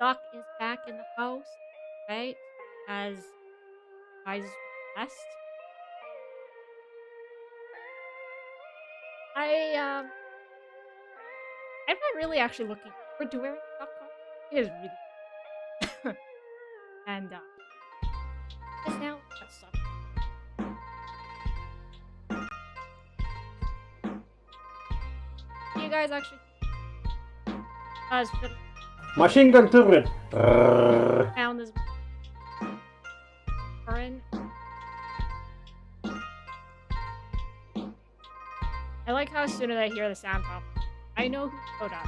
Duck is back in the house, right? As guys request. I'm not really actually looking forward to wearing duck costume. It is really and just now that sucks. You guys actually Machine gun turret. found this foreign. I like how as soon as I hear the sound pop, I know who showed up.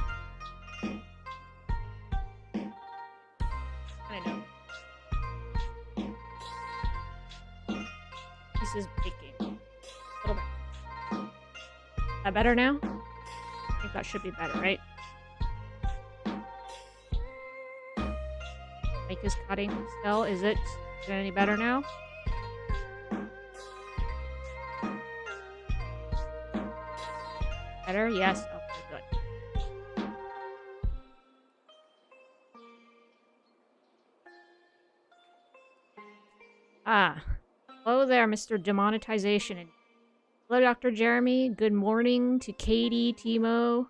I know. This is baking. A little bit. Is that better now? I think that should be better, right? Mike is cutting still. Is it any better now? Better? Yes. Okay, good. Hello there, Mr. Demonetization. And hello, Dr. Jeremy. Good morning to Katie, Timo,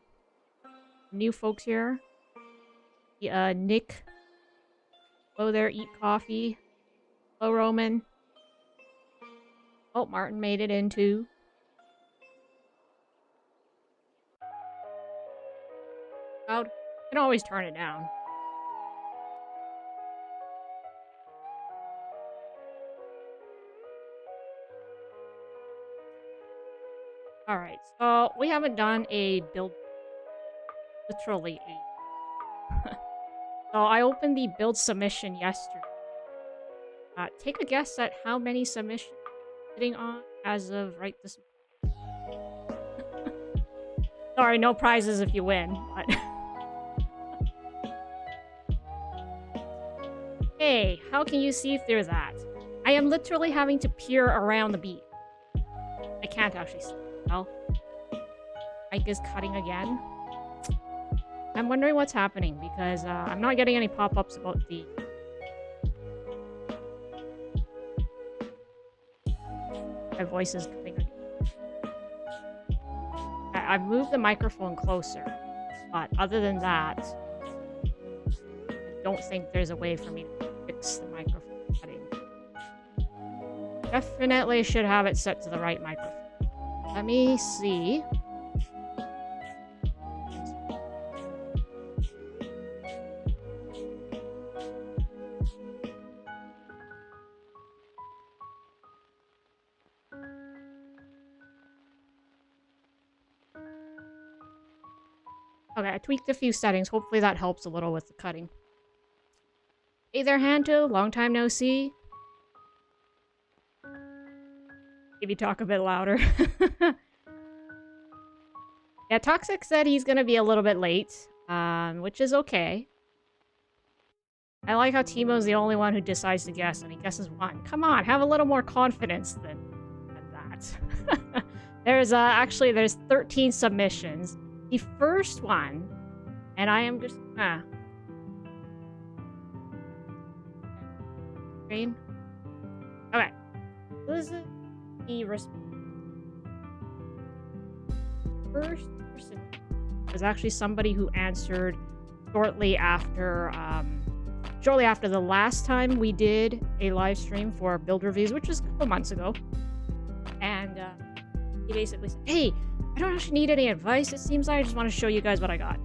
new folks here. Nick. Hello there, eat coffee. Hello, Roman. Oh, Martin made it in too. Loud. You can always turn it down. Alright, so we haven't done a build literally. So I opened the build submission yesterday. Take a guess at how many submissions I'm sitting on as of right this moment. Sorry, no prizes if you win, but hey, how can you see through that? I am literally having to peer around the beat. I can't actually see. Well, Mike is cutting again. I'm wondering what's happening because I'm not getting any pop-ups about the... My voice is cutting again. I've moved the microphone closer, but other than that, I don't think there's a way for me to fix the microphone cutting. Definitely should have it set to the right microphone. Let me see. Okay, I tweaked a few settings. Hopefully that helps a little with the cutting. Hey there, Hanto. Long time no see. Maybe talk a bit louder. Yeah, Toxic said he's gonna be a little bit late, which is okay. I like how Timo's the only one who decides to guess, and he guesses one. Come on, have a little more confidence than that. There's 13 submissions. The first one, and I am just screen. Okay, so this is the first person was actually somebody who answered shortly after the last time we did a live stream for build reviews, which was a couple months ago. And he basically said, hey, I don't actually need any advice. It seems like I just want to show you guys what I got.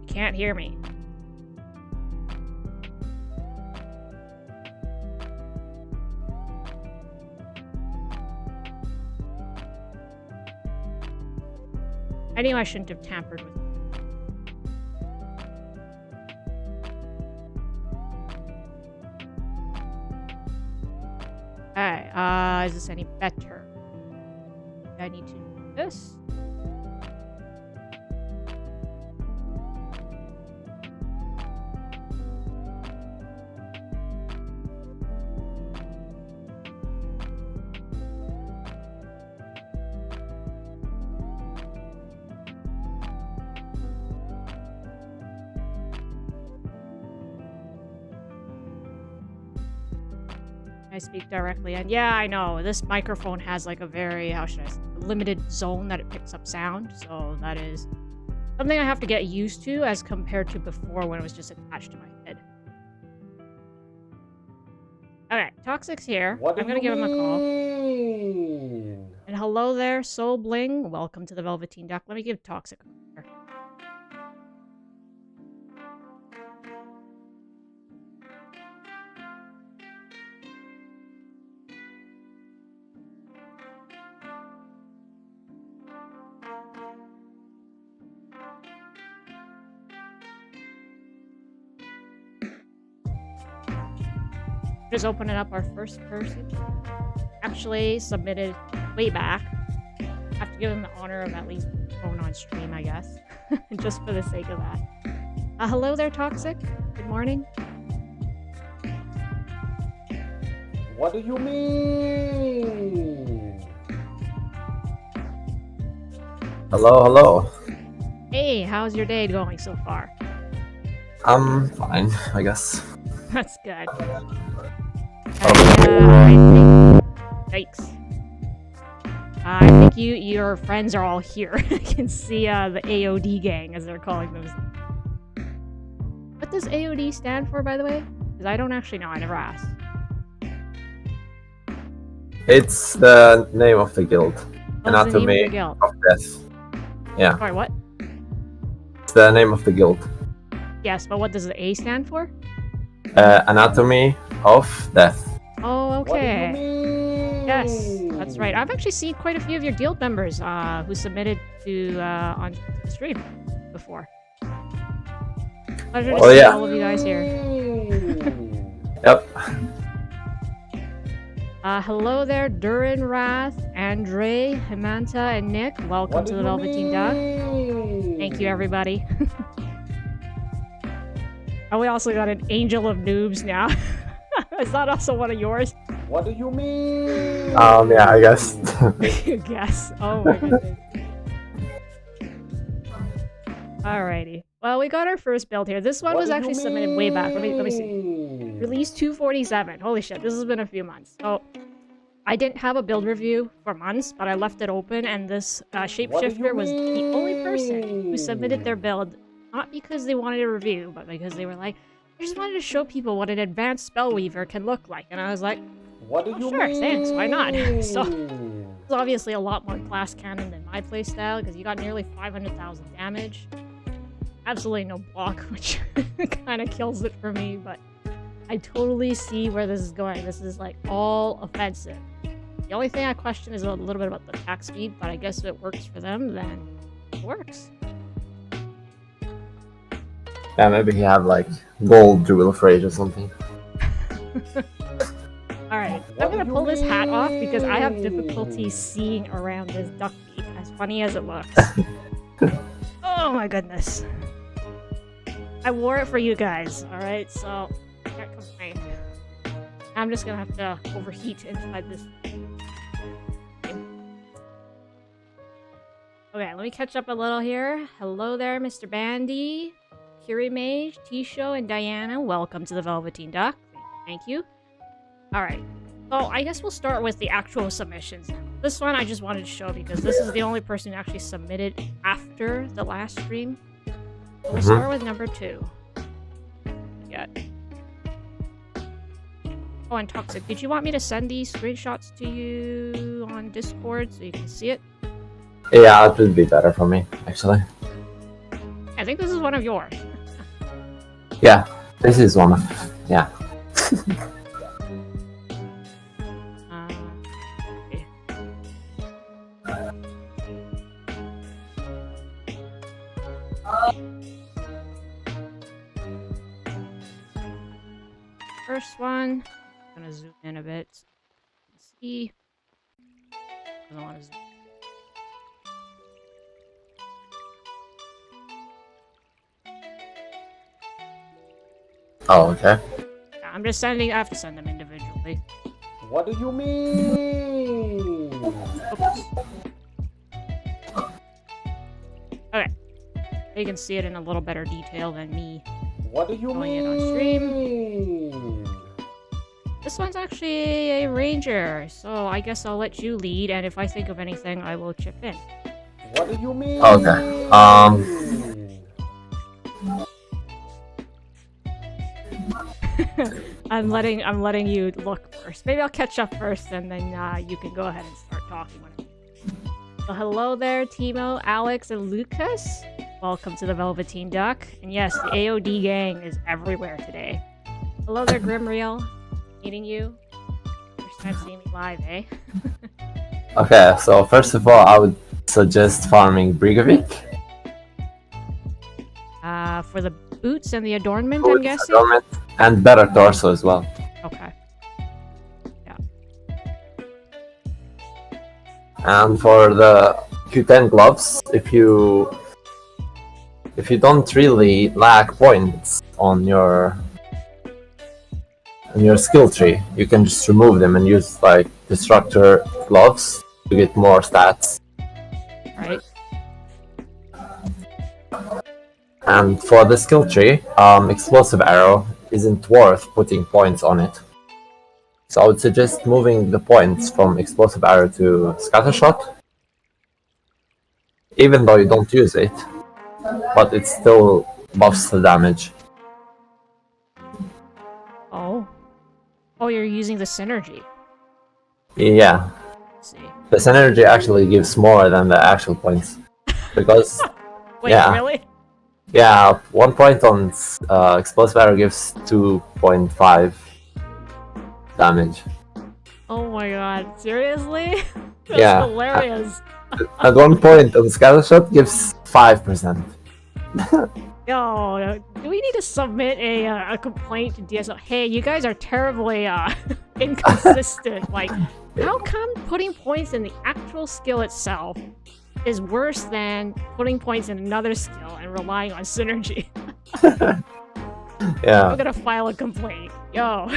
You can't hear me. I knew I shouldn't have tampered with it. Okay, is this any better? I need to do this. I speak directly. And yeah, I know this microphone has like a very, how should I say, limited zone that it picks up sound. So that is something I have to get used to as compared to before when it was just attached to my head. Okay, Toxic's here. I'm gonna give him a call. And hello there, Soul Bling. Welcome to the Velveteen Duck. Let me give Toxic a call here. Just opening up our first person. Actually submitted way back. Have to give him the honor of at least going on stream, I guess. Just for the sake of that. Hello there, Toxic. Good morning. What do you mean? Hello, hello. Hey, how's your day going so far? I'm fine, I guess. That's good. Yikes. I think your friends are all here. I can see the AOD gang, as they're calling them. What does AOD stand for, by the way? Because I don't actually know. I never asked. It's the name of the guild. What's the name of Anatomy your guild? of Death. Yeah. Sorry, what? It's the name of the guild. Yes, but what does the A stand for? Anatomy of Death. Oh, okay. What do you mean? Yes, that's right. I've actually seen quite a few of your guild members who submitted to on the stream before. Pleasure to see all of you guys here. Yep. Hello there, Durin, Wrath, Andre, Himanta, and Nick. Welcome to the Velveteen Duck. Thank you, everybody. Oh, we also got an Angel of Noobs now. Is that also one of yours? What do you mean? Yeah, I guess. You guess. Oh my goodness. Alrighty. Well, we got our first build here. This one was actually submitted way back. Let me see. Release 247. Holy shit, this has been a few months. So, I didn't have a build review for months, but I left it open, and this shapeshifter was the only person who submitted their build, not because they wanted a review, but because they were like, I just wanted to show people what an advanced spellweaver can look like. And I was like, sure, thanks, why not? So, it's obviously a lot more class canon than my playstyle, because you got nearly 500,000 damage. Absolutely no block, which kind of kills it for me, but I totally see where this is going. This is like all offensive. The only thing I question is a little bit about the attack speed, but I guess if it works for them, then it works. Yeah, maybe he had like gold jewel phrase or something. Alright, I'm gonna pull this hat off because I have difficulty seeing around this duck beak, as funny as it looks. Oh my goodness. I wore it for you guys, alright? So, I can't complain. I'm just gonna have to overheat inside this. Okay, let me catch up a little here. Hello there, Mr. Bandy, Kiri Mage, Tisho, and Diana. Welcome to the Velveteen Duck. Thank you. Alright, so I guess we'll start with the actual submissions. This one I just wanted to show because this is the only person who actually submitted after the last stream. So we'll start with number 2. Yeah. Oh, and Toxic, did you want me to send these screenshots to you on Discord so you can see it? Yeah, it would be better for me, actually. I think this is one of yours. Yeah, this is one of... yeah. Okay. First one, I'm gonna zoom in a bit. Let's see. I don't want to zoom. Oh, okay. Yeah, I'm just sending. I have to send them individually. What do you mean? Oops. Okay. You can see it in a little better detail than me. What do you Going mean? in on stream. This one's actually a ranger, so I guess I'll let you lead, and if I think of anything, I will chip in. What do you mean? Okay. I'm letting you look first. Maybe I'll catch up first, and then you can go ahead and start talking. So hello there, Timo, Alex, and Lucas. Welcome to the Velveteen Duck. And yes, the AOD gang is everywhere today. Hello there, Grimreal. Meeting you. First time seeing me live, eh? Okay, so first of all, I would suggest farming Brigovic. For the boots and the adornment, I'm guessing? Adornment, and better torso as well. Okay. Yeah. And for the Q10 gloves, if you don't really lack points on your skill tree, you can just remove them and use like Destructor gloves to get more stats. Right. And for the skill tree, Explosive Arrow isn't worth putting points on it. So I would suggest moving the points from Explosive Arrow to Scattershot. Even though you don't use it, but it still buffs the damage. Oh. Oh, you're using the synergy. Yeah. Let's see. The synergy actually gives more than the actual points. Because, Wait, yeah. really? Yeah, 1 point on Explosive Arrow gives 2.5 damage. Oh my god, seriously? That's Yeah. hilarious. At 1 point on Scattershot gives 5%. Yo, do we need to submit a complaint to DSL? Hey, you guys are terribly inconsistent. Like, how come putting points in the actual skill itself is worse than putting points in another skill and relying on synergy? Yeah. I'm gonna file a complaint. Yo.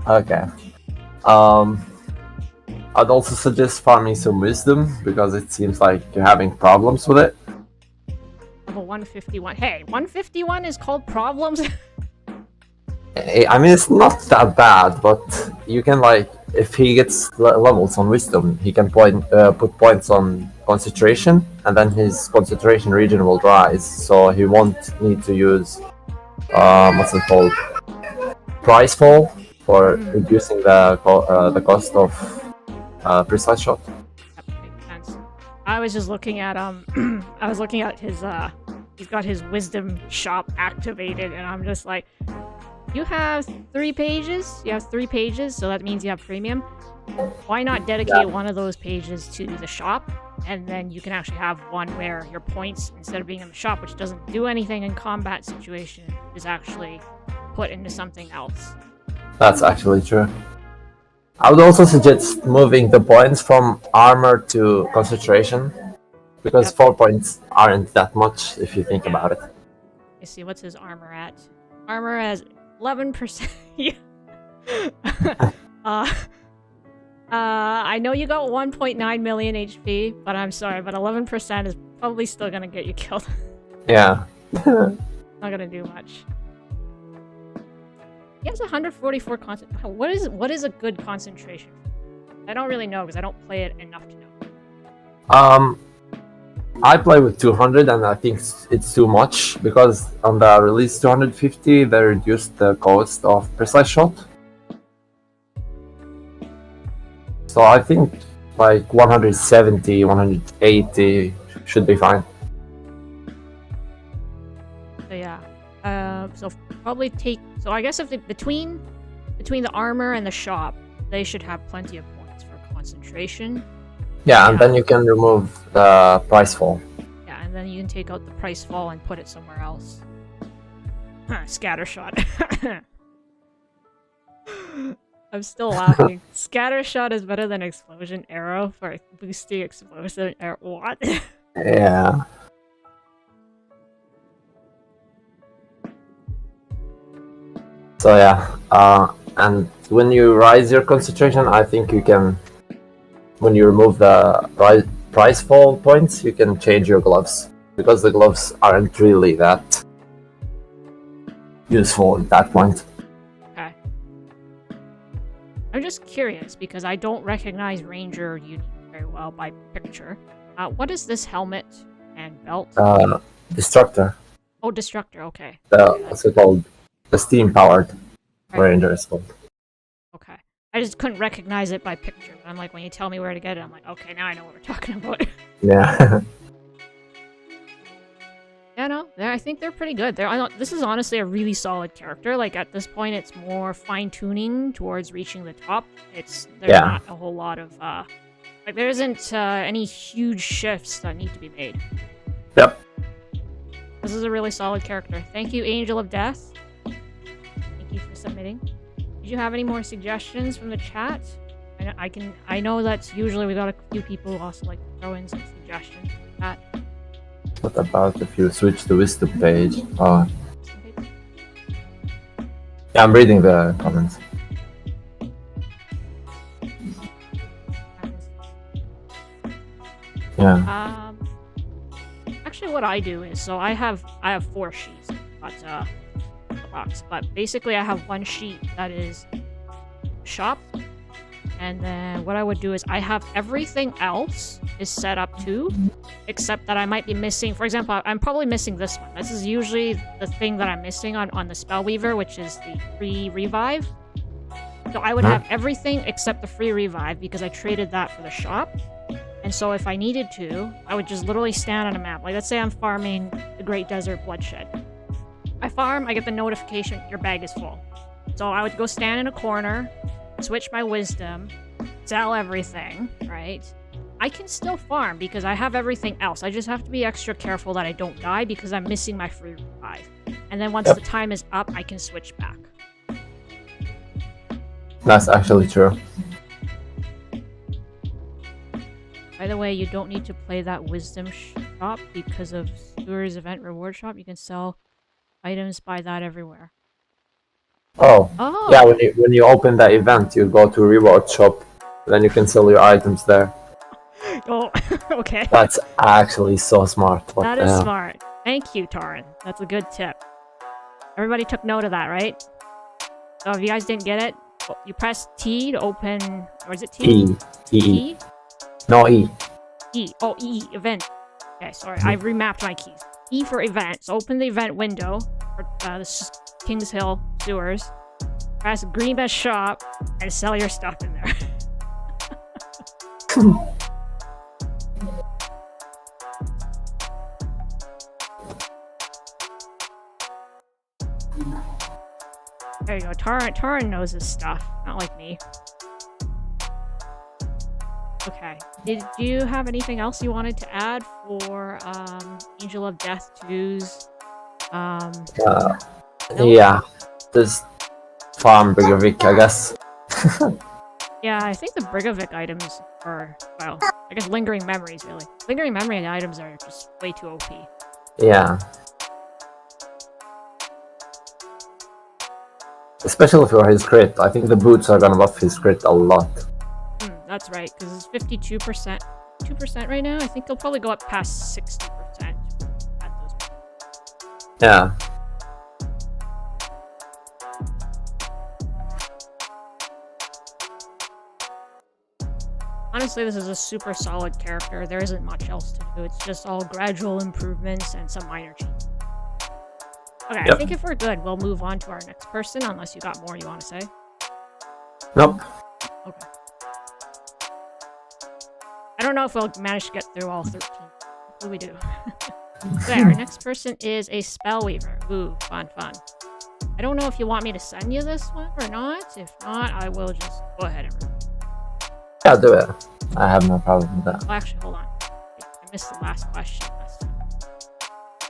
Okay. I'd also suggest farming some wisdom because it seems like you're having problems with it. Level 151. Hey, 151 is called problems? I mean, it's not that bad, but you can like, if he gets levels on wisdom, he can put points on concentration, and then his concentration region will rise, so he won't need to use what's it called, price fall for reducing the cost of precise shot. That makes sense. I was just looking at I was looking at his he's got his wisdom shop activated, and I'm just like, you have 3 pages? You have 3 pages, so that means you have premium. Why not dedicate one of those pages to the shop, and then you can actually have one where your points, instead of being in the shop, which doesn't do anything in combat situation, is actually put into something else. That's actually true. I would also suggest moving the points from armor to concentration, because 4 points aren't that much if you think about it. Let's see, what's his armor at? Armor has 11%. I know you got 1.9 million HP, but I'm sorry, but 11% is probably still gonna get you killed. Yeah. Not gonna do much. He has 144 what is a good concentration? I don't really know because I don't play it enough to know. I play with 200 and I think it's too much because on the release 250 they reduced the cost of precise shot. So I think like 170, 180 should be fine. So yeah. So probably take. So I guess if between the armor and the shop, they should have plenty of points for concentration. Yeah, and then you can remove the price fall. Yeah, and then you can take out the price fall and put it somewhere else. Scattershot. I'm still laughing. Scattershot is better than explosion arrow for boosting explosive arrow. What? Yeah. So yeah, and when you rise your concentration, I think you can, when you remove the price fall points, you can change your gloves, because the gloves aren't really that useful at that point. I'm just curious because I don't recognize Ranger unit very well by picture. What is this helmet and belt? Destructor. Oh, Destructor, okay. What's it called? The steam-powered Ranger is called. Okay. I just couldn't recognize it by picture. But I'm like, when you tell me where to get it, I'm like, okay, now I know what we're talking about. Yeah. Yeah, no, I think they're pretty good. This is honestly a really solid character. Like, at this point, it's more fine-tuning towards reaching the top. There's not a whole lot of, like, there isn't any huge shifts that need to be made. Yep. This is a really solid character. Thank you, Angel of Death. Thank you for submitting. Did you have any more suggestions from the chat? I know that usually we got a few people who also like to throw in some suggestions in the chat. What about if you switch to Wisdom page? Oh. Yeah, I'm reading the comments. Yeah. Actually, what I do is, so I have 4 sheets, but the box. But basically, I have one sheet that is shop, and then what I would do is I have everything else is set up too, except that I might be missing. For example, I'm probably missing this one. This is usually the thing that I'm missing on the Spellweaver, which is the free revive. So I would have everything except the free revive because I traded that for the shop. And so if I needed to, I would just literally stand on a map. Like, let's say I'm farming the Great Desert Bloodshed. I farm, I get the notification, your bag is full. So I would go stand in a corner, switch my wisdom, sell everything, right? I can still farm because I have everything else. I just have to be extra careful that I don't die because I'm missing my free revive. And then once the time is up, I can switch back. That's actually true. By the way, you don't need to play that wisdom shop because of Sewer's event reward shop. You can sell items by that everywhere. Oh. Yeah, when you open the event, you go to reward shop, then you can sell your items there. Oh, okay. That's actually so smart. That is smart. Thank you, Taran. That's a good tip. Everybody took note of that, right? So if you guys didn't get it, you press T to open, or is it T? E. No, E. E. Oh, E. Event. Okay, sorry. I remapped my keys. E for event. So open the event window for the Kings Hill sewers. Press Greenbest shop and sell your stuff in there. There you go. Taran knows his stuff. Not like me. Okay. Did you have anything else you wanted to add for Angel of Death 2's yeah. Just farm Brigovic, I guess. Yeah, I think the Brigovic items are, well, I guess Lingering Memories, really. Lingering Memory items are just way too OP. Yeah. Especially for his crit. I think the boots are gonna buff his crit a lot. That's right, because it's 52%. 2% right now? I think he'll probably go up past 60% at those points. Yeah. Honestly, this is a super solid character. There isn't much else to do. It's just all gradual improvements and some minor changes. Okay, Yep. I think if we're good, we'll move on to our next person, unless you got more you want to say. Nope. Okay. I don't know if we'll manage to get through all 13. Hopefully we do. Okay, our next person is a Spellweaver. Ooh, fun. I don't know if you want me to send you this one or not. If not, I will just go ahead and remove it. Yeah, do it. I have no problem with that. Oh, actually, hold on. I missed the last question last time.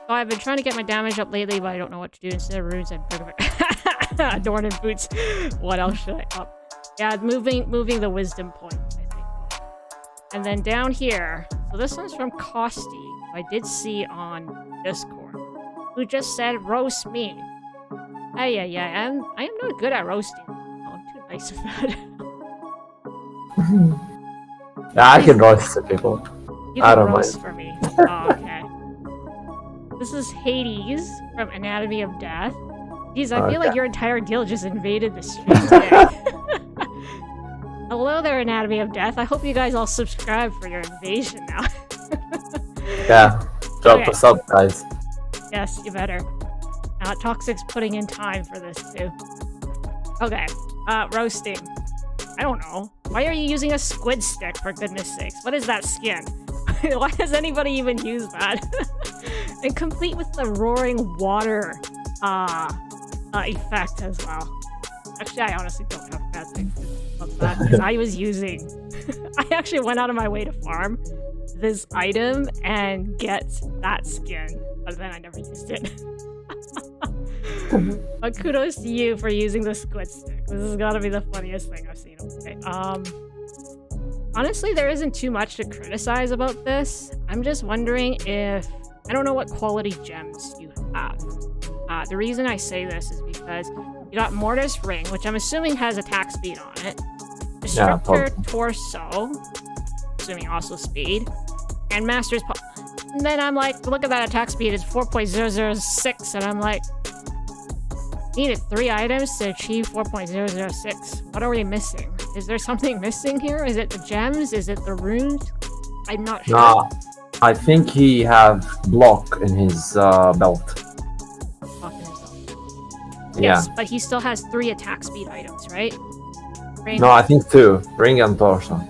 So I've been trying to get my damage up lately, but I don't know what to do. Instead of runes, I'd Adorn and Boots. What else should I up? Yeah, moving the wisdom point, I think. And then down here, so this one's from Costi, who I did see on Discord, who just said, roast me. Yeah, I am not good at roasting. Oh, I'm too nice of that. Yeah, I can roast people. You I can don't roast mind. for me. Oh, okay. This is Hades from Anatomy of Death. Jeez, I feel like your entire guild just invaded the stream today. Hello there, Anatomy of Death. I hope you guys all subscribe for your invasion now. Yeah, drop Okay. us up, guys. Yes, you better. Toxic's putting in time for this too. Okay, roasting. I don't know. Why are you using a squid stick, for goodness sakes? What is that skin? Why does anybody even use that? And complete with the roaring water effect as well. Actually, I honestly don't have bad things about that because I was using... I actually went out of my way to farm this item and get that skin, but then I never used it. But kudos to you for using the squid stick. This has got to be the funniest thing I've seen. Okay. Honestly, there isn't too much to criticize about this. I'm just wondering if... I don't know what quality gems you have. The reason I say this is because you got Mortis Ring, which I'm assuming has attack speed on it. Destructor Torso, assuming also speed. And Master's And then I'm like, look at that attack speed, it's 4.006, and I'm like, needed 3 items to achieve 4.006. What are we missing? Is there something missing here? Is it the gems? Is it the runes? I'm not sure. Nah, I think he have block in his belt. Yes, Yeah. but he still has 3 attack speed items, right? Ring. No, I think 2. Ring and torso.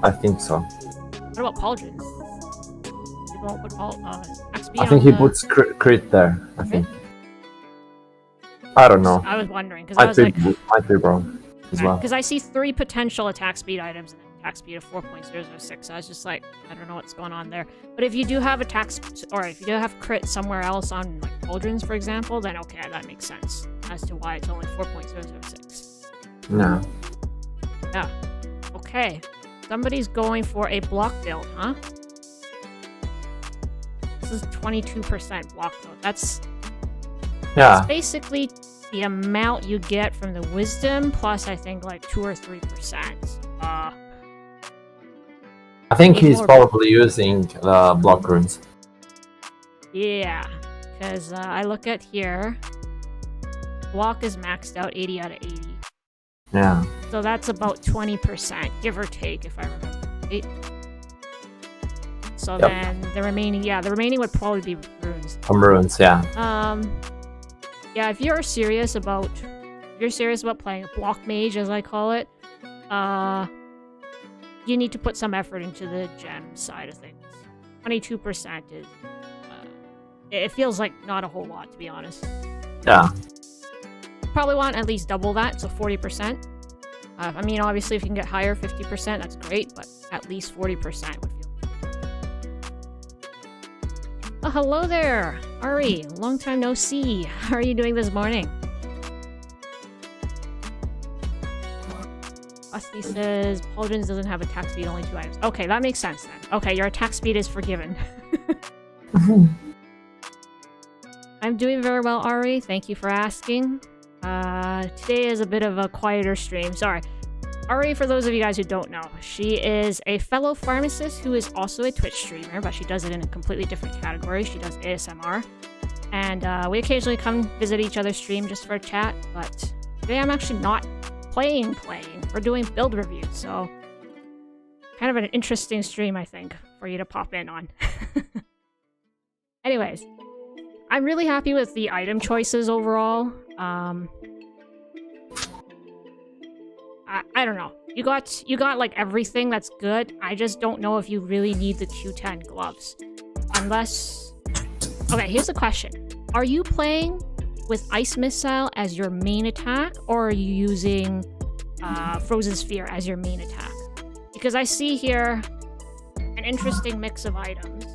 I think so. What about pauldrons? People don't put attack speed I think on he the... puts crit there. I think. I don't know. I was wondering, because I was like... Might be wrong as well. Because I see 3 potential attack speed items and an attack speed of 4.006, so I was just like, I don't know what's going on there. But if you do have or if you do have crit somewhere else on like pauldrons, for example, then okay, that makes sense as to why it's only 4.006. No. Yeah. Okay. Somebody's going for a block build, huh? This is 22% block build. That's basically the amount you get from the wisdom, plus I think like 2 or 3%. I think he's probably using the block runes. Yeah, because I look at here, block is maxed out 80 out of 80. Yeah. So that's about 20%, give or take, if I remember right. So then the remaining would probably be runes. From runes, yeah. Yeah, if you're serious about playing a block mage, as I call it, you need to put some effort into the gem side of things. 22% is, it feels like not a whole lot, to be honest. Yeah. Probably want at least double that, so 40%. I mean, obviously, if you can get higher, 50%, that's great, but at least 40% would feel good. Oh, hello there, Ari. Long time no see. How are you doing this morning? Rusty says, Pauldrons doesn't have attack speed, only 2 items. Okay, that makes sense then. Okay, your attack speed is forgiven. I'm doing very well, Ari. Thank you for asking. Today is a bit of a quieter stream. Sorry. Ari, for those of you guys who don't know, she is a fellow pharmacist who is also a Twitch streamer, but she does it in a completely different category. She does ASMR. And we occasionally come visit each other's stream just for a chat, but today I'm actually not playing. We're doing build reviews, so kind of an interesting stream, I think, for you to pop in on. Anyways, I'm really happy with the item choices overall. I don't know. You got like everything that's good. I just don't know if you really need the Q10 gloves. Unless... Okay, here's the question. Are you playing with Ice Missile as your main attack, or are you using Frozen Sphere as your main attack? Because I see here an interesting mix of items.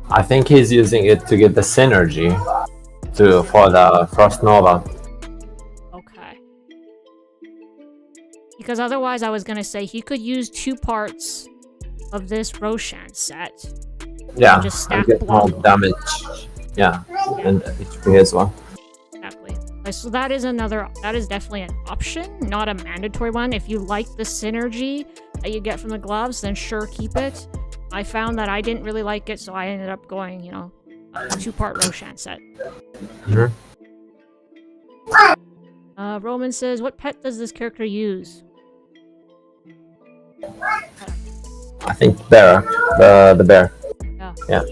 I think he's using it to get the synergy for the Frost Nova. Okay. Because otherwise I was gonna say he could use 2 parts of this Roshan set. Yeah, and just stack get more block. damage. Yeah, and HP as well. Exactly. So that is definitely an option, not a mandatory one. If you like the synergy that you get from the gloves, then sure, keep it. I found that I didn't really like it, so I ended up going, you know, a 2-part Roshan set. Mm-hmm. Roman says, what pet does this character use? I think bear, the bear. Yeah.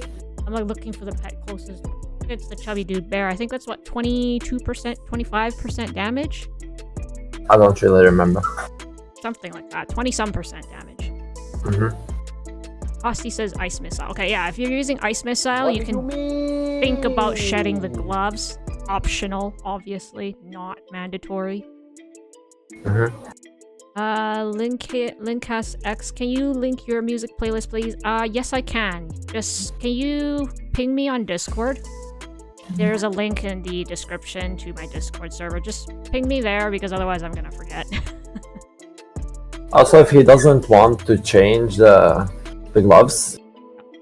I'm like looking for the pet closest. It's the chubby dude bear. I think that's what 22%, 25% damage. I don't really remember. Something like that. 20-some% damage. Mm-hmm. Hosty says ice missile. Okay, yeah. If you're using ice missile, What you do can mean? think about shedding the gloves. Optional, obviously, not mandatory. Mm-hmm. Linkcast X, can you link your music playlist, please? Yes, I can. Just, can you ping me on Discord? There's a link in the description to my Discord server. Just ping me there, because otherwise I'm gonna forget. Also, if he doesn't want to change the gloves,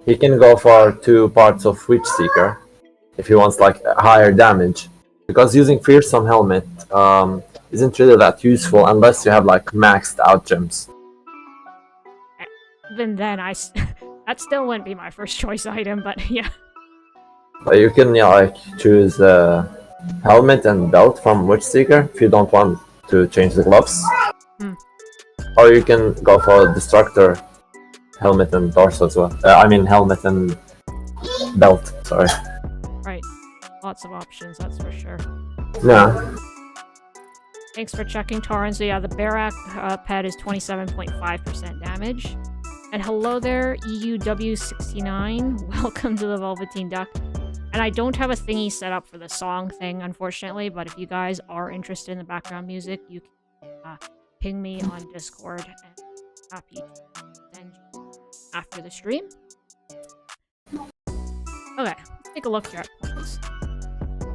he can go for 2 parts of Witch Seeker if he wants like higher damage. Because using Fearsome Helmet isn't really that useful unless you have like maxed out gems. Even then, that still wouldn't be my first choice item, but yeah. But you can like choose helmet and belt from Witch Seeker if you don't want to change the gloves. Or you can go for Destructor helmet and torso as well. I mean helmet and belt, sorry. Right. Lots of options, that's for sure. Yeah. Thanks for checking, Torrent. So yeah, the Barak pet is 27.5% damage. And hello there, EUW69. Welcome to the Velveteen Duck. And I don't have a thingy set up for the song thing, unfortunately, but if you guys are interested in the background music, you can ping me on Discord, and I'm happy to send you after the stream. Okay, let's take a look here at points.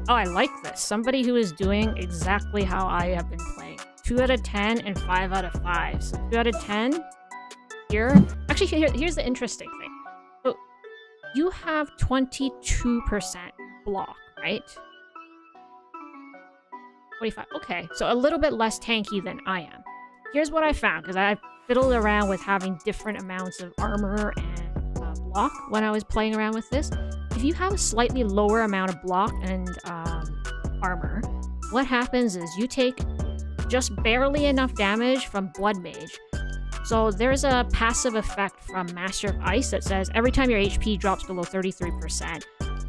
Oh, I like this. Somebody who is doing exactly how I have been playing. 2 out of 10 and 5 out of 5. So 2 out of 10 here. Actually, here's the interesting thing. So you have 22% block, right? 25. Okay, so a little bit less tanky than I am. Here's what I found, because I fiddled around with having different amounts of armor and block when I was playing around with this. If you have a slightly lower amount of block and armor, what happens is you take just barely enough damage from Blood Mage. So there's a passive effect from Master of Ice that says every time your HP drops below 33%,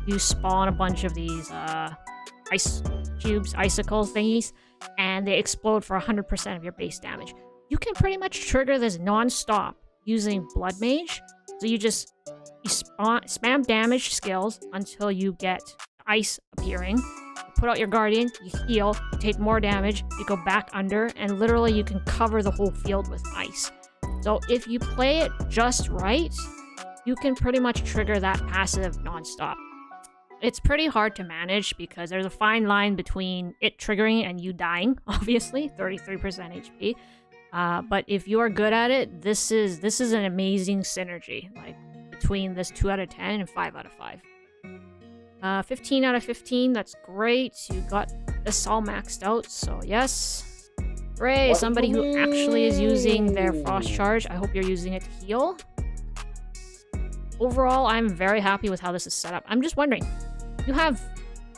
you spawn a bunch of these ice cubes, icicle thingies, and they explode for 100% of your base damage. You can pretty much trigger this non-stop using Blood Mage. So you spam damage skills until you get ice appearing. You put out your guardian, you heal, you take more damage, you go back under, and literally you can cover the whole field with ice. So if you play it just right, you can pretty much trigger that passive non-stop. It's pretty hard to manage because there's a fine line between it triggering and you dying, obviously, 33% HP. But if you are good at it, this is an amazing synergy, like between this 2 out of 10 and 5 out of 5. 15 out of 15, that's great. You got this all maxed out, so yes. Hooray, somebody who actually is using their Frost Charge. I hope you're using it to heal. Overall, I'm very happy with how this is set up. I'm just wondering, you have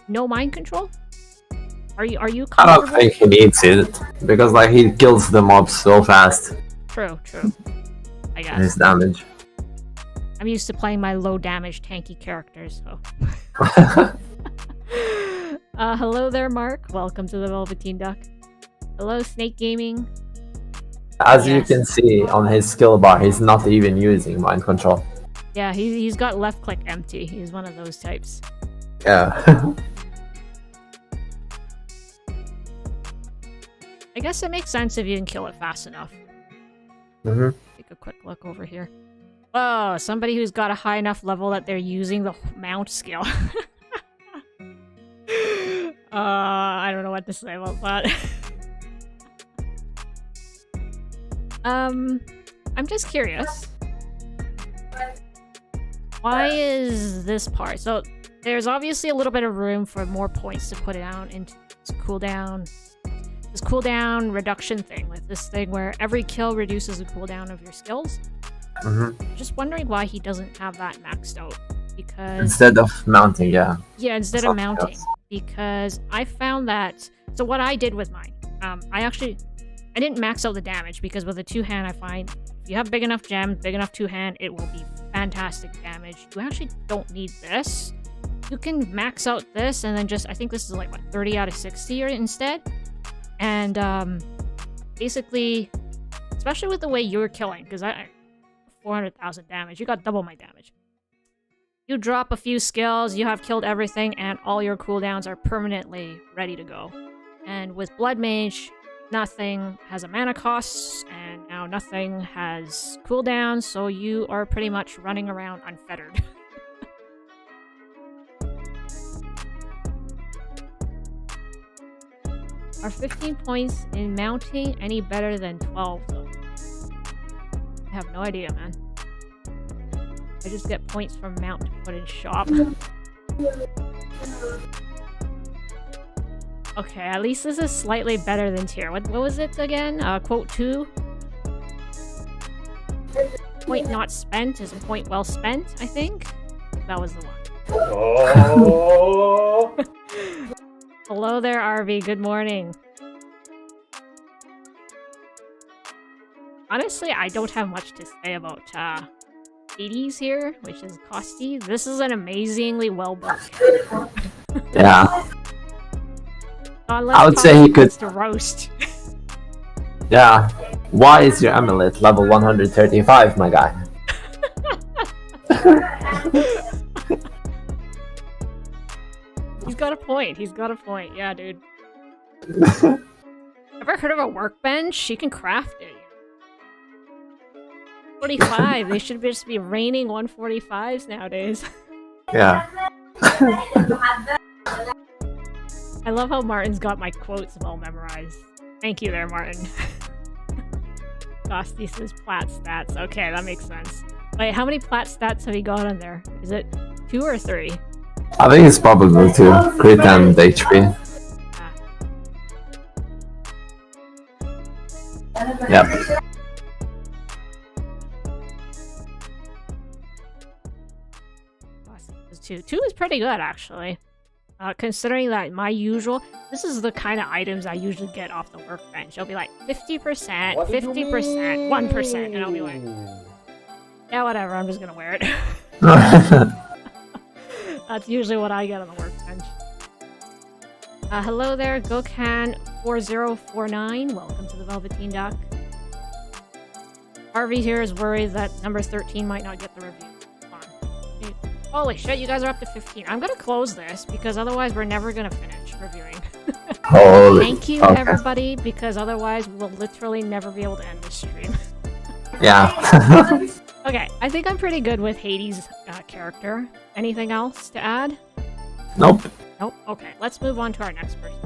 no mind control? Are you comfortable? I don't think he needs it, because like he kills the mobs so fast. True. I guess. His damage. I'm used to playing my low damage tanky characters, so. Hello there, Mark. Welcome to the Velveteen Duck. Hello, Snake Gaming. As you can see on his skill bar, he's not even using mind control. Yeah, he's got left click empty. He's one of those types. Yeah. I guess it makes sense if you can kill it fast enough. Mm-hmm. Take a quick look over here. Oh, somebody who's got a high enough level that they're using the mount skill. I don't know what to say about that. I'm just curious. Why is this part? So there's obviously a little bit of room for more points to put down into this cooldown reduction thing, with this thing where every kill reduces the cooldown of your skills. Mm-hmm. Just wondering why he doesn't have that maxed out. Because instead of mounting, yeah. Yeah, instead of mounting. Because I found that, so what I did with mine, I didn't max out the damage, because with a two-hand I find If you have big enough gem, big enough two-hand, it will be fantastic damage. You actually don't need this. You can max out this and then just, I think this is like, what, 30 out of 60 instead? And, basically, especially with the way you're killing, because I 400,000 damage, you got double my damage. You drop a few skills, you have killed everything, and all your cooldowns are permanently ready to go. And with Blood Mage, nothing has a mana cost, and now nothing has cooldowns, so you are pretty much running around unfettered. Are 15 points in mounting any better than 12 though? I have no idea, man. I just get points from mount to put in shop. Okay, at least this is slightly better than tier. What was it again? Quote 2? Point not spent is a point well spent, I think? That was the one. Oh. Hello there, RV. Good morning. Honestly, I don't have much to say about Hades here, which is Costi. This is an amazingly well-built character. Yeah. I would say he could... to roast. Yeah. Why is your amulet level 135, my guy? He's got a point. He's got a point. Yeah, dude. Ever heard of a workbench? She can craft it. 45. They should just be raining 145s nowadays. Yeah. I love how Martin's got my quotes all memorized. Thank you there, Martin. Costi says plat stats. Okay, that makes sense. Wait, how many plat stats have you got on there? Is it 2 or 3? I think it's probably 2. Crit and HP. Ah. Yep. 2 is pretty good, actually. Considering that my usual... This is the kind of items I usually get off the workbench. It'll be like 50%, 50%, 1%, and I'll be like... Yeah, whatever, I'm just gonna wear it. That's usually what I get on the workbench. Hello there, Gokhan4049. Welcome to the Velveteen Duck. Harvey here is worried that number 13 might not get the review. Holy shit, you guys are up to 15. I'm gonna close this, because otherwise we're never gonna finish reviewing. Thank you, everybody, because otherwise we'll literally never be able to end this stream. Yeah. Okay, I think I'm pretty good with Hades' character. Anything else to add? Nope. Nope? Okay, let's move on to our next person.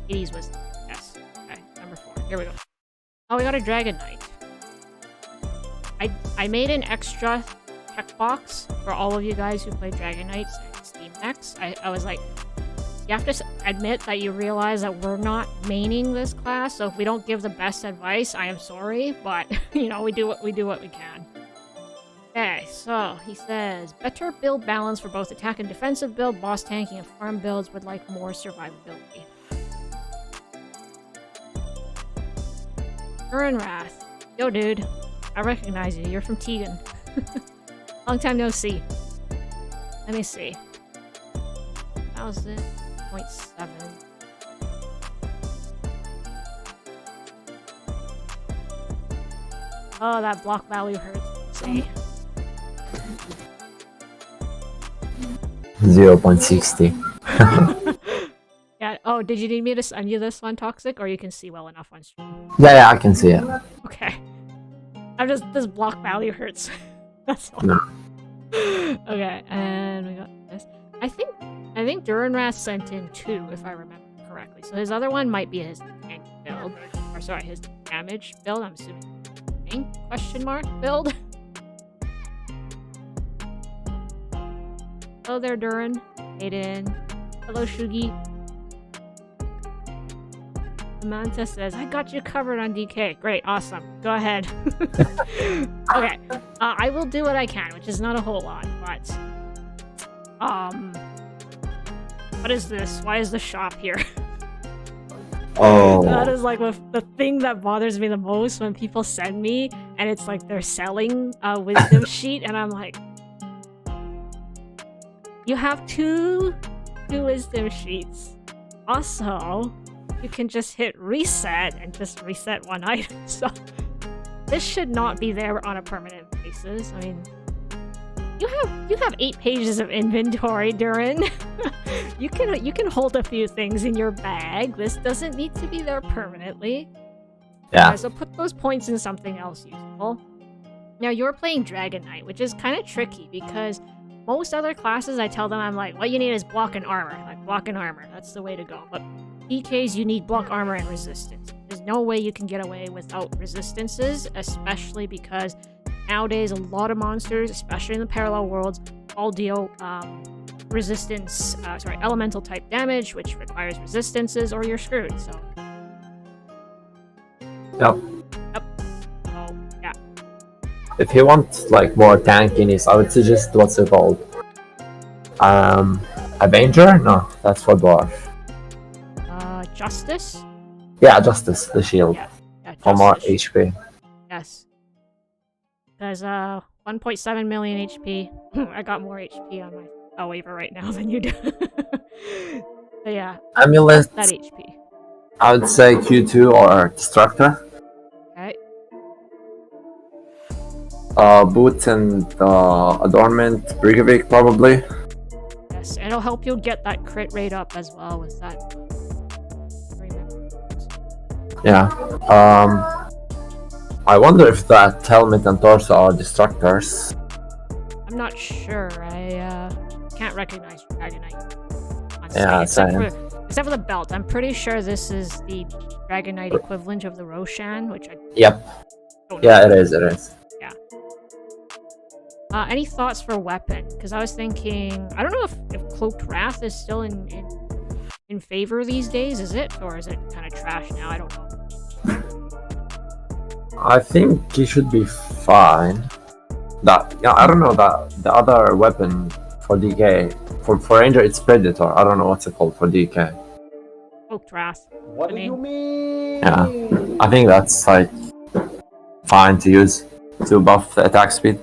Hades was... Yes. Okay, number 4. Here we go. Oh, we got a Dragon Knight. I made an extra checkbox for all of you guys who play Dragon Knights and Steam Decks. I was like, you have to admit that you realize that we're not maining this class, so if we don't give the best advice, I am sorry, but, you know, we do what we can. Okay, so, he says, better build balance for both attack and defensive build, boss tanking, and farm builds would like more survivability. Wrath. Yo, dude. I recognize you. You're from Tegan. Long time no see. Let me see. How's it? 0.7. Oh, that block value hurts. Let's see. 0.60. Yeah. Oh, did you need me to send you this one, Toxic? Or you can see well enough on stream? Yeah, I can see it. Okay. This block value hurts. That's all. No. Okay, and we got this. I think Duranrath sent in 2, if I remember correctly. So his other one might be his tank build. Or sorry, his damage build, I'm assuming. Tank? Question mark build? Hello there, Duran. Aiden. Hello, Shugi. Samantha says, I got you covered on DK. Great, awesome. Go ahead. Okay, I will do what I can, which is not a whole lot, but... What is this? Why is the shop here? Oh. That is like the thing that bothers me the most when people send me and it's like they're selling a wisdom sheet and I'm like, you have two wisdom sheets. Also, you can just hit reset and just reset one item. So this should not be there on a permanent basis. I mean, you have 8 pages of inventory, Durin. you can hold a few things in your bag. This doesn't need to be there permanently. Yeah. So put those points in something else useful. Now you're playing Dragon Knight, which is kind of tricky because most other classes I tell them I'm like, what you need is block and armor. Like block and armor, that's the way to go. But DKs, you need block, armor, and resistance. There's no way you can get away without resistances, especially because nowadays a lot of monsters, especially in the parallel worlds, all deal elemental type damage, which requires resistances, or you're screwed. So. Yep. So yeah. If you want like more tankiness, I would suggest what's it called? Avenger? No, that's for dwarf. Justice? Yeah, Justice, the shield. Yeah, For more Justice. HP. Yes. There's 1.7 million HP. I got more HP on my waiver right now than you do. So yeah, Amulet, that HP. I would say Q2 or Destructor. Okay. Boots and Adornment, Brigavik probably. Yes, and it'll help you get that crit rate up as well with that. Yeah. I wonder if that helmet and torso are Destructors. I'm not sure. I can't recognize Dragon Knight. Yeah, except for the belt. I'm pretty sure this is the Dragon Knight equivalent of the Roshan, which I Yep. don't know. Yeah, it is. Yeah. Any thoughts for weapon? Because I was thinking, I don't know if Cloaked Wrath is still in favor these days. Is it, or is it kind of trash now? I don't know. I think he should be fine. I don't know that the other weapon for DK for Ranger it's Predator. I don't know what's it called for DK. Cloaked Wrath. What do you mean? Yeah, I think that's like fine to use to buff the attack speed.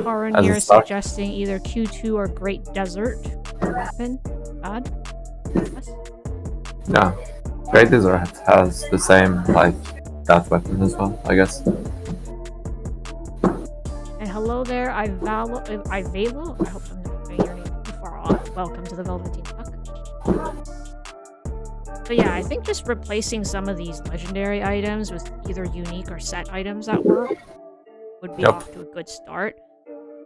Horan As a here start. suggesting either Q2 or Great Desert weapon. God. Yes. Yeah, Great Desert has the same like that weapon as well, I guess. And hello there, Ivalo. I hope I'm not saying your name too far off. Welcome to the Velveteen Duck. So yeah, I think just replacing some of these legendary items with either unique or set items that work would be off to a good start.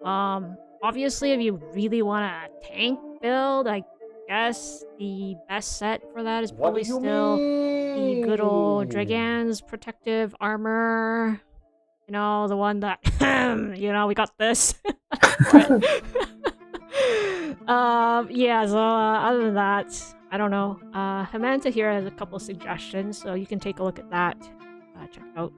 Obviously, if you really want a tank build, I guess the best set for that is probably still the good old Dragan's protective armor. You know, the one that, we got this. Yeah, so other than that, I don't know. Hamanta here has a couple of suggestions, so you can take a look at that. Check it out.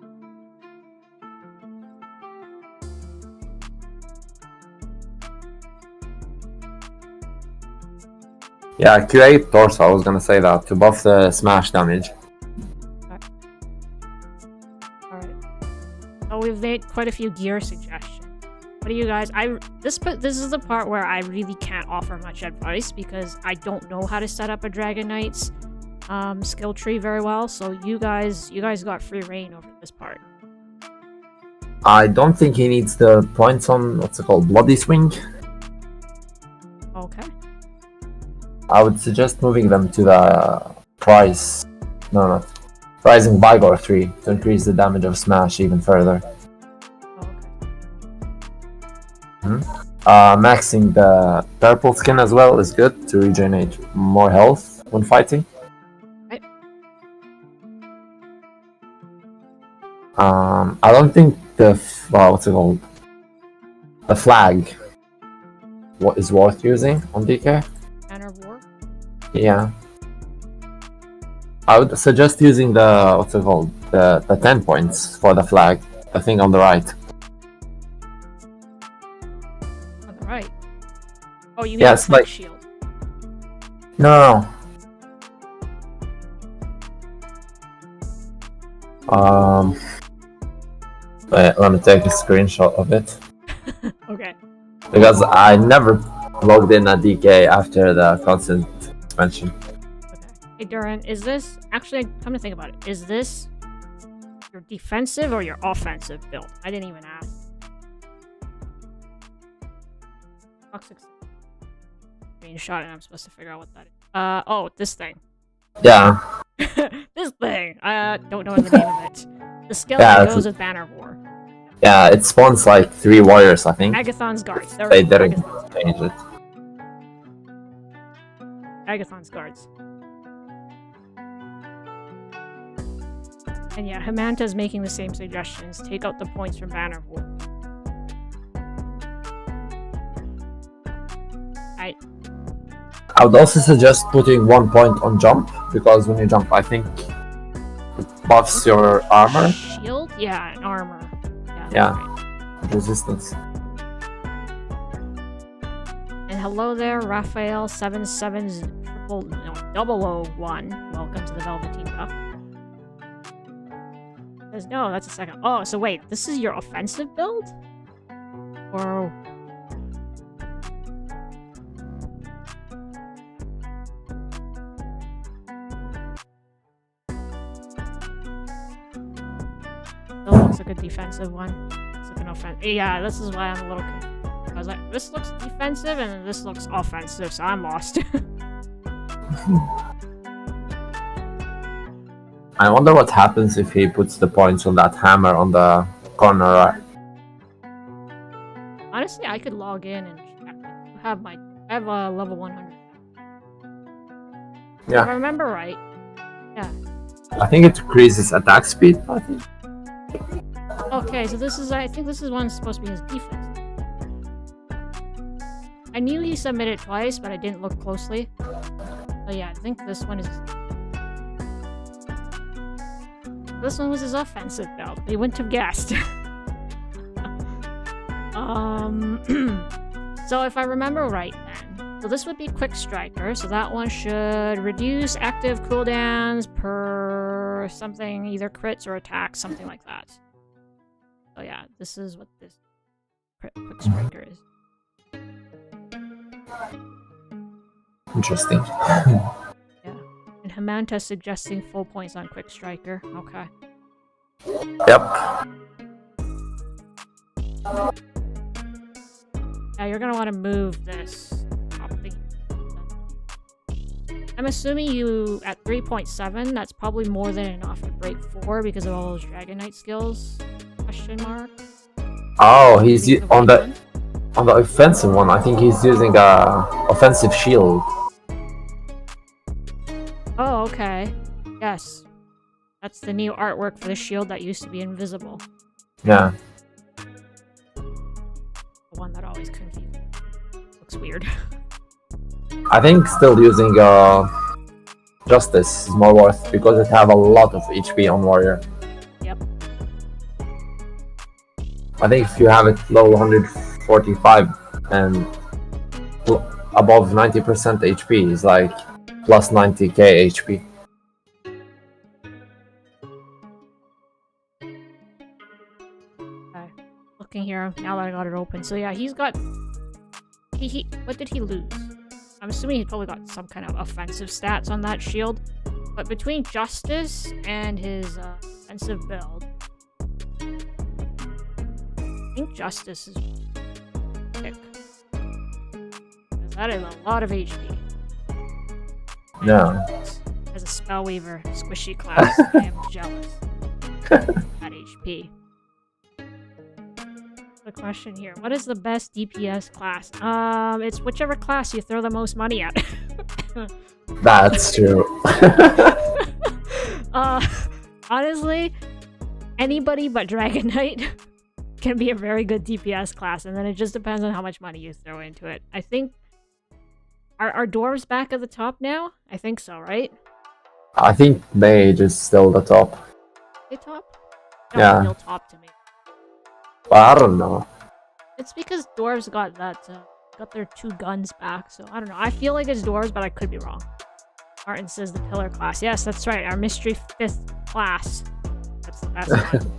Yeah, Q8 torso. I was gonna say that to buff the smash damage. Alright. So we've made quite a few gear suggestions. What do you guys... This is the part where I really can't offer much advice because I don't know how to set up a Dragon Knight's skill tree very well. So you guys got free reign over this part. I don't think he needs the points on what's it called, Bloody Swing. Okay. I would suggest moving them to the price. No, not Rising Vigor 3 to increase the damage of smash even further. Maxing the purple skin as well is good to regenerate more health when fighting. Right. I don't think the what's it called? The flag is worth using on DK. Banner of War? Yeah. I would suggest using the what's it called? The 10 points for the flag. The thing on the right. On the right. Oh, you mean Yes, the flag like- shield? No. Wait, let me take a screenshot of it. Okay. Because I never logged in a DK after the constant expansion. Okay. Hey, Duran, is this... Actually, come to think about it. Is this your defensive or your offensive build? I didn't even ask. Toxic screenshot, and I'm supposed to figure out what that is. Oh, this thing. Yeah. This thing. Don't know the name of it. The skill that goes with Banner War. Yeah, it spawns like 3 warriors, I think. Agathon's guards. They didn't change it. Agathon's guards. And yeah, Hamanta's making the same suggestions. Take out the points from Banner War. I would also suggest putting 1 point on jump, because when you jump, I think it buffs your armor. Shield? Yeah, and armor. Yeah. Right. Resistance. And hello there, Raphael 77001. Welcome to the Velveteen Duck. Says no, that's a second. Oh, so wait, this is your offensive build? Or that looks like a defensive one. It's like an offensive. Yeah, this is why I'm a little confused. I was like, this looks defensive and this looks offensive, so I'm lost. I wonder what happens if he puts the points on that hammer on the corner right. Honestly, I could log in and check. I have a level 100. Yeah. If I remember right. Yeah. I think it increases attack speed, I think. Okay, so this is, I think this is one supposed to be his defense. I knew he submitted twice, but I didn't look closely. So yeah, I think this one is... This one was his offensive build. You wouldn't have guessed. So if I remember right then, so this would be Quick Striker, so that one should reduce active cooldowns per something, either crits or attacks, something like that. So yeah, this is what this Quick Striker is. Interesting. Yeah. And Hamanta suggesting full points on Quick Striker. Okay. Yep. Yeah, you're gonna want to move this. I'm assuming you, at 3.7, that's probably more than enough to break 4 because of all those Dragon Knight skills. Question mark. Oh, he's on the offensive one. I think he's using a offensive shield. Oh, okay. Yes. That's the new artwork for the shield that used to be invisible. Yeah. The one that always confused me. Looks weird. I think still using Justice is more worth because it have a lot of HP on warrior. Yep. I think if you have it low 145 and above 90% HP is like plus 90k HP. Okay. Looking here now that I got it open. So yeah, he's got... He what did he lose? I'm assuming he probably got some kind of offensive stats on that shield. But between Justice and his offensive build, I think Justice is pick. Because that is a lot of HP. Yeah. As a Spellweaver squishy class, I am jealous. That HP. The question here. What is the best DPS class? It's whichever class you throw the most money at. That's true. Honestly, anybody but Dragon Knight can be a very good DPS class, and then it just depends on how much money you throw into it. I think... Are dwarves back at the top now? I think so, right? I think Mage is still the top. They top? Yeah. Feel top to me. But I don't know. It's because dwarves got that, got their 2 guns back, so I don't know. I feel like it's dwarves, but I could be wrong. Martin says the pillar class. Yes, that's right. Our mystery 5th class. That's the best one.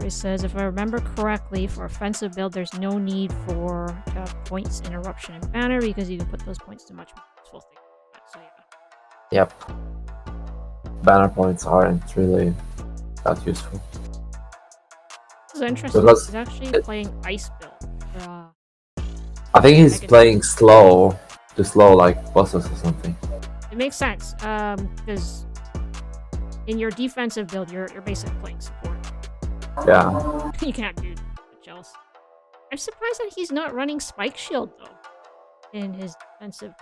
He says, if I remember correctly, for offensive build, there's no need to have points, interruption, and banner because you can put those points to much more useful things. So yeah. Yep. Banner points aren't really that useful. This is interesting. Because He's actually playing ice build. I think he's playing slow to slow like bosses or something. It makes sense because in your defensive build, you're basically playing support. Yeah. You can't do much else. I'm surprised that he's not running Spike Shield though in his defensive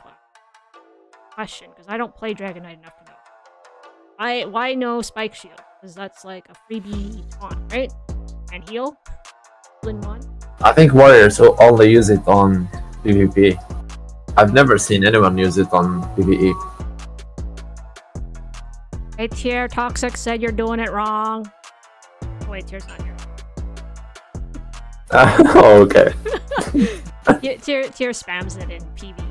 question, because I don't play Dragon Knight enough to know. Why no Spike Shield? Because that's like a freebie taunt, right? And heal in one. I think warriors only use it on PvP. I've never seen anyone use it on PvE. Hey, Tier Toxic said you're doing it wrong. Oh, wait, Tier's not here. Oh, okay. Tier spams it in PvE.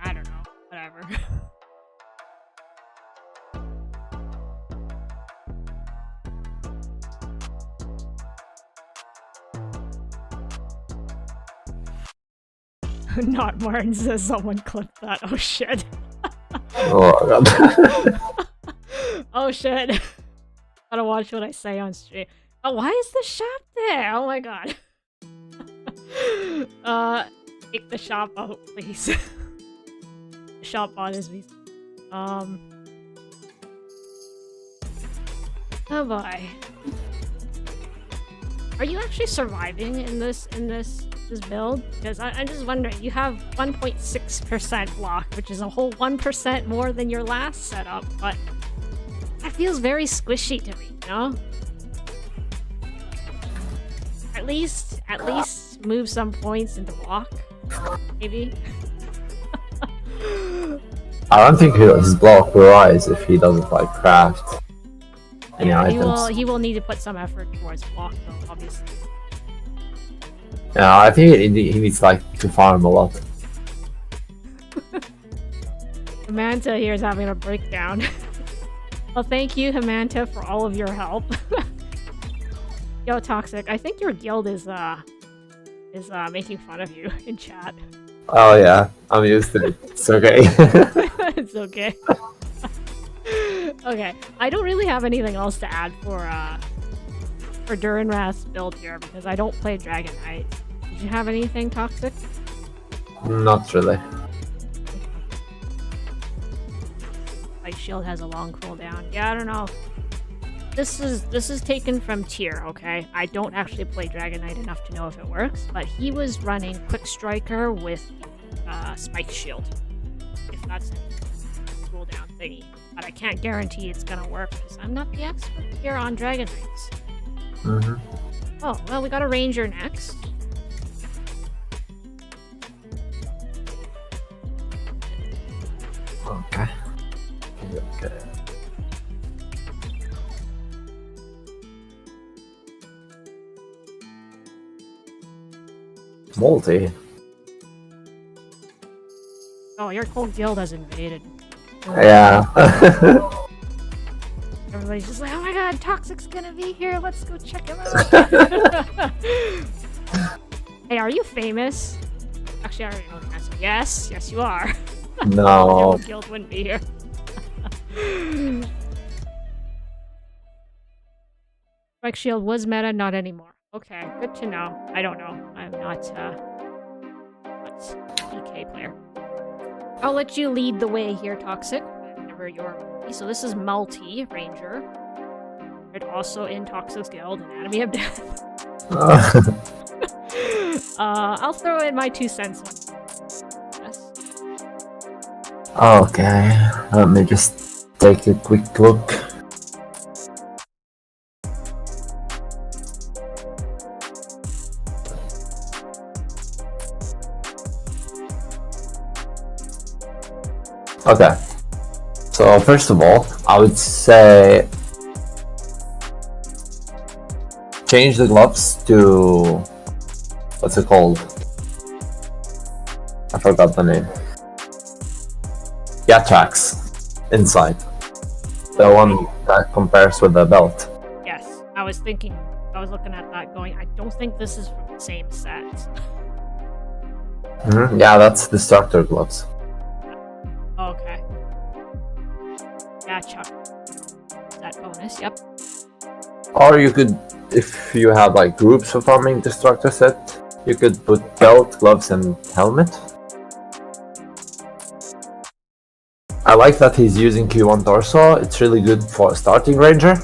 I don't know. Whatever. Not Martin says someone clipped that. Oh shit. Oh god. Oh shit. Gotta watch what I say on stream. Oh, why is the shop there? Oh my god. Take the shop out, please. The shop bothers me. Oh boy. Are you actually surviving in this build? Because I'm just wondering, you have 1.6% block, which is a whole 1% more than your last setup, but that feels very squishy to me, you know? At least move some points into block, maybe. I don't think his block will rise if he doesn't like craft any items. He will need to put some effort towards block though, obviously. Yeah, I think he needs like to farm a lot. Hamanta here is having a breakdown. Well, thank you, Hamanta, for all of your help. Yo, Toxic, I think your guild is making fun of you in chat. Oh yeah, I'm used to it. It's okay. It's okay. Okay, I don't really have anything else to add for Durinrath's build here because I don't play Dragon Knight. Did you have anything, Toxic? Not really. Like shield has a long cooldown. Yeah, I don't know. This is taken from Tier, okay? I don't actually play Dragon Knight enough to know if it works, but he was running Quick Striker with Spike Shield. If that's a cooldown thingy. But I can't guarantee it's gonna work because I'm not the expert here on Dragon Knights. Mm-hmm. Oh, well, we got a Ranger next. Okay. Okay. Multi. Oh, your whole guild has invaded. Yeah. Everybody's just like, oh my god, Toxic's gonna be here, let's go check him out. Hey, are you famous? Actually, I already know the answer. Yes, yes you are. No. Your guild wouldn't be here. Spike Shield was meta, not anymore. Okay, good to know. I don't know. I'm not PK player. I'll let you lead the way here, Toxic, whenever you're ready. So this is Multi-Ranger. And also in Toxic's guild, Anatomy of Death. I'll throw in my 2 cents on yes. Okay, let me just take a quick look. Okay, so first of all, I would say change the gloves to what's it called? I forgot the name. Jackbox inside. The one that compares with the belt. Yes, I was looking at that going, I don't think this is from the same set. Yeah, that's destructor gloves. Okay. Gotcha. That bonus, yep. Or you could, if you have like groups performing destructor set, you could put belt, gloves, and helmet. I like that he's using Q1 torso. It's really good for starting ranger.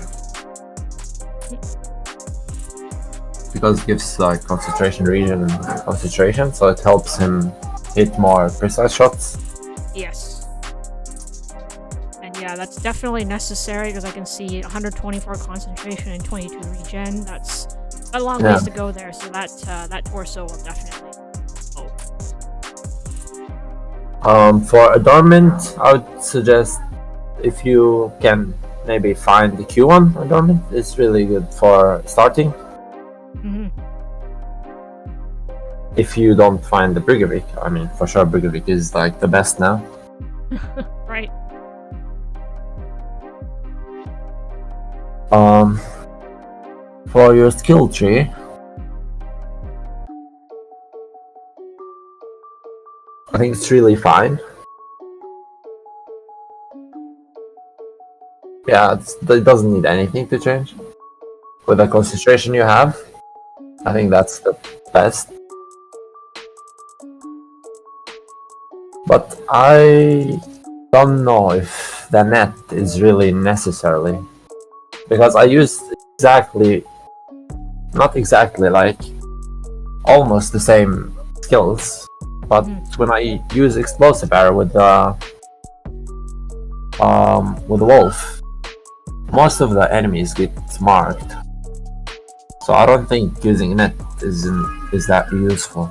Because it gives like concentration region and concentration, so it helps him hit more precise shots. Yes. And yeah, that's definitely necessary because I can see 124 concentration and 22 regen. That's a long ways to go there, so that torso will definitely help. For adornment, I would suggest if you can maybe find the Q1 adornment, it's really good for starting. If you don't find the Brigavik, I mean, for sure Brigavik is like the best now. Right. For your skill tree, I think it's really fine. Yeah, it doesn't need anything to change. With the concentration you have, I think that's the best. But I don't know if the net is really necessarily. Because I used not exactly, like almost the same skills. But when I use explosive arrow with the wolf, most of the enemies get marked. So I don't think using net is that useful.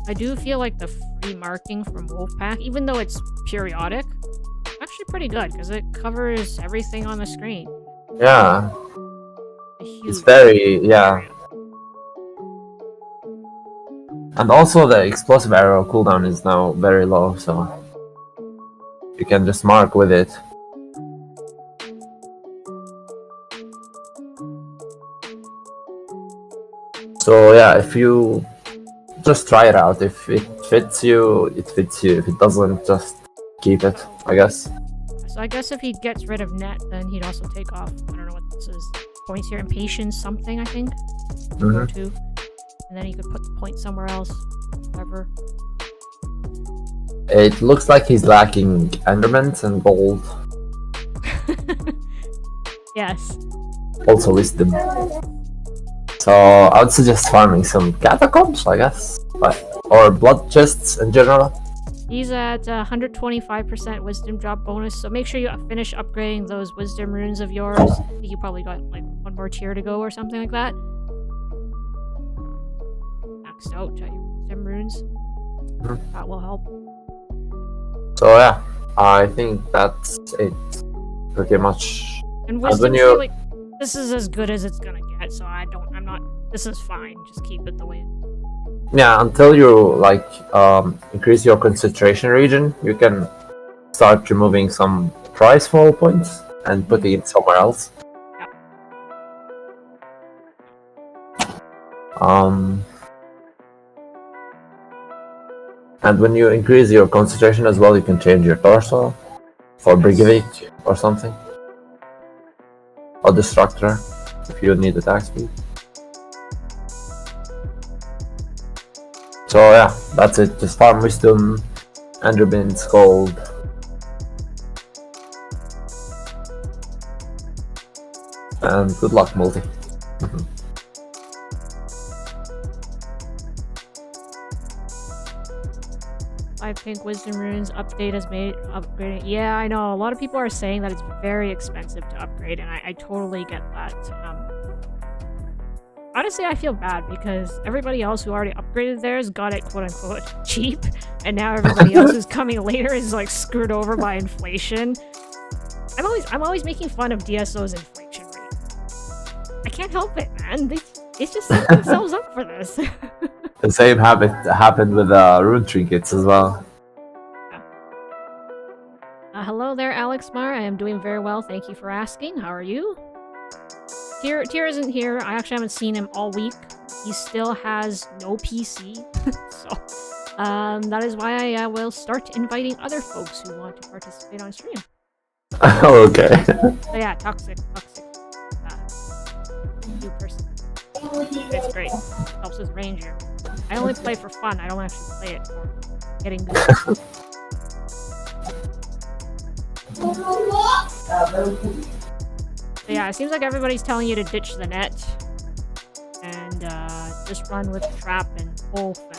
I do feel like the free marking from Wolfpack, even though it's periodic, actually pretty good because it covers everything on the screen. Yeah, it's very And also the explosive arrow cooldown is now very low, so you can just mark with it. So yeah, if you just try it out, if it fits you, it fits you. If it doesn't, just keep it, I guess. So I guess if he gets rid of net, then he'd also take off, I don't know what this is, points here, impatience something, I think. Go to. And then he could put the point somewhere else, whatever. It looks like he's lacking enderments and gold. Yes. Also wisdom. So I would suggest farming some catacombs, I guess, or blood chests in general. He's at 125% wisdom drop bonus, so make sure you finish upgrading those wisdom runes of yours. I think you probably got like one more tier to go or something like that. Maxed out at your wisdom runes. That will help. So yeah, I think that's it, pretty much. And wisdom, like, this is as good as it's gonna get, so this is fine, just keep it the way it is. Yeah, until you like increase your concentration region, you can start removing some prize fall points and putting it somewhere else. Yeah. And when you increase your concentration as well, you can change your torso for Brigavik or something. Or Destructor, if you need attack speed. So yeah, that's it. Just farm wisdom, enderbins, gold. And good luck, multi. I think wisdom runes update has made upgrading. Yeah, I know. A lot of people are saying that it's very expensive to upgrade, and I totally get that. Honestly, I feel bad because everybody else who already upgraded theirs got it quote-unquote cheap, and now everybody else who's coming later is like screwed over by inflation. I'm always making fun of DSO's inflation rate. I can't help it, man. He's just setting themselves up for this. The same happened with rune trinkets as well. Hello there, Alex Mar. I am doing very well. Thank you for asking. How are you? Tier isn't here. I actually haven't seen him all week. He still has no PC. So, that is why I will start inviting other folks who want to participate on stream. Okay. So yeah, toxic. New person. It's great. Helps with ranger. I only play for fun. I don't actually play it for getting good. So yeah, it seems like everybody's telling you to ditch the net and just run with trap and wolf and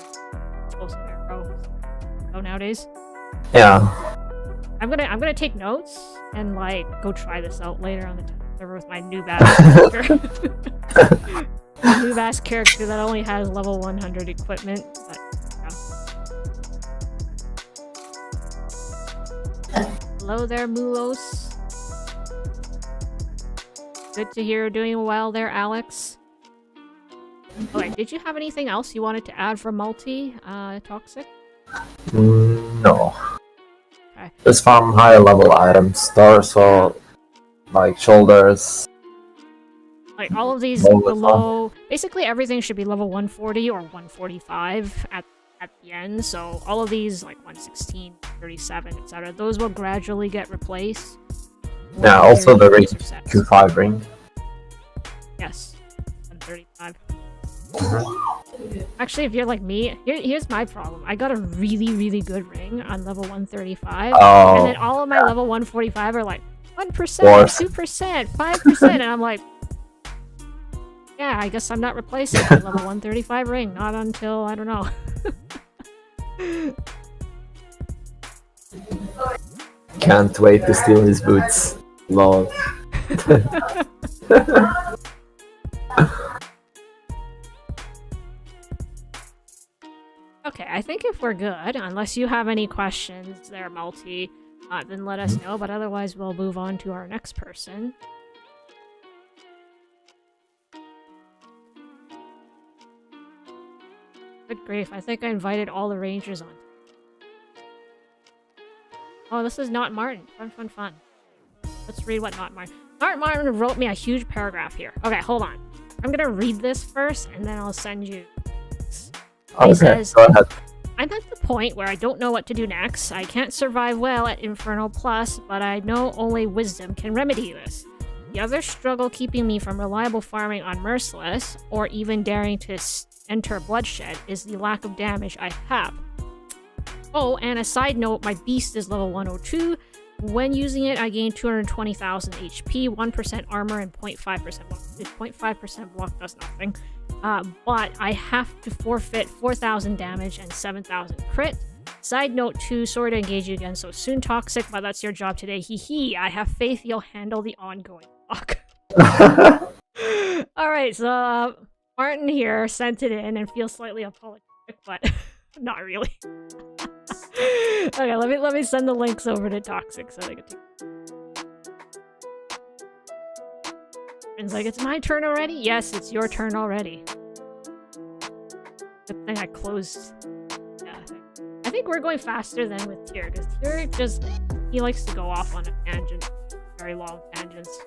explosive arrow. Oh, nowadays. Yeah. I'm gonna take notes and like go try this out later on the server with my noob ass character. Noob ass character that only has level 100 equipment, but yeah. Hello there, Mulos. Good to hear you're doing well there, Alex. Okay, did you have anything else you wanted to add for multi, Toxic? No. Okay. Just farm higher level items, torso, like shoulders. Like all of these below, basically everything should be level 140 or 145 at the end. So all of these, like 116, 37, etc., those will gradually get replaced. Yeah, also the ring, 2-5 ring. Yes, 135. Actually, if you're like me, here's my problem. I got a really, really good ring on level 135, and then all of my level 145 are like 1%, 2%, 5%, and I'm like, yeah, I guess I'm not replacing my level 135 ring. Not until, I don't know. Can't wait to steal his boots. Lol. Okay, I think if we're good, unless you have any questions there, Multi, then let us know, but otherwise we'll move on to our next person. Good grief, I think I invited all the rangers on. Oh, this is Not Martin. Fun. Let's read what Not Martin... Not Martin wrote me a huge paragraph here. Okay, hold on. I'm gonna read this first, and then I'll send you... He says, go ahead. I'm at the point where I don't know what to do next. I can't survive well at Inferno Plus, but I know only wisdom can remedy this. The other struggle keeping me from reliable farming on Merciless, or even daring to enter Bloodshed, is the lack of damage I have. Oh, and a side note, my beast is level 102. When using it, I gain 220,000 HP, 1% armor, and 0.5% block. 0.5% block does nothing. But I have to forfeit 4,000 damage and 7,000 crit. Side note 2, sorry to engage you again so soon, Toxic, but that's your job today. Hee. I have faith you'll handle the ongoing block. Alright, so Martin here sent it in and feels slightly apologetic, but not really. Okay, let me send the links over to Toxic so they can take. It's like, it's my turn already? Yes, it's your turn already. Good thing I closed. Yeah, I think we're going faster than with Tyr, because Tyr just, he likes to go off on a tangent. Very long tangents.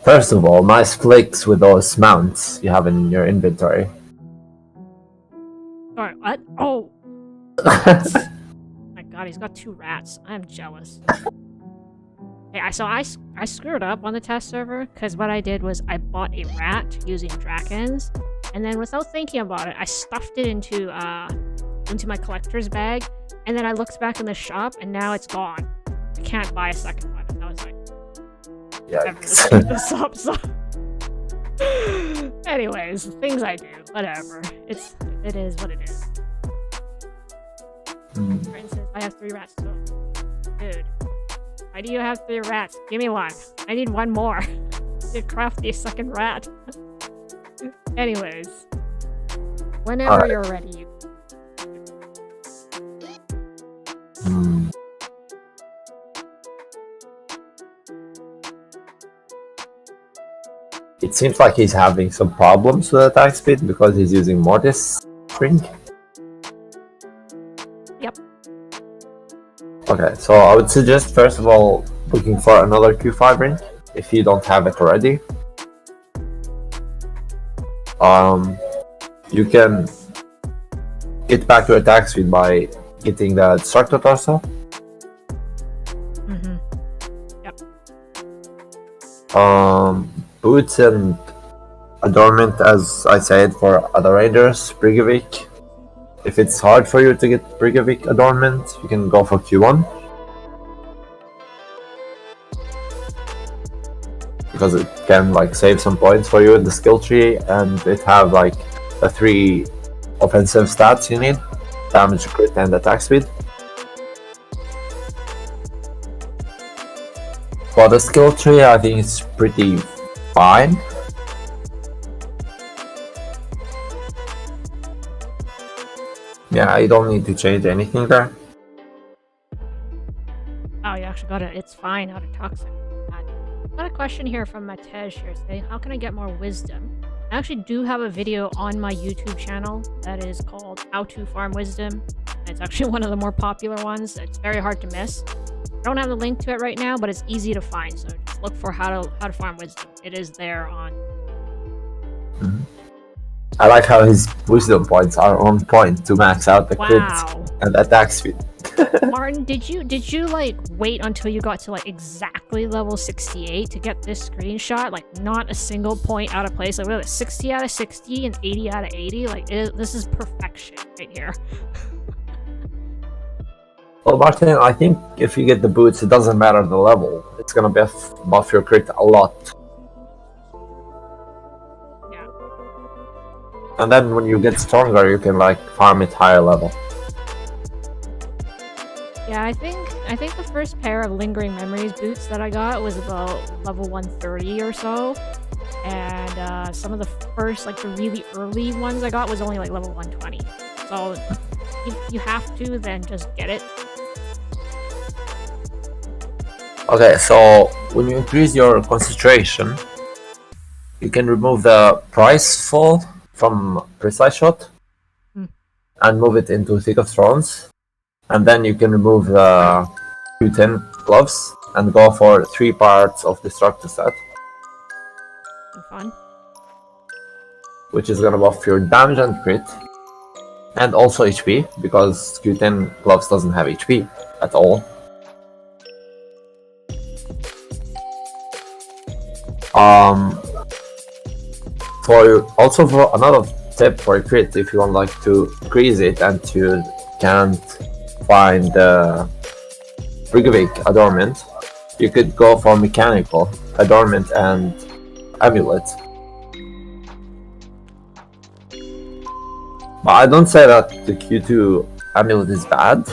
First of all, nice flicks with those mounts you have in your inventory. Sorry, what? Oh! My god, he's got 2 rats. I'm jealous. Okay, so I screwed up on the test server, because what I did was I bought a rat using Drakens, and then without thinking about it, I stuffed it into my collector's bag, and then I looked back in the shop, and now it's gone. I can't buy a second one, and I was like, Yikes. this up, so. Anyways, things I do, whatever. It is what it is. For instance, I have 3 rats too. Dude, why do you have 3 rats? Give me one. I need one more to craft the second rat. Anyways, whenever Alright. you're ready. Hmm. It seems like he's having some problems with attack speed because he's using Mortis Shrink. Yep. Okay, so I would suggest first of all looking for another Q5 ring if you don't have it already. You can get back to attack speed by getting the Destructor Torso. Mm-hmm. Boots and Adornment, as I said, for other raiders. Brigavik. If it's hard for you to get Brigavik Adornment, you can go for Q1. Because it can like save some points for you in the skill tree, and it have like the 3 offensive stats you need: damage, crit, and attack speed. For the skill tree, I think it's pretty fine. Yeah, you don't need to change anything there. Oh, you actually got it. It's fine out of toxic. Got a question here from Matej here saying, how can I get more wisdom? I actually do have a video on my YouTube channel that is called How to Farm Wisdom. It's actually one of the more popular ones. It's very hard to miss. I don't have the link to it right now, but it's easy to find. So just look for how to farm wisdom. It is there on. Mm-hmm. I like how his wisdom points are on point to max out the crit and attack speed. Martin, did you like wait until you got to like exactly level 68 to get this screenshot? Like not a single point out of place. Like what, 60 out of 60 and 80 out of 80. Like this is perfection right here. Well, Martin, I think if you get the boots, it doesn't matter the level. It's gonna buff your crit a lot. Yeah. And then when you get stronger, you can like farm it higher level. Yeah, I think the first pair of Lingering Memories boots that I got was about level 130 or so. And some of the first, like the really early ones I got was only like level 120. So if you have to, then just get it. Okay, so when you increase your concentration, you can remove the price fall from Precise Shot and move it into Thick of Thrones. And then you can remove the Q10 gloves and go for 3 parts of Destructor set. Fun. Which is gonna buff your damage and crit. And also HP, because Q10 gloves doesn't have HP at all. For another tip for a crit, if you want like to increase it and you can't find the Brigavik Adornment, you could go for Mechanical Adornment and Amulet. But I don't say that the Q2 Amulet is bad.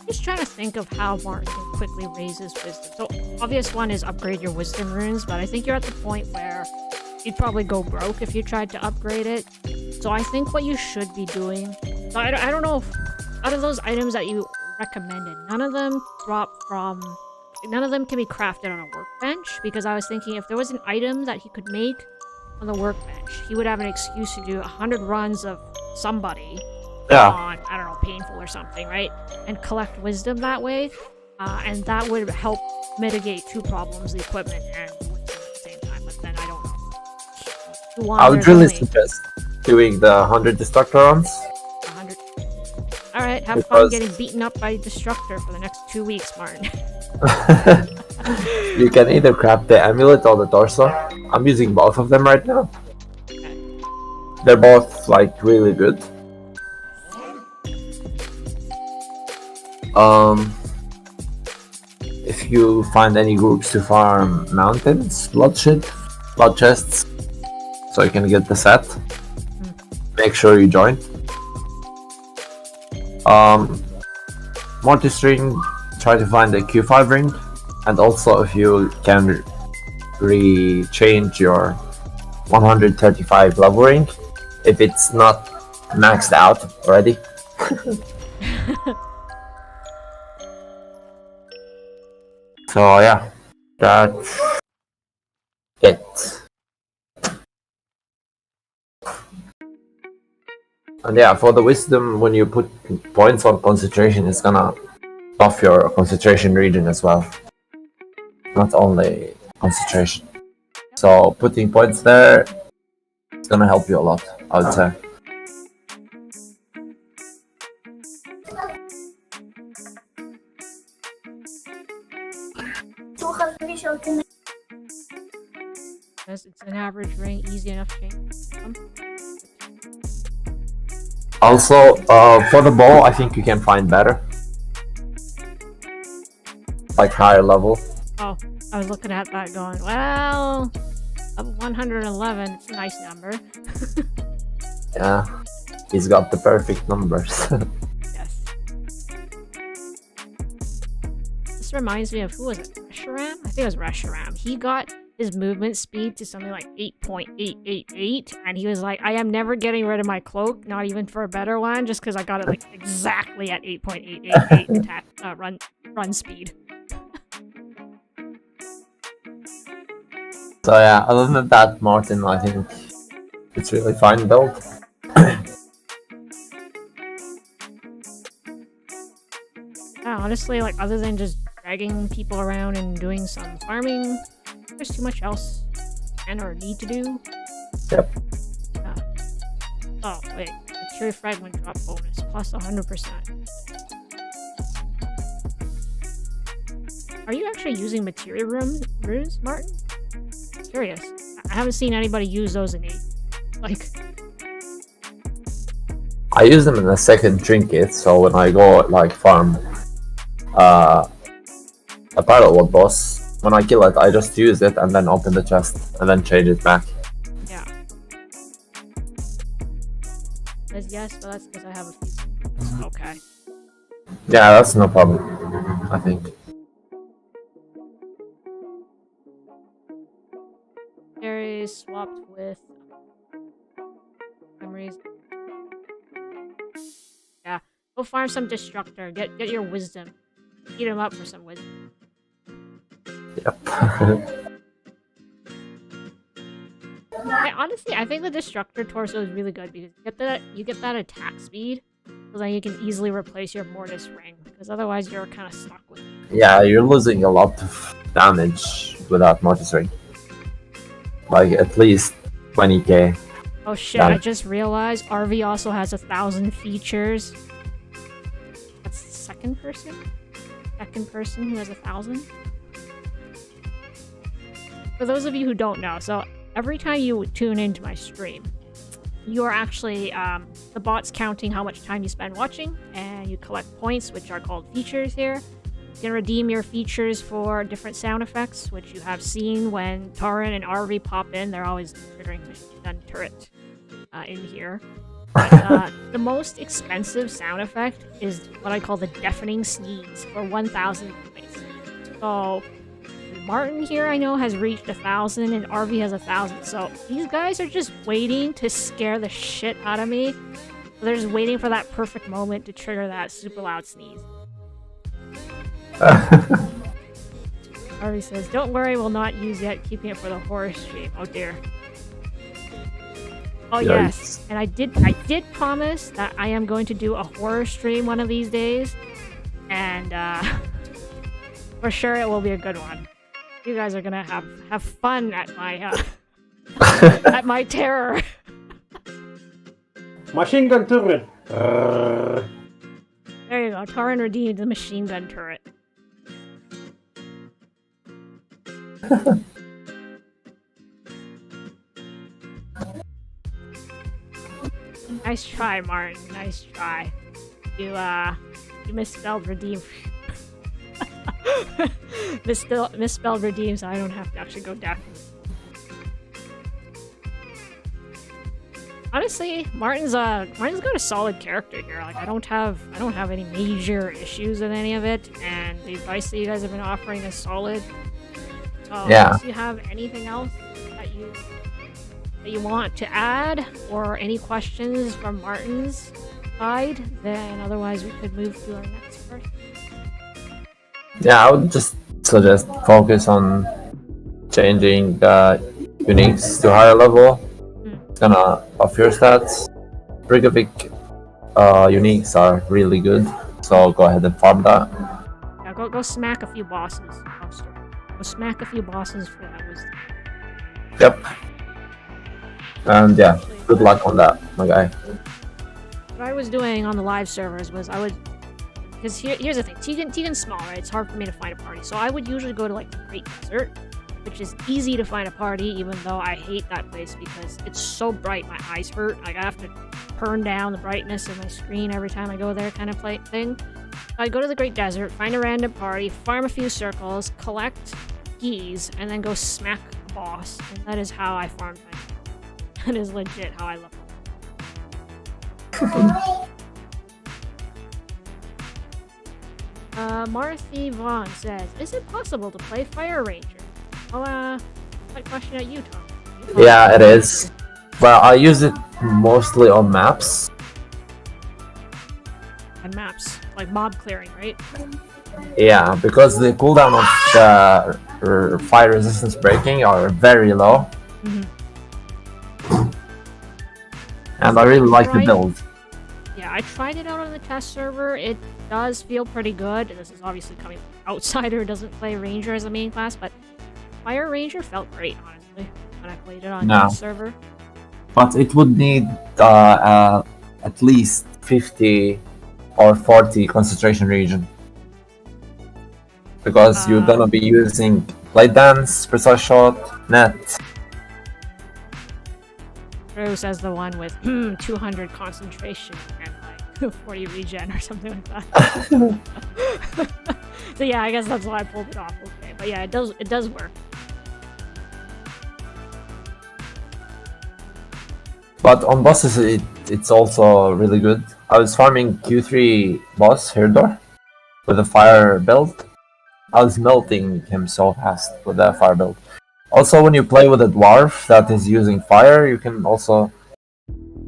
Just trying to think of how Martin can quickly raise his wisdom. So obvious one is upgrade your wisdom runes, but I think you're at the point where you'd probably go broke if you tried to upgrade it. So I think what you should be doing, so I don't know if out of those items that you recommended, none of them can be crafted on a workbench, because I was thinking if there was an item that he could make on the workbench, he would have an excuse to do 100 runs of somebody on, I don't know, painful or something, right? And collect wisdom that way, and that would help mitigate 2 problems, the equipment and wisdom at the same time, but then I don't know. I would really suggest doing the 100 Destructor runs. 100. Alright, have fun getting beaten up by Destructor for the next 2 weeks, Martin. You can either craft the Amulet or the Torso. I'm using both of them right now. Okay. They're both like really good. If you find any groups to farm mountains, blood chests, so you can get the set, make sure you join. Mortis ring, try to find a Q5 ring, and also if you can change your 135 levering if it's not maxed out already. So yeah, that's it. And yeah, for the wisdom, when you put points on concentration, it's gonna buff your concentration region as well. Not only concentration. So putting points there is gonna help you a lot, I would say. It's an average ring, easy enough shape. Also, for the bow, I think you can find better. Like higher level. Oh, I was looking at that going, well, 111, it's a nice number. Yeah, he's got the perfect numbers. Yes. This reminds me of, who was it? Reshiram? I think it was Reshiram. He got his movement speed to something like 8.888, and he was like, I am never getting rid of my cloak, not even for a better one, just because I got it like exactly at 8.888 attack run speed. So yeah, other than that, Martin, I think it's really fine build. Yeah, honestly, like, other than just dragging people around and doing some farming, there's too much else can or need to do. Yep. Oh, wait. Material fragment drop bonus, plus 100%. Are you actually using material runes, Martin? Curious. I haven't seen anybody use those in 8. Like... I use them in the second trinket, so when I go, like, farm a Pilot World boss, when I kill it, I just use it and then open the chest and then change it back. Yeah. Says yes, but that's because I have a few. Okay. Yeah, that's no problem, I think. Berries swapped with memories. Yeah. Go farm some destructor. Get your wisdom. Eat him up for some wisdom. Yep. Honestly, I think the destructor torso is really good because you get that attack speed, so then you can easily replace your mortis ring. Because otherwise, you're kind of stuck with it. Yeah, you're losing a lot of damage without mortis ring. Like at least 20k. Oh shit! I just realized RV also has 1,000 features. That's second person. Second person who has 1,000. For those of you who don't know, so every time you tune into my stream, you are actually, the bot's counting how much time you spend watching, and you collect points, which are called features here. You can redeem your features for different sound effects, which you have seen when Tauren and RV pop in. They're always triggering machine gun turret in here. But, the most expensive sound effect is what I call the deafening sneeze for 1,000 points. So Martin here, I know, has reached 1,000, and RV has 1,000. So these guys are just waiting to scare the shit out of me. So they're just waiting for that perfect moment to trigger that super loud sneeze. RV says, "Don't worry, we'll not use yet. Keeping it for the horror stream." Oh dear. Oh yes, and I did promise that I am going to do a horror stream one of these days, and for sure it will be a good one. You guys are gonna have fun at my at my terror. Machine gun turret. There you go. Tauren redeemed the machine gun turret. Nice try, Martin. Nice try. You misspelled redeem. misspelled redeem, so I don't have to actually go down. Honestly, Martin's got a solid character here. Like I don't have any major issues with any of it, and the advice that you guys have been offering is solid. Yeah. Unless you have anything else that you want to add, or any questions from Martin's side, then otherwise we could move to our next person. Yeah, I would just suggest focus on changing uniques to higher level. It's gonna buff your stats. Brigovic uniques are really good, so go ahead and farm that. Yeah, go smack a few bosses. Go smack a few bosses for that wisdom. Yep. And yeah, good luck on that, my guy. What I was doing on the live servers was because here's the thing, Tegan's small, right? It's hard for me to find a party, so I would usually go to like the Great Desert, which is easy to find a party, even though I hate that place because it's so bright, my eyes hurt. Like I have to turn down the brightness of my screen every time I go there, kind of thing. So I'd go to the Great Desert, find a random party, farm a few circles, collect keys, and then go smack a boss, and that is how I farmed my. That is legit how I level. Marthy Vaughn says, "Is it possible to play Fire Ranger?" I'll put a question at you, Tom. Yeah, it is. But I use it mostly on maps. On maps, like mob clearing, right? Yeah, because the cooldown of the fire resistance breaking are very low. And I really like the build. Yeah, I tried it out on the test server. It does feel pretty good. This is obviously coming from an outsider who doesn't play Ranger as a main class, but Fire Ranger felt great, honestly, when I played it on test server. But it would need at least 50 or 40 concentration region. Because you're gonna be using blade dance, precise shot, net. Drew says the one with 200 concentration and like 40 regen or something like that. So yeah, I guess that's why I pulled it off. Okay, but yeah, it does work. But on bosses, it's also really good. I was farming Q3 boss Hirdor with a fire build. I was melting him so fast with that fire build. Also, when you play with a dwarf that is using fire, you can also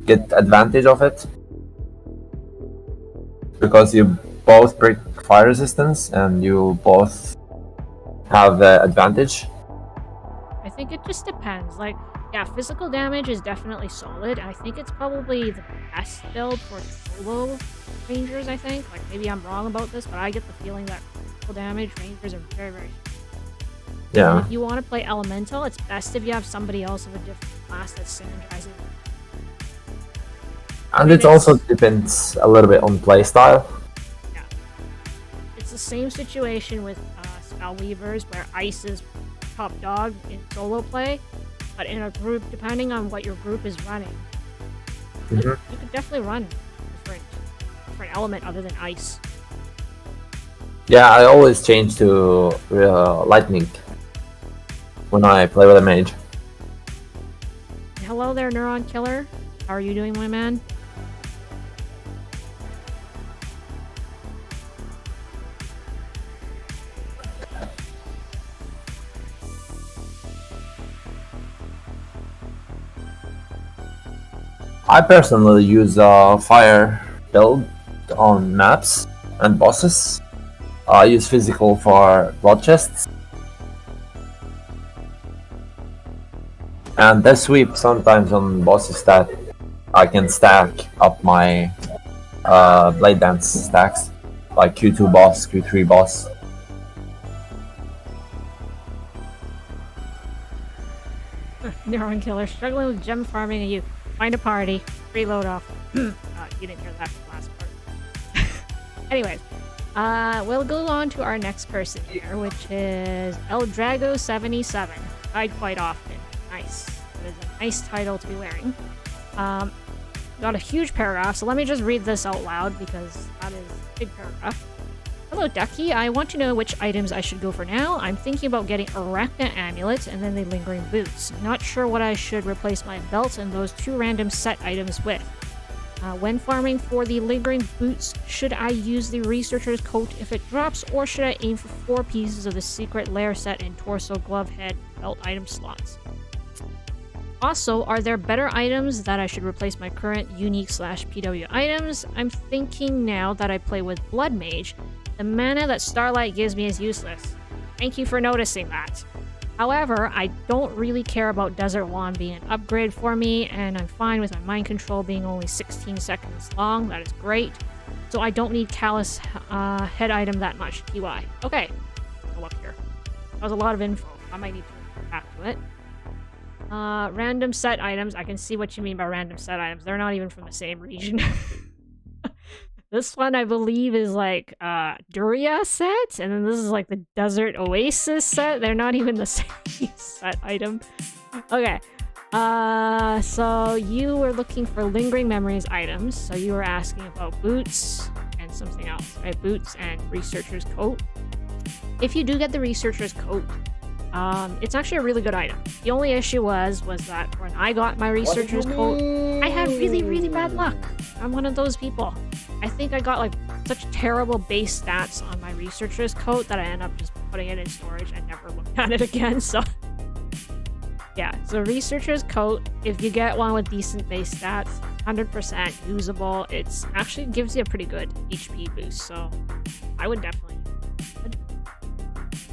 get advantage of it. Because you both break fire resistance and you both have the advantage. I think it just depends. Like, yeah, physical damage is definitely solid. I think it's probably the best build for solo rangers, I think. Like, maybe I'm wrong about this, but I get the feeling that physical damage rangers are very, very strong. Yeah. And if you want to play elemental, it's best if you have somebody else of a different class that synergizes. And it also depends a little bit on playstyle. Yeah. It's the same situation with Spellweavers, where Ice is top dog in solo play, but in a group, depending on what your group is running, you could definitely run different element other than Ice. Yeah, I always change to lightning when I play with a mage. Hello there, Neuron Killer. How are you doing, my man? I personally use a fire build on maps and bosses. I use physical for blood chests. And the sweep sometimes on bosses that I can stack up my blade dance stacks, like Q2 boss, Q3 boss. Neuron Killer, struggling with gem farming and you find a party, reload off. You didn't hear that last part. Anyways, we'll go on to our next person here, which is Eldrago77. Died quite often. Nice. It is a nice title to be wearing. Got a huge paragraph, so let me just read this out loud because that is a big paragraph. Hello, Ducky. I want to know which items I should go for now. I'm thinking about getting Arachna Amulet and then the Lingering Boots. Not sure what I should replace my belt and those two random set items with. When farming for the lingering boots, should I use the researcher's coat if it drops, or should I aim for 4 pieces of the secret layer set in torso, glove, head, belt item slots? Also, are there better items that I should replace my current unique/PW items? I'm thinking now that I play with Blood Mage, the mana that Starlight gives me is useless. Thank you for noticing that. However, I don't really care about Desert Wand being an upgrade for me, and I'm fine with my mind control being only 16 seconds long. That is great. So I don't need Callus head item that much. TY. Okay. I'll look here. That was a lot of info. I might need to go back to it. Random set items. I can see what you mean by random set items. They're not even from the same region. This one, I believe, is like Duria set, and then this is like the Desert Oasis set. They're not even the same set item. Okay. So you were looking for Lingering Memories items. So you were asking about boots and something else, right? Boots and Researcher's Coat. If you do get the Researcher's Coat, it's actually a really good item. The only issue was that when I got my Researcher's Coat, I had really, really bad luck. I'm one of those people. I think I got like such terrible base stats on my Researcher's Coat that I end up just putting it in storage and never looked at it again, so... Yeah, so Researcher's Coat, if you get one with decent base stats, 100% usable. It's actually gives you a pretty good HP boost, so I would definitely...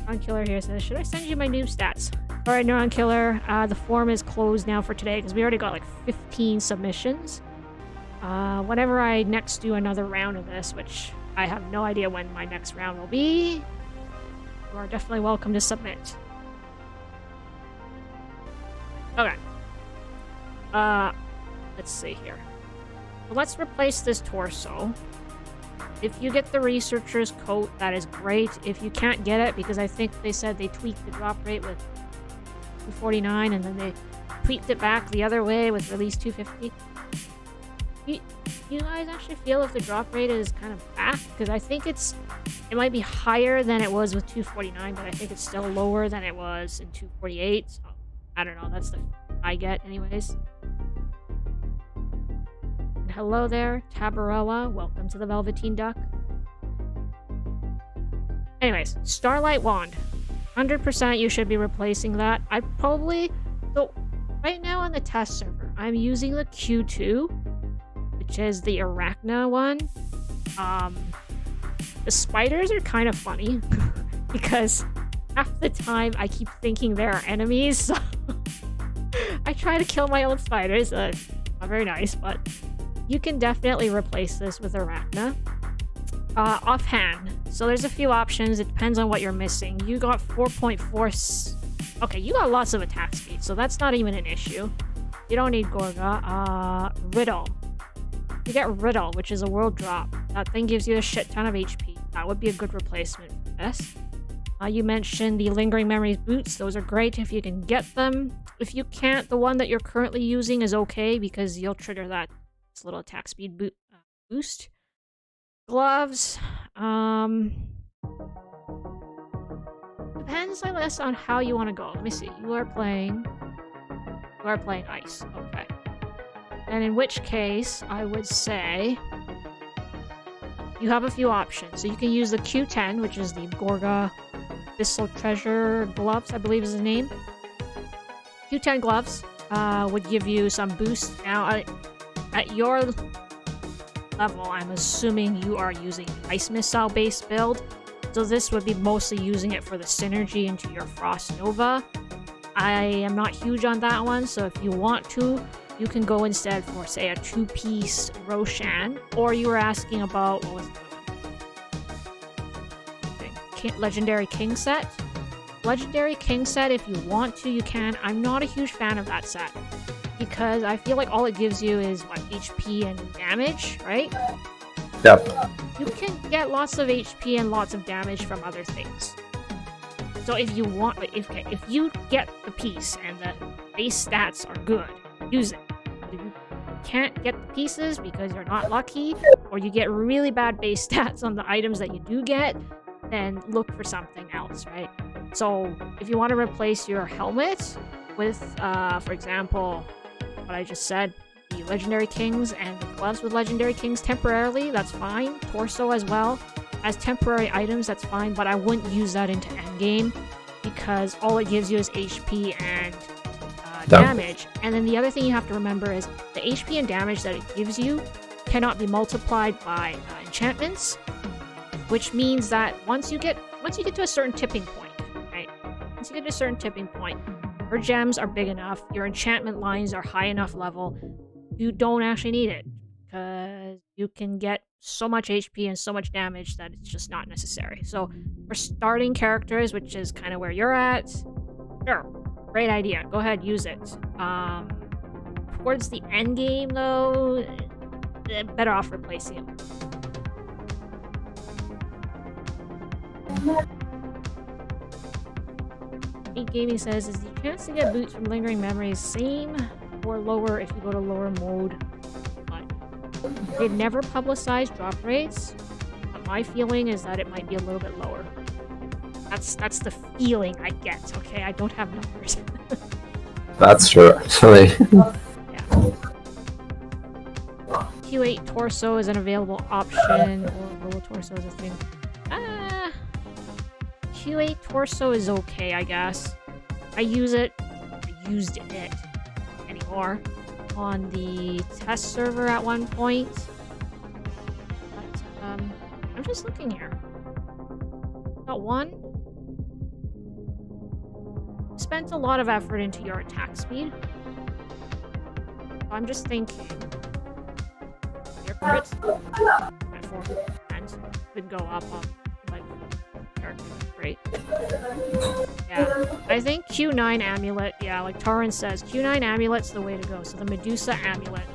Neuron Killer here says, should I send you my new stats? Alright, Neuron Killer, the form is closed now for today because we already got like 15 submissions. Whenever I next do another round of this, which I have no idea when my next round will be, you are definitely welcome to submit. Okay. Let's see here. So let's replace this torso. If you get the Researcher's Coat, that is great. If you can't get it, because I think they said they tweaked the drop rate with 249 and then they tweaked it back the other way with release 250. You guys actually feel if the drop rate is kind of back? Because I think it might be higher than it was with 249, but I think it's still lower than it was in 248. So I don't know. That's the I get anyways. And hello there, Tabarella. Welcome to the Velveteenduck. Anyways, Starlight Wand. 100% you should be replacing that. I probably... So, right now on the test server, I'm using the Q2, which is the Arachna one. The spiders are kind of funny because half the time I keep thinking they're enemies, so I try to kill my own spiders. Not very nice, but you can definitely replace this with Arachna. Offhand, so there's a few options. It depends on what you're missing. You got 4.4... Okay, you got lots of attack speed, so that's not even an issue. You don't need Gorga. Riddle. You get Riddle, which is a world drop. That thing gives you a shit ton of HP. That would be a good replacement for this. You mentioned the Lingering Memories boots. Those are great if you can get them. If you can't, the one that you're currently using is okay because you'll trigger that little attack speed boost. Gloves. Depends, I guess, on how you want to go. Let me see. You are playing ice. Okay. And in which case, I would say you have a few options. So you can use the Q10, which is the Gorga Thistle Treasure Gloves, I believe is the name. Q10 gloves would give you some boost. Now, at your level, I'm assuming you are using Ice Missile based build. So this would be mostly using it for the synergy into your Frost Nova. I am not huge on that one, so if you want to, you can go instead for, say, a 2-piece Roshan. Or you were asking about, what was the Legendary King set? Legendary King set, if you want to, you can. I'm not a huge fan of that set. Because I feel like all it gives you is, what, HP and damage, right? Yep. You can get lots of HP and lots of damage from other things. So if you want, if you get the piece and the base stats are good, use it. But if you can't get the pieces because you're not lucky, or you get really bad base stats on the items that you do get, then look for something else, right? So if you want to replace your helmet with, for example, what I just said, the Legendary Kings and the gloves with Legendary Kings temporarily, that's fine. Torso as well. As temporary items, that's fine, but I wouldn't use that into endgame because all it gives you is HP and damage. And then the other thing you have to remember is the HP and damage that it gives you cannot be multiplied by enchantments, which means that once you get to a certain tipping point, right? Once you get to a certain tipping point, your gems are big enough, your enchantment lines are high enough level, you don't actually need it because you can get so much HP and so much damage that it's just not necessary. So for starting characters, which is kind of where you're at, sure, great idea. Go ahead, use it. Towards the end game, though, better off replacing it. Meat Gaming says, is the chance to get boots from Lingering Memories same or lower if you go to lower mode? They never publicize drop rates, but my feeling is that it might be a little bit lower. That's the feeling I get, okay? I don't have numbers. That's true, actually. Yeah. Q8 torso is an available option, or lower torso is a thing. Q8 torso is okay, I guess. I used it anymore on the test server at one point. But, I'm just looking here. Got one. Spent a lot of effort into your attack speed. I'm just thinking. Your crits at 4% could go up on like character. Great. Yeah, I think Q9 amulet. Yeah, like Taran says, Q9 amulet's the way to go. So the Medusa amulet.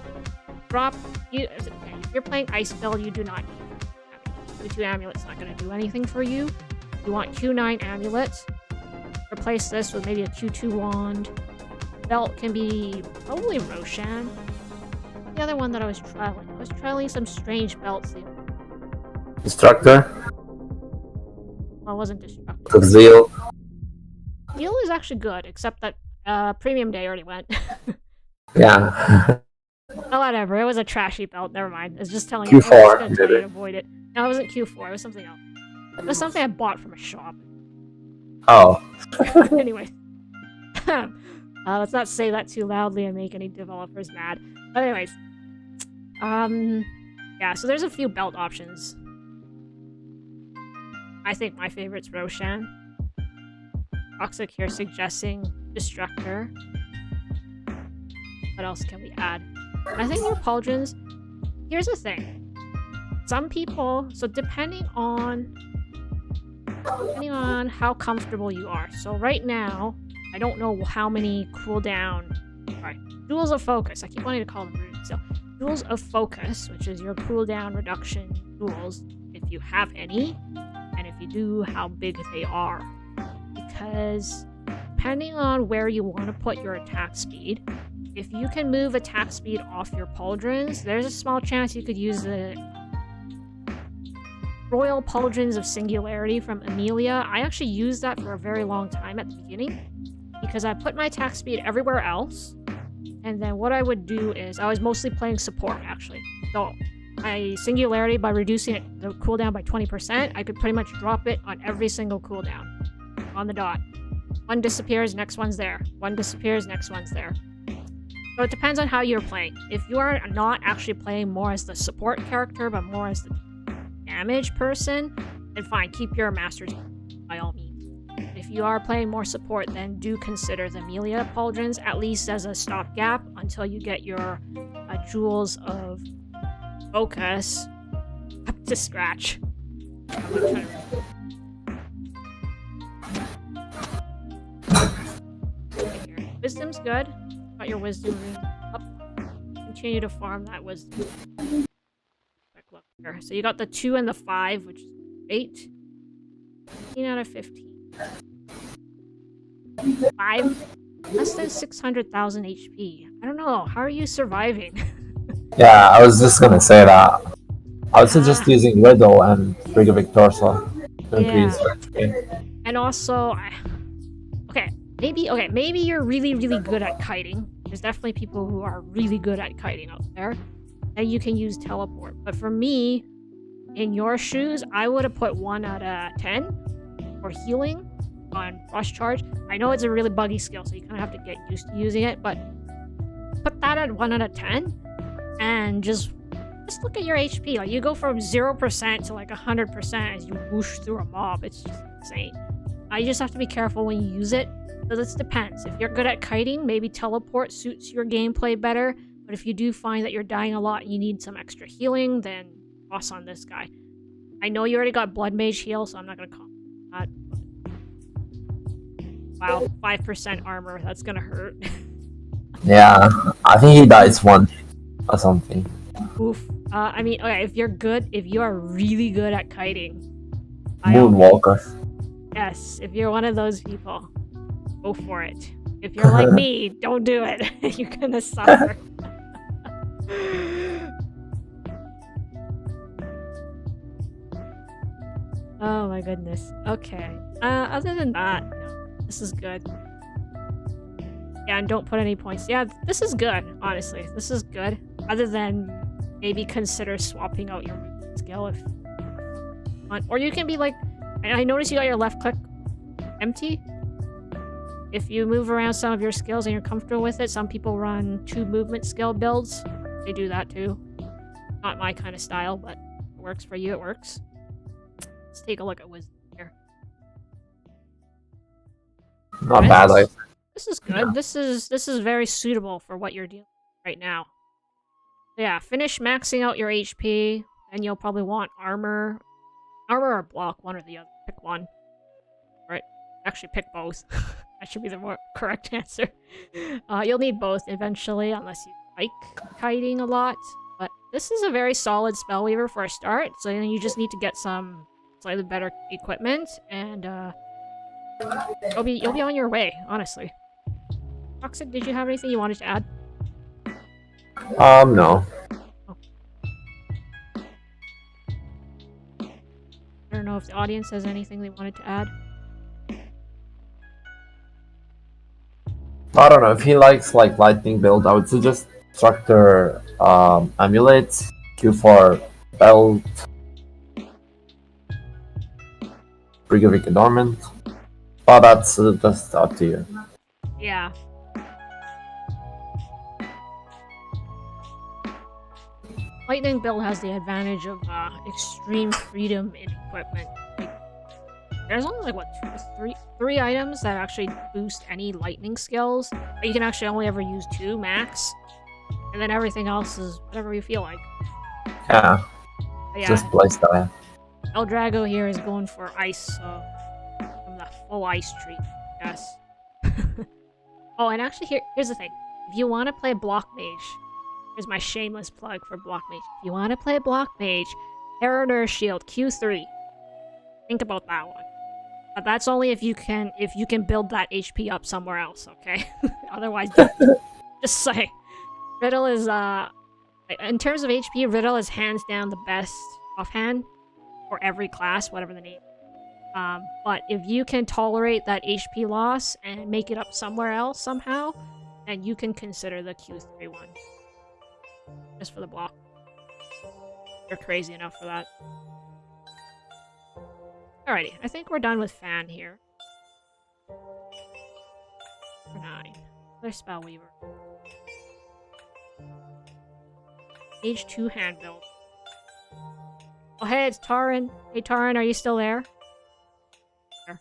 Drop you. If you're playing ice build, you do not need Q2 amulet's not going to do anything for you. You want Q9 amulet. Replace this with maybe a Q2 wand. Belt can be probably Roshan. The other one that I was trialing some strange belts. Destructor? Well, it wasn't Destructor. Took Zeal. Zeal is actually good, except that Premium Day already went. Yeah. Oh, whatever. It was a trashy belt. Never mind. It's just telling Q4, you. I was gonna tell you to avoid it. No, it wasn't Q4. It was something else. It was something I bought from a shop. Oh. Anyway. Let's not say that too loudly and make any developers mad. But anyways. Yeah, so there's a few belt options. I think my favorite's Roshan. Toxic here suggesting Destructor. What else can we add? I think your pauldrons. Here's the thing. Some people, so depending on how comfortable you are. So right now, I don't know how many cooldown. Sorry, jewels of focus. I keep wanting to call them runes. So jewels of focus, which is your cooldown reduction jewels, if you have any, and if you do, how big they are. Because depending on where you want to put your attack speed, if you can move attack speed off your pauldrons, there's a small chance you could use the Royal Pauldrons of Singularity from Amelia. I actually used that for a very long time at the beginning because I put my attack speed everywhere else, and then what I would do is I was mostly playing support actually. So my Singularity, by reducing the cooldown by 20%, I could pretty much drop it on every single cooldown on the dot. One disappears, next one's there. One disappears, next one's there. So it depends on how you're playing. If you are not actually playing more as the support character, but more as the damage person, then fine, keep your masters by all means. If you are playing more support, then do consider the Amelia Pauldrons, at least as a stopgap until you get your jewels of focus up to scratch. Wisdom's good. Got your wisdom rune up. Continue to farm that wisdom. Quick look here. So you got the 2 and the 5, which is 8. 15 out of 15. 5. Less than 600,000 HP. I don't know. How are you surviving? Yeah, I was just gonna say that. I was just using Widow and Frigovic Torso to increase HP. And also, maybe you're really, really good at kiting. There's definitely people who are really good at kiting out there. And you can use teleport. But for me, in your shoes, I would have put 1 out of 10 for healing on rush charge. I know it's a really buggy skill, so you kind of have to get used to using it, but put that at 1 out of 10 and just look at your HP. Like, you go from 0% to like 100% as you whoosh through a mob. It's just insane. You just have to be careful when you use it. So this depends. If you're good at kiting, maybe teleport suits your gameplay better. But if you do find that you're dying a lot and you need some extra healing, then toss on this guy. I know you already got Blood Mage heal, so I'm not going to comment that. Wow, 5% armor. That's going to hurt. Yeah, I think he dies once or something. Oof. I mean, okay, if you are really good at kiting. Moonwalker. Yes, if you're one of those people, go for it. If you're like me, don't do it. You're gonna suffer. Oh my goodness. Okay. Other than that, no, this is good. Yeah, and don't put any points. Yeah, this is good, honestly. This is good. Other than maybe consider swapping out your skill if you want. Or you can be like, I noticed you got your left click empty. If you move around some of your skills and you're comfortable with it, some people run 2 movement skill builds. They do that too. Not my kind of style, but it works for you, it works. Let's take a look at wisdom here. Not bad, like. This is good. Yeah. This is very suitable for what you're dealing with right now. Yeah, finish maxing out your HP, then you'll probably want armor. Armor or block, one or the other. Pick one. Right. Actually, pick both. That should be the more correct answer. You'll need both eventually, unless you like kiting a lot. But this is a very solid spellweaver for a start, so you just need to get some slightly better equipment, and you'll be on your way, honestly. Toxic, did you have anything you wanted to add? No. Oh. I don't know if the audience has anything they wanted to add. I don't know, if he likes like lightning build, I would suggest Structure Amulet, Q4 Belt, Brigavik Adornment. But that's just up to you. Yeah. Lightning build has the advantage of extreme freedom in equipment. Like, there's only like what three items that actually boost any lightning skills. But you can actually only ever use 2 max, and then everything else is whatever you feel like. Yeah. Yeah. Just playstyle. El Drago here is going for ice, so from the full ice tree, yes. Oh, and actually here's the thing: if you want to play Block Mage. Here's my shameless plug for Block Mage. If you want to play Block Mage, Terror Shield Q3. Think about that one. But that's only if you can build that HP up somewhere else, okay? Otherwise, just say. Riddle is in terms of HP, Riddle is hands down the best offhand for every class, whatever the name. But if you can tolerate that HP loss and make it up somewhere else somehow, then you can consider the Q3 one. Just for the block. You're crazy enough for that. Alrighty, I think we're done with Fan here. For 9. Another Spellweaver. Age 2 hand build. Oh hey, it's Taran. Hey Taran, are you still there? There.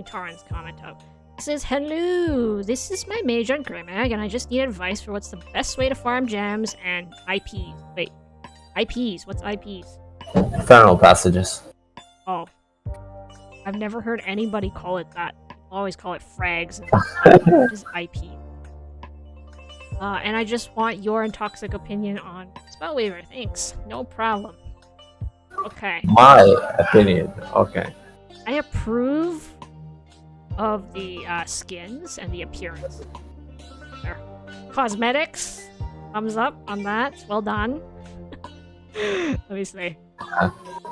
Taran's comment up. It says, hello, this is my mage on Grimag, and I just need advice for what's the best way to farm gems and IPs. Wait, IPs? What's IPs? Infernal Passages. Oh. I've never heard anybody call it that. People always call it frags, and just IP. And I just want your and Toxic opinion on Spellweaver. Thanks. No problem. Okay. My opinion. Okay. I approve of the skins and the appearance. There. Cosmetics. Thumbs up on that. Well done. Let me see.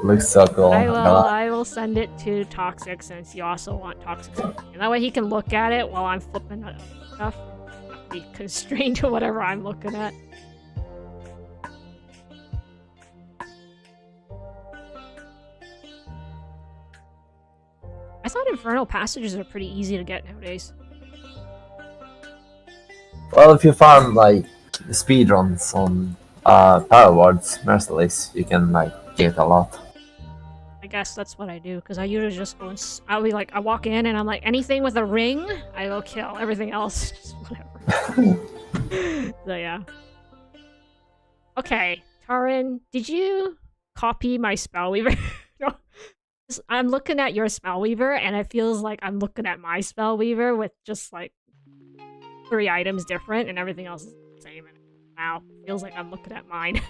Looks so cool. I will send it to Toxic since you also want Toxic. And that way he can look at it while I'm flipping stuff. be constrained to whatever I'm looking at. I thought Infernal Passages are pretty easy to get nowadays. Well, if you farm like speedruns on Power Words, Merciless, you can like get a lot. I guess that's what I do, because I usually just go and I'll be like, I walk in and I'm like, anything with a ring, I will kill. Everything else, just whatever. So yeah. Okay, Taran, did you copy my Spellweaver? No. I'm looking at your Spellweaver, and it feels like I'm looking at my Spellweaver with just like 3 items different, and everything else is the same. And wow, feels like I'm looking at mine.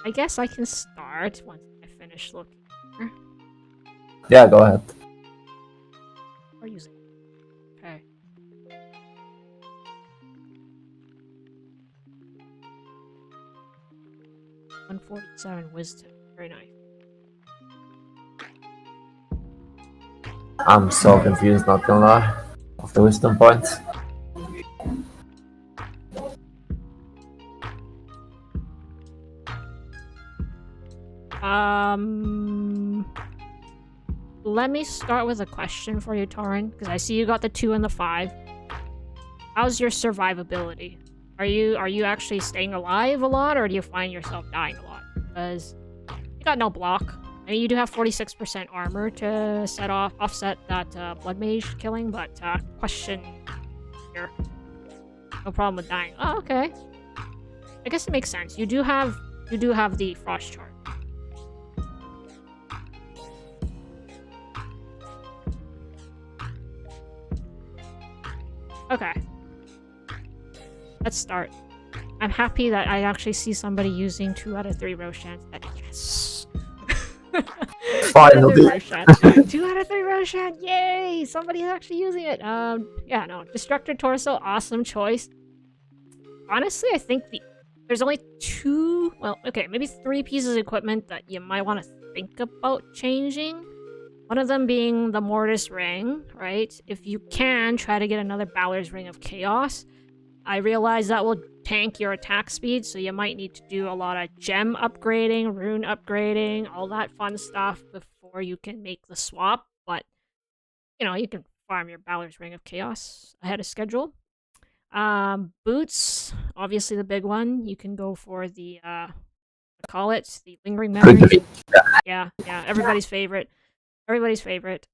I guess I can start once I finish looking here. Yeah, go ahead. Or using. Okay. $147 wisdom. Very nice. I'm so confused, not gonna lie, of the wisdom points. Let me start with a question for you, Taran, because I see you got the 2 and the 5. How's your survivability? Are you actually staying alive a lot, or do you find yourself dying a lot? Because you got no block. I mean, you do have 46% armor to offset that blood mage killing, but question here. No problem with dying. Oh, okay. I guess it makes sense. You do have the frost chart. Okay. Let's start. I'm happy that I actually see somebody using 2 out of 3 Roshans. Yes! Finally! 2 out of 3 Roshan! Yay! Somebody's actually using it. Yeah, no. Destructor Torso, awesome choice. Honestly, I think there's only 2... Well, okay, maybe 3 pieces of equipment that you might want to think about changing. One of them being the Mortis Ring, right? If you can, try to get another Balor's Ring of Chaos. I realize that will tank your attack speed, so you might need to do a lot of gem upgrading, rune upgrading, all that fun stuff before you can make the swap. But, you know, you can farm your Balor's Ring of Chaos ahead of schedule. Boots, obviously the big one. You can go for the, the Lingering Memories. Yeah, everybody's favorite. Everybody's favorite.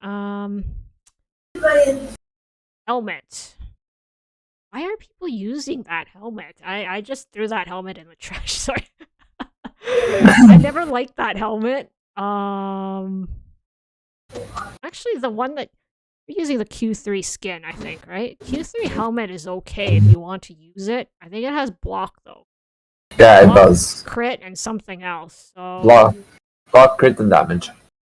Helmet. Why are people using that helmet? I just threw that helmet in the trash. Sorry. I never liked that helmet. Actually, the one that you're using the Q3 skin, I think, right? Q3 helmet is okay if you want to use it. I think it has block though. Yeah, Block, it does. Crit and something else. So Block, crit, and damage.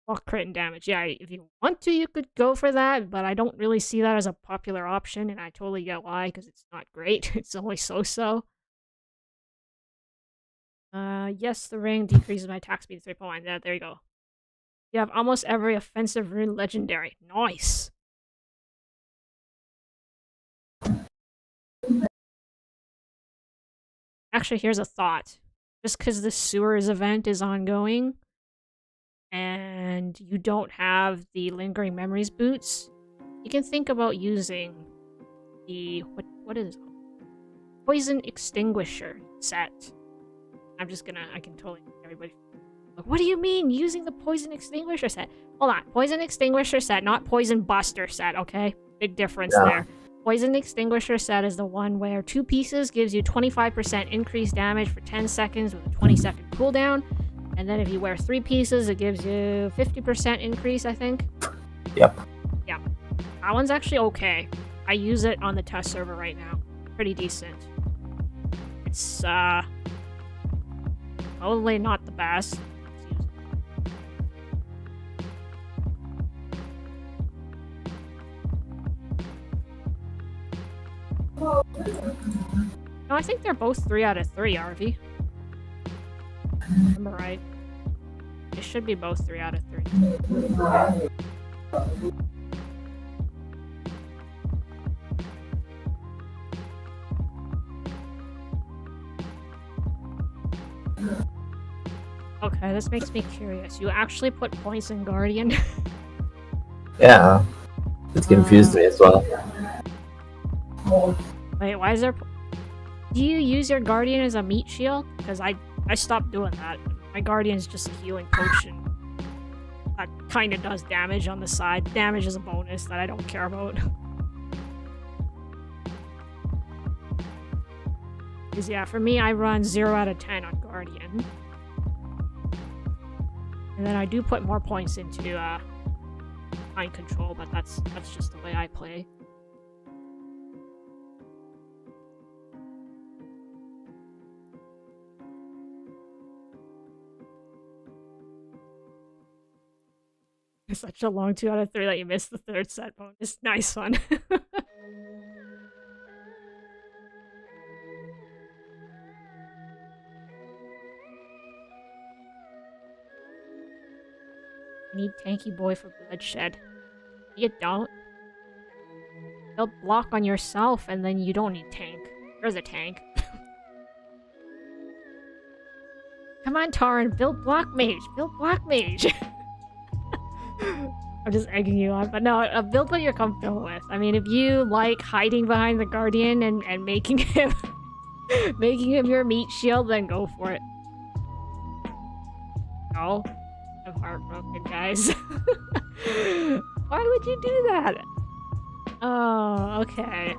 Block, crit, and damage. Yeah, if you want to, you could go for that, but I don't really see that as a popular option, and I totally get why, because it's not great. It's only so-so. Yes, the ring decreases my attack speed 3.1. Yeah, there you go. You have almost every offensive rune legendary. Nice! Actually, here's a thought. Just because the sewers event is ongoing, and you don't have the Lingering Memories boots, you can think about using the what is it? Poison Extinguisher set. I can totally make everybody like, what do you mean using the Poison Extinguisher set? Hold on, Poison Extinguisher set, not Poison Buster set, okay? Big difference there. Poison Extinguisher set is the one where 2 pieces gives you 25% increased damage for 10 seconds with a 20-second cooldown. And then if you wear 3 pieces, it gives you 50% increase, I think. Yep. Yeah. That one's actually okay. I use it on the test server right now. Pretty decent. It's, probably not the best. No, I think they're both 3 out of 3, RV. Remember right. It should be both 3 out of 3. Okay, this makes me curious. You actually put points in Guardian? Yeah, it confused me as well. Wait, why is there... Do you use your Guardian as a meat shield? Because I stopped doing that. My Guardian is just a healing potion. That kind of does damage on the side. Damage is a bonus that I don't care about. Because yeah, for me, I run 0 out of 10 on Guardian. And then I do put more points into mind control, but that's just the way I play. It's such a long 2 out of 3 that you missed the 3rd set bonus. Nice one. I need Tanky Boy for bloodshed. You don't. Build block on yourself and then you don't need tank. There's a tank. Come on, Taran, build block mage. Build block mage. I'm just egging you on, but no, build what you're comfortable with. I mean, if you like hiding behind the Guardian and making him making him your meat shield, then go for it. No. I'm heartbroken, guys. Why would you do that? Oh, okay.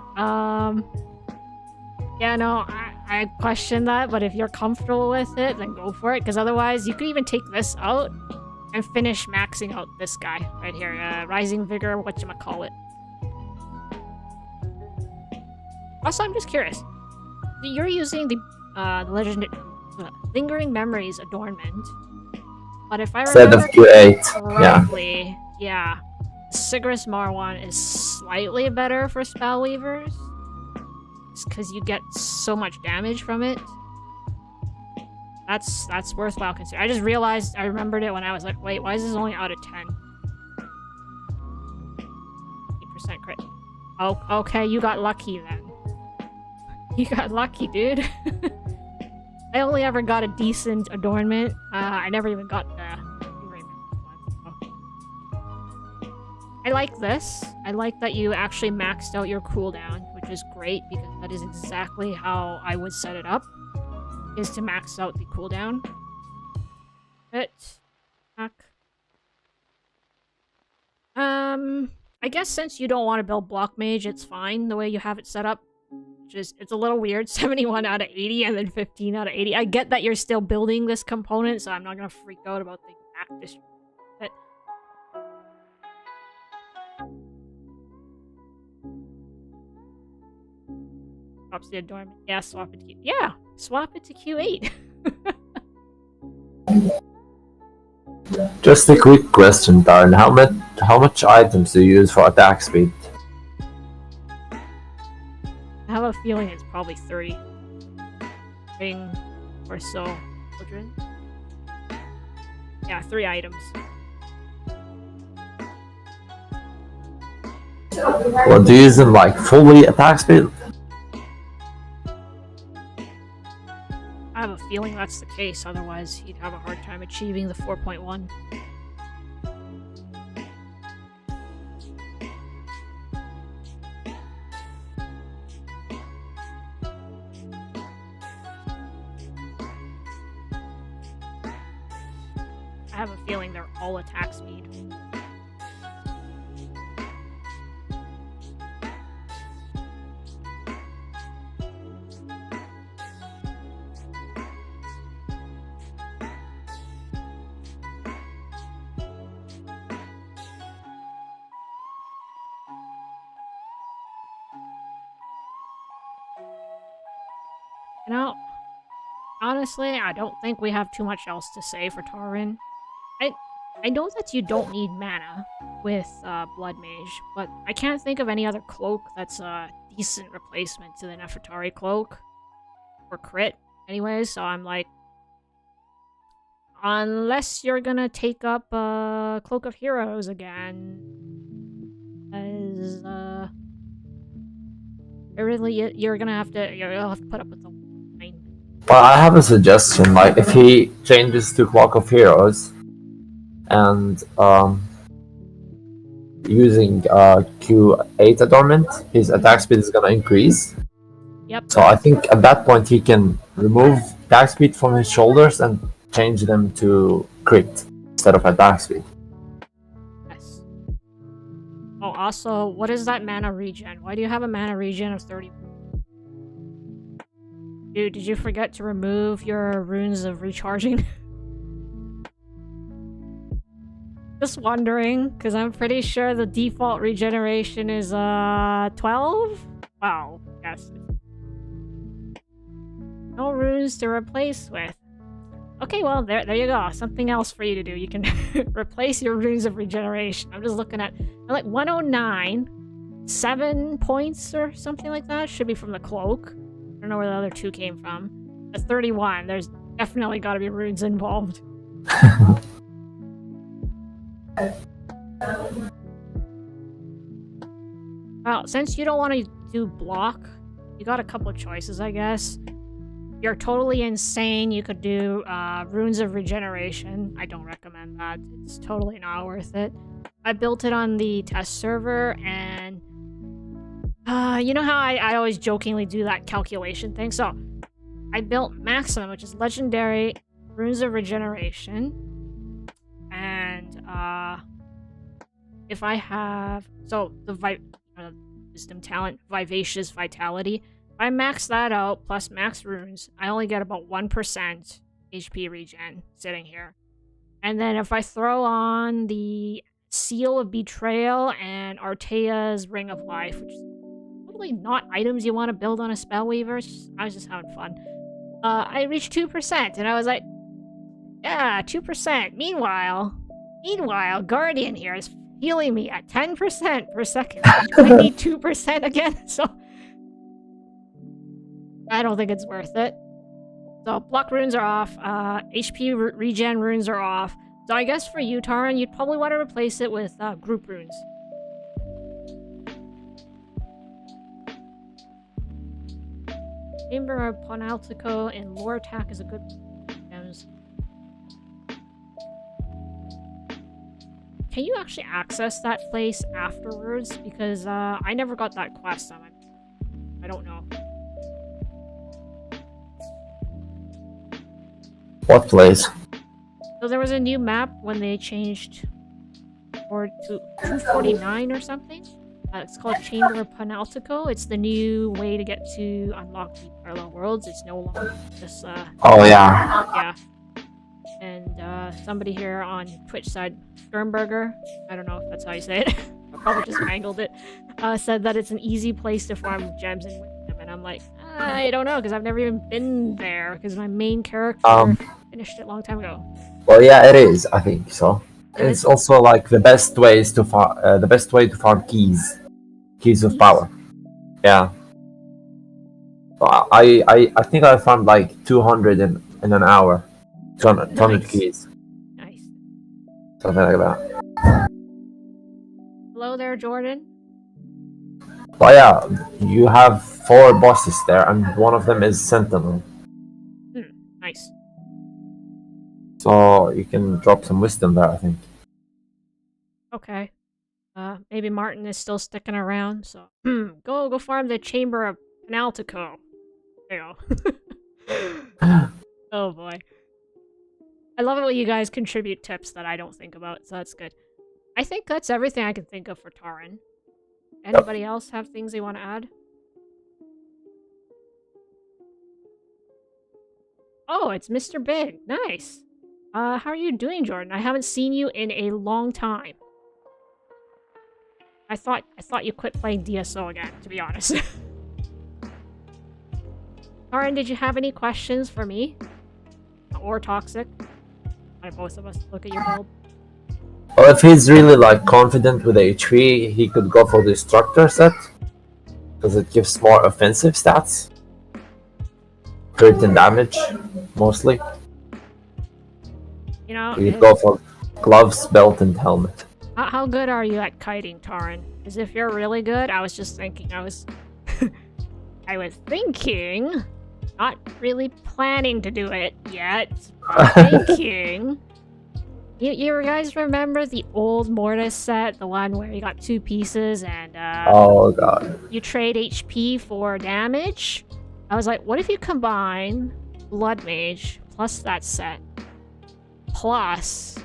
Yeah, no, I question that, but if you're comfortable with it, then go for it, because otherwise you could even take this out and finish maxing out this guy right here. Rising Vigor, whatchamacallit. Also, I'm just curious. You're using the Lingering Memories adornment. But if I remember correctly, yeah, Sigris Marwan is slightly better for Spellweavers. It's because you get so much damage from it. That's worthwhile considering. I just realized, I remembered it when I was like, wait, why is this only out of 10? 8% crit. Oh, okay, you got lucky then. You got lucky, dude. I only ever got a decent adornment. I never even got the... I like this. I like that you actually maxed out your cooldown, which is great because that is exactly how I would set it up, is to max out the cooldown. Back. I guess since you don't want to build block mage, it's fine the way you have it set up. It's a little weird, 71 out of 80 and then 15 out of 80. I get that you're still building this component, so I'm not gonna freak out about the exact distribution. But swaps the adornment. Yeah, swap it to Q. Yeah, swap it to Q8. Just a quick question, Darren. How much items do you use for attack speed? I have a feeling it's probably 3 or so. Children. Yeah, 3 items. Well, do you use them like fully attack speed? I have a feeling that's the case, otherwise he'd have a hard time achieving the 4.1. I have a feeling they're all attack speed. You know, honestly, I don't think we have too much else to say for Taran. I know that you don't need mana with Blood Mage, but I can't think of any other cloak that's a decent replacement to the Nefertari cloak. For crit, anyways, so I'm like... Unless you're gonna take up Cloak of Heroes again... As, you'll have to put up with the line. But I have a suggestion. Like, if he changes to Clock of Heroes and using Q8 adornment, his attack speed is gonna increase. Yep. So I think at that point he can remove attack speed from his shoulders and change them to crit instead of attack speed. Yes. Oh, also, what is that mana regen? Why do you have a mana regen of 30? Dude, did you forget to remove your runes of recharging? Just wondering, because I'm pretty sure the default regeneration is 12? Wow, yes. No runes to replace with. Okay, well, there you go. Something else for you to do. You can replace your runes of regeneration. I'm just looking at, like, 109, 7 points or something like that. Should be from the cloak. I don't know where the other 2 came from. At 31, there's definitely got to be runes involved. Well, since you don't want to do block, you got a couple choices, I guess. You're totally insane, you could do runes of regeneration. I don't recommend that. It's totally not worth it. I built it on the test server, and you know how I always jokingly do that calculation thing? So I built maximum, which is legendary runes of regeneration, and if I have the wisdom talent, vivacious vitality, if I max that out plus max runes, I only get about 1% HP regen sitting here. And then if I throw on the Seal of Betrayal and Artea's Ring of Life, which is totally not items you want to build on a Spellweaver, I was just having fun. I reached 2%, and I was like, yeah, 2%. Meanwhile, Guardian here is healing me at 10% per second. I need 2% again, so I don't think it's worth it. So block runes are off, HP regen runes are off. So I guess for you, Taran, you'd probably want to replace it with group runes. Chamber of Ponaltico and Lore Attack is a good gems. Can you actually access that place afterwards? Because I never got that quest on it. I don't know. What place? So there was a new map when they changed or to 249 or something. It's called Chamber of Ponaltico. It's the new way to get to unlock the parallel worlds. It's no longer just oh yeah. yeah. And somebody here on Twitch side, Sternberger, I don't know if that's how you say it, I probably just mangled it, said that it's an easy place to farm gems and wisdom, and I'm like, I don't know, because I've never even been there, because my main character finished it a long time ago. Well, yeah, it is, I think so. It's also like the best ways to farm, the best way to farm keys of power. Yeah. So I think I farmed like 200 in an hour. 200 Nice. keys. Nice. Something like that. Hello there, Jordan. But yeah, you have 4 bosses there, and one of them is Sentinel. Nice. So you can drop some wisdom there, I think. Okay. Maybe Martin is still sticking around, so go farm the Chamber of Ponaltico. There you go. Oh boy. I love it when you guys contribute tips that I don't think about, so that's good. I think that's everything I can think of for Taran. Anybody else have things they want to add? Oh, it's Mr. Big. Nice. How are you doing, Jordan? I haven't seen you in a long time. I thought you quit playing DSO again, to be honest. Taran, did you have any questions for me? Or Toxic? Both of us look at your build. Well, if he's really like confident with HP, he could go for the Destructor set, because it gives more offensive stats. Crit and damage, mostly. You know, He'd go for gloves, belt, and helmet. How good are you at kiting, Taran? Because if you're really good, I was just thinking, I was thinking, not really planning to do it yet. I'm thinking... You guys remember the old Mortis set? The one where you got 2 pieces and, Oh god. you trade HP for damage? I was like, what if you combine Blood Mage plus that set, plus...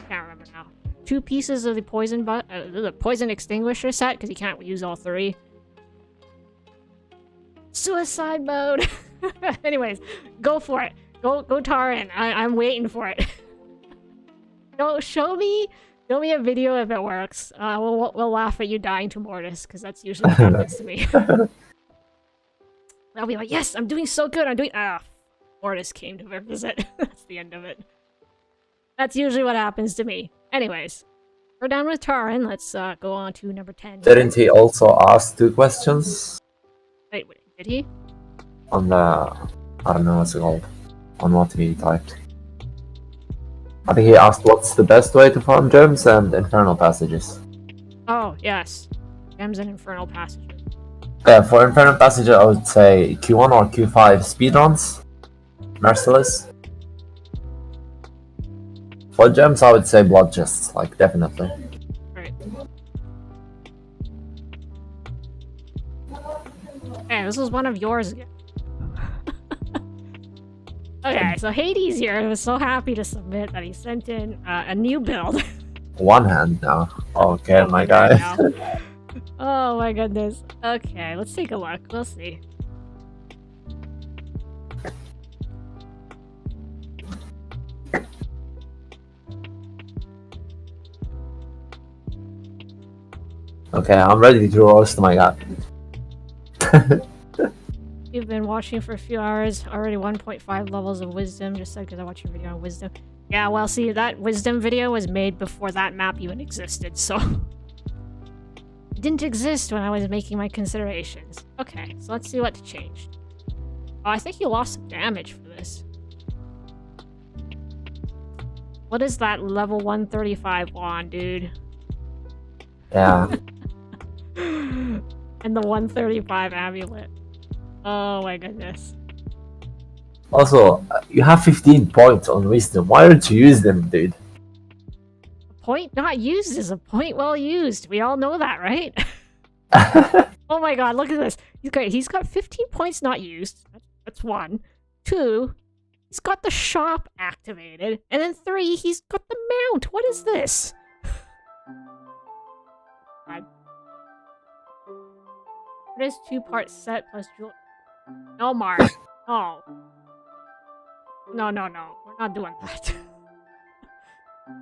can't remember now. 2 pieces of the poison extinguisher set, because you can't use all 3. Suicide mode! Anyways, go for it. Go Taran. I'm waiting for it. No, show me a video if it works. We'll laugh at you dying to Mortis, because that's usually what happens to me. I'll be like, yes, I'm doing so good. Mortis came to visit. That's the end of it. That's usually what happens to me. Anyways, we're done with Taran. Let's go on to number 10. Didn't he also ask 2 questions? Wait, did he? On the... I don't know what's it called. On what he typed. I think he asked what's the best way to farm gems and infernal passages. Oh, yes. Gems and infernal passages. Yeah, for infernal passages I would say Q1 or Q5 speedruns. Merciless. For gems I would say blood chests, like definitely. Right. Hey, this was one of yours again. Okay, so Hades here was so happy to submit that he sent in a new build. One hand now. Okay, Oh my God, guy. no. Oh my goodness. Okay, let's take a look. We'll see. Okay, I'm ready to roast my guy. You've been watching for a few hours, already 1.5 levels of wisdom, just because I watched your video on wisdom. Yeah, well, see, that wisdom video was made before that map even existed, so... It didn't exist when I was making my considerations. Okay, so let's see what changed. Oh, I think you lost some damage for this. What is that level 135 wand, dude? Yeah. And the 135 amulet. Oh my goodness. Also, you have 15 points on wisdom. Why don't you use them, dude? A point not used is a point well used. We all know that, right? Oh my god, look at this. He's got 15 points not used. That's 1. 2, he's got the shop activated. And then 3, he's got the mount. What is this? God. What is 2-part set plus jewel? No, Mark. Oh. No. We're not doing that.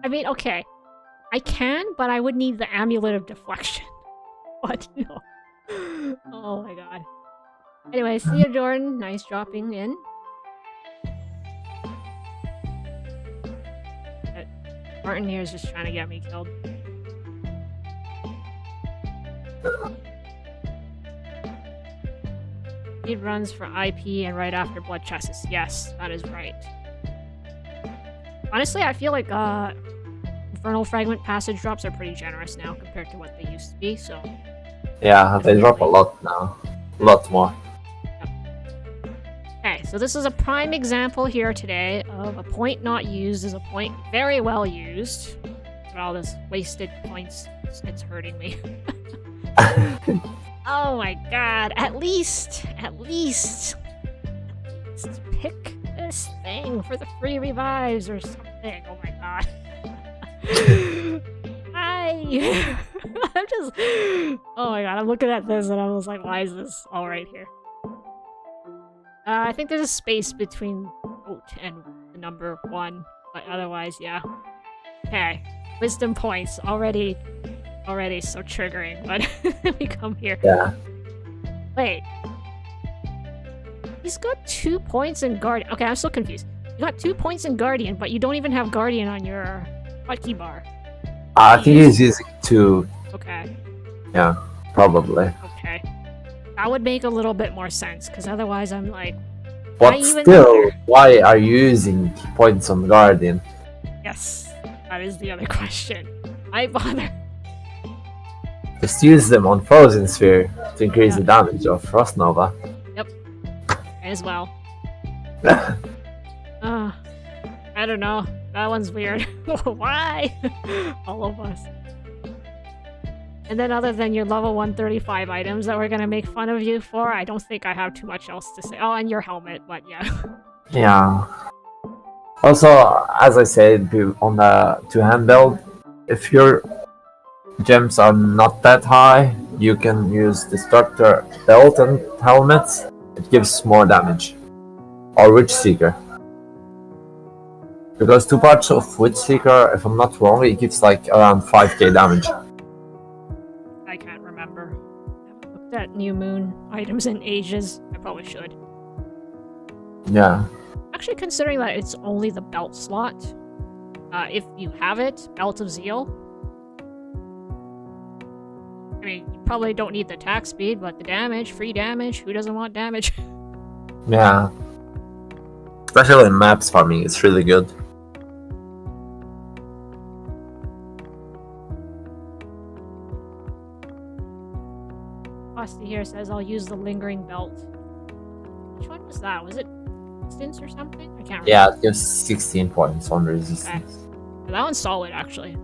I mean, okay. I can, but I would need the amulet of deflection. What? No. Oh my god. Anyway, see you, Jordan. Nice dropping in. Martin here is just trying to get me killed. Speed runs for IP and right after blood chests. Yes, that is right. Honestly, I feel like Infernal Fragment passage drops are pretty generous now compared to what they used to be, so... Yeah, they drop a lot now. A lot more. Okay, so this is a prime example here today of a point not used is a point very well used. But all this wasted points, it's hurting me. Oh my god, at least pick this thing for the free revives or something. Oh my god. I'm just... Oh my god, I'm looking at this and I was like, why is this all right here? I think there's a space between vote and the number 1, but otherwise, yeah. Okay, wisdom points already so triggering, but we come here. Yeah. Wait. He's got 2 points in Guardian. Okay, I'm still confused. You got 2 points in Guardian, but you don't even have Guardian on your hotkey bar. I think he's using 2. Okay. Yeah, probably. Okay. That would make a little bit more sense, because otherwise I'm like... But even still, why are you using points on Guardian? Yes, that is the other question. Why bother? Just use them on Frozen Sphere to increase the damage of Frost Nova. Yep. as well. I don't know. That one's weird. Why? All of us. And then other than your level 135 items that we're gonna make fun of you for, I don't think I have too much else to say. Oh, and your helmet, but yeah. Yeah. Also, as I said, on the two-hand build, if your gems are not that high, you can use Destructor belt and helmets. It gives more damage. Or Witch Seeker. Because 2 parts of Witch Seeker, if I'm not wrong, it gives like around 5k damage. I can't remember. I haven't looked at New Moon items in ages. I probably should. Yeah. Actually, considering that it's only the belt slot, if you have it, Belt of Zeal. I mean, you probably don't need the attack speed, but the damage, free damage, who doesn't want damage? Yeah. Especially in maps farming, it's really good. Frosty here says I'll use the lingering belt. Which one was that? Was it resistance or something? I can't remember. Yeah, it gives 16 points on resistance. Okay. That one's solid, actually.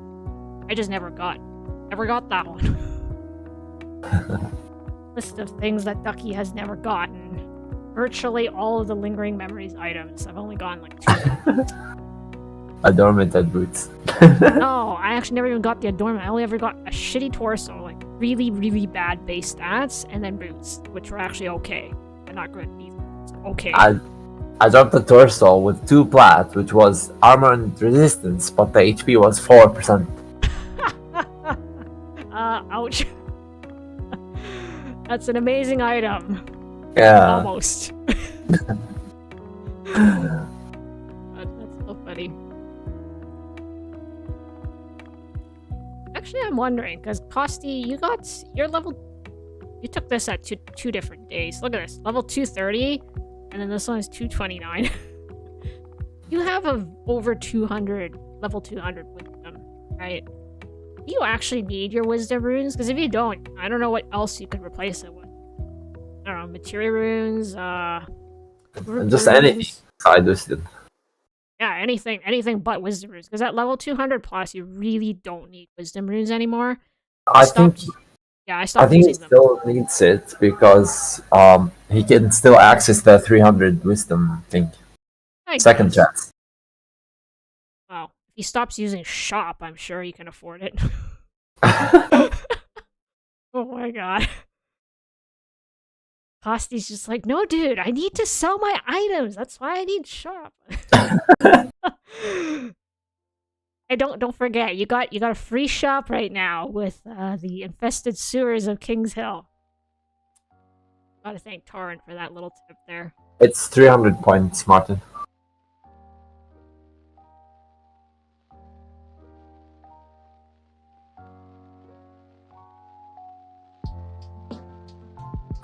I just never got that one. List of things that Ducky has never gotten. Virtually all of the lingering memories items. I've only gotten like 2. Adornmented boots. No, I actually never even got the adornment. I only ever got a shitty torso, like really, really bad base stats, and then boots, which were actually okay. They're not good either. It's okay. I dropped the torso with 2 plat, which was armor and resistance, but the HP was 4%. Ouch. That's an amazing item. Yeah. Almost. That's so funny. Actually, I'm wondering, because Kosti, you got your level... You took this at two different days. Look at this. Level 230, and then this one is 229. You have over 200, level 200 wisdom, right? Do you actually need your wisdom runes? Because if you don't, I don't know what else you could replace it with. I don't know, materia runes, Just anything side wisdom. Yeah, anything but wisdom runes. Because at level 200 plus, you really don't need wisdom runes anymore. I stopped he using them. still needs it because he can still access the 300 wisdom thing. Second chance. Well, if he stops using shop, I'm sure he can afford it. Oh my god. Kosti's just like, no, dude, I need to sell my items. That's why I need shop. And don't forget, you got a free shop right now with the infested sewers of Kings Hill. Gotta thank Torrent for that little tip there. It's 300 points, Martin.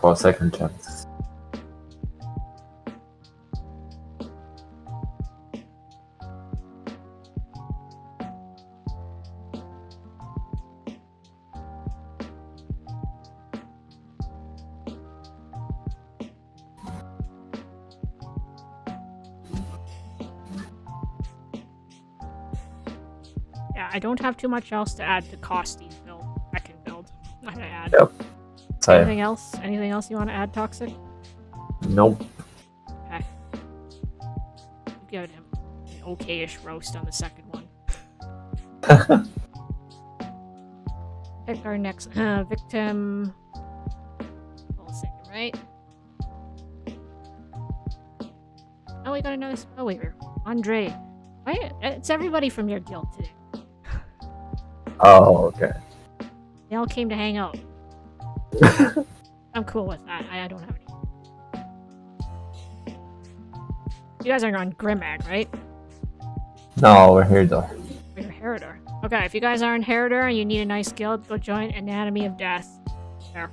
For second chance. Yeah, I don't have too much else to add to Kosti's build. Second build. What I add. Yep. Same. Anything else? Anything else you want to add, Toxic? Nope. Okay. You give him an okay-ish roast on the second one. Pick our next victim. Hold a second, right? Oh, we got another spellweaver. Andre. Why? It's everybody from your guild today. Oh, okay. They all came to hang out. I'm cool with that. I don't have any. You guys are on Grimag, right? No, we're here though. You're Herodor. Okay, if you guys are in Herodor and you need a nice guild, go join Anatomy of Death. There.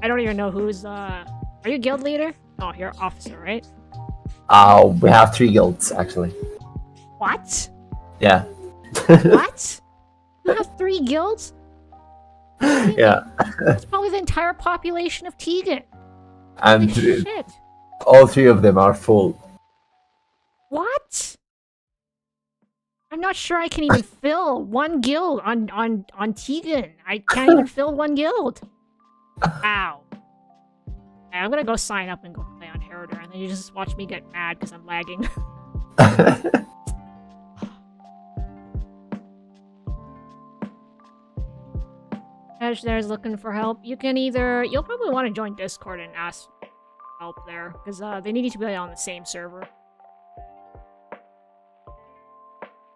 I don't even know who's are you guild leader? Oh, you're officer, right? We have 3 guilds actually. What? Yeah. What? You have 3 guilds? Yeah. That's probably the entire population of Tegan. And Holy shit. all three of them are full. What? I'm not sure I can even fill one guild on Tegan. I can't even fill one guild. Ow. I'm gonna go sign up and go play on Heraldor, and then you just watch me get mad because I'm lagging. Edge there's looking for help. You can either... You'll probably want to join Discord and ask help there, because they need to be on the same server.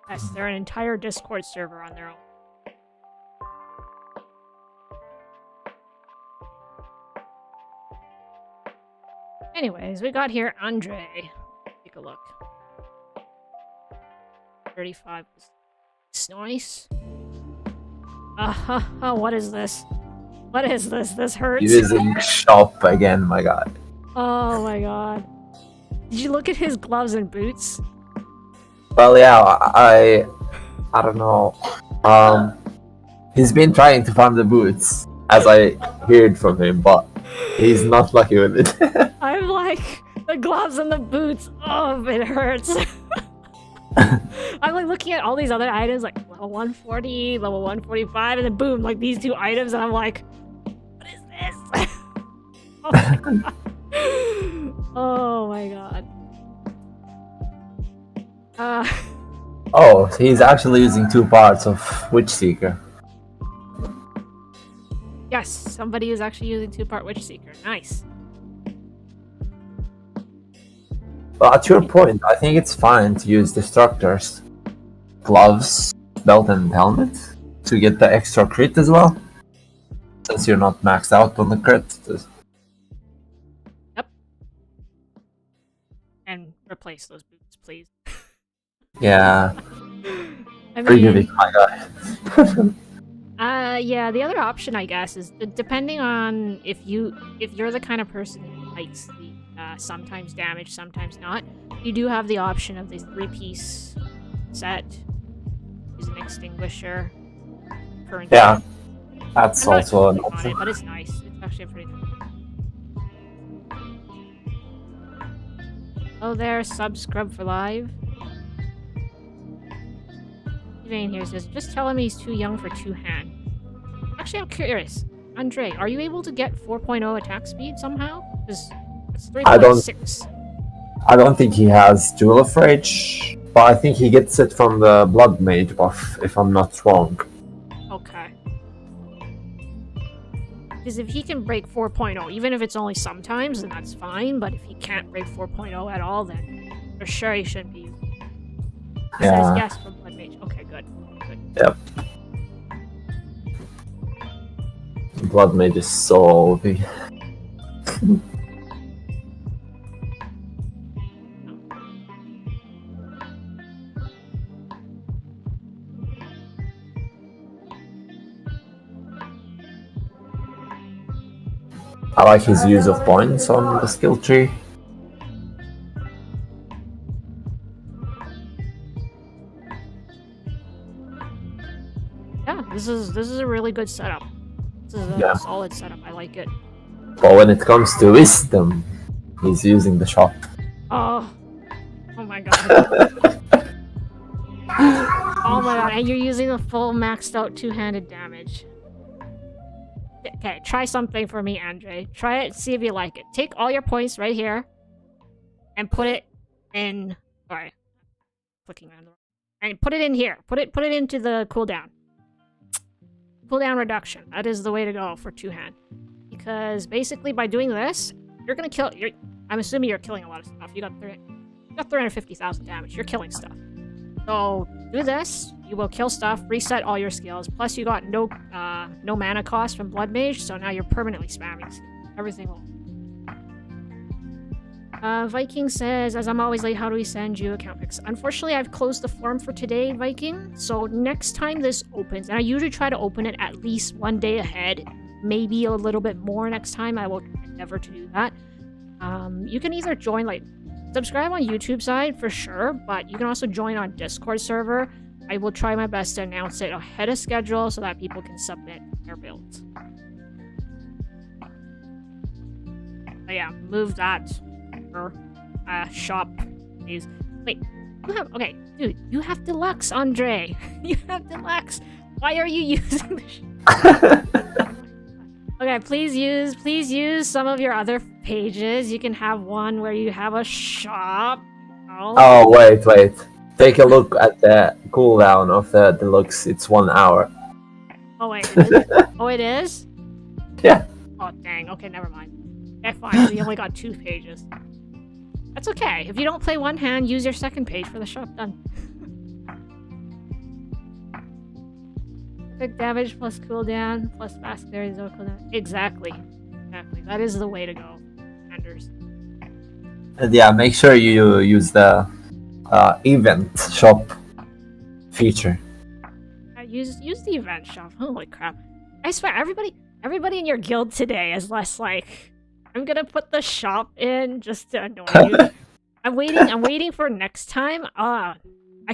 Yes, they're an entire Discord server on their own. Anyways, we got here Andre. Take a look. 35 was nice. What is this? What is this? This hurts. Using shop again, my god. Oh my god. Did you look at his gloves and boots? Well, yeah, I don't know. He's been trying to farm the boots, as I heard from him, but he's not lucky with it. I'm like, the gloves and the boots. Oh, it hurts. I'm like looking at all these other items, like level 140, level 145, and then boom, like these two items, and I'm like, what is this? Oh my god. Oh my god. Oh, he's actually using 2 parts of Witch Seeker. Yes, somebody is actually using 2-part Witch Seeker. Nice. But at your point, I think it's fine to use Destructors, Gloves, Belt and Helmet to get the extra crit as well. Since you're not maxed out on the crit. Yep. And replace those boots, please. Yeah. I Pretty mean, good, my guy. yeah, the other option, I guess, is depending on if you're the kind of person who likes the sometimes damage, sometimes not, you do have the option of the 3-piece set. Use an extinguisher. Current. Yeah, that's I'm not also an on option. it, but it's nice. It's actually a pretty. Oh, there, subscribe for live. Vane here says, just tell him he's too young for 2-hand. Actually, I'm curious. Andre, are you able to get 4.0 attack speed somehow? Because it's 3.6. I don't think he has Jewel of Rage, but I think he gets it from the Blood Mage buff, if I'm not wrong. Okay. Because if he can break 4.0, even if it's only sometimes, then that's fine. But if he can't break 4.0 at all, then for sure he shouldn't be. He says yes for Blood Mage. Okay, good. Good. Yep. Blood Mage is so OP. I like his use of points on the skill tree. Yeah, this is a really good setup. This is a solid setup. I like it. But when it comes to wisdom, he's using the shop. Oh my god. Oh my god, and you're using the full maxed out 2-handed damage. Okay, try something for me, Andre. Try it, see if you like it. Take all your points right here and put it in. Sorry, clicking around. And put it in here. Put it into the cooldown. Cooldown reduction. That is the way to go for 2-hand. Because basically, by doing this, you're gonna kill. I'm assuming you're killing a lot of stuff. You got 350,000 damage. You're killing stuff. So do this. You will kill stuff, reset all your skills. Plus, you got no mana cost from Blood Mage, so now you're permanently spamming everything. Viking says, as I'm always late, how do we send you account pics? Unfortunately, I've closed the form for today, Viking. So next time this opens, and I usually try to open it at least one day ahead, maybe a little bit more next time. I will endeavor to do that. You can either join, subscribe on YouTube side for sure, but you can also join on Discord server. I will try my best to announce it ahead of schedule so that people can submit their builds. Oh yeah, move that shop, please. Wait, you have okay, dude. You have deluxe, Andre. You have deluxe. Why are you using the? Okay, please use some of your other pages. You can have one where you have a shop. Oh wait. Take a look at the cooldown of the deluxe. It's 1 hour. Oh wait, is it? Oh, it is? Yeah. Oh dang. Okay, never mind. Okay, fine. We only got 2 pages. That's okay. If you don't play one hand, use your second page for the shop. Done. Quick damage plus cooldown plus fast there is no cooldown. Exactly. That is the way to go, Anders. And yeah, make sure you use the event shop feature. Use the event shop. Holy crap! I swear, everybody in your guild today is less like, I'm gonna put the shop in just to annoy you. I'm waiting for next time. I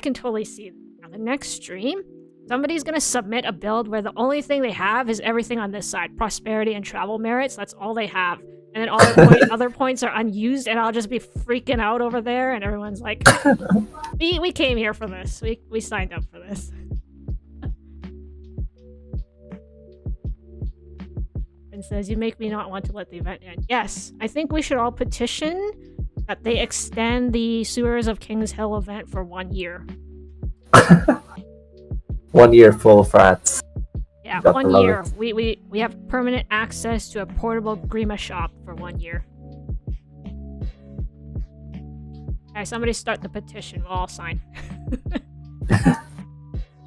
can totally see it. On the next stream, somebody's gonna submit a build where the only thing they have is everything on this side, prosperity and travel merits. That's all they have, and then all the other points are unused, and I'll just be freaking out over there, and everyone's like, "We came here for this. We signed up for this." And says, "You make me not want to let the event end." Yes, I think we should all petition that they extend the Sewers of Kings Hill event for 1 year. 1 year full of rats. Yeah, Got 1 to love year. it. We have permanent access to a portable Grima shop for 1 year. Okay, somebody start the petition. We'll all sign.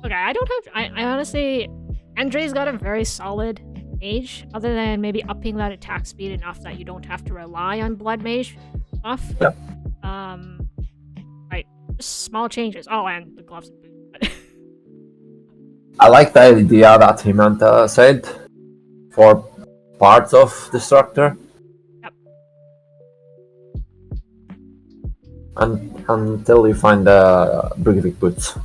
Okay, I honestly, Andre's got a very solid mage, other than maybe upping that attack speed enough that you don't have to rely on blood mage buff. Yep. Right, just small changes. Oh, and the gloves and boots. I like the idea that Himanta said for parts of the structure. Yep. And until you find the Brigadic boots.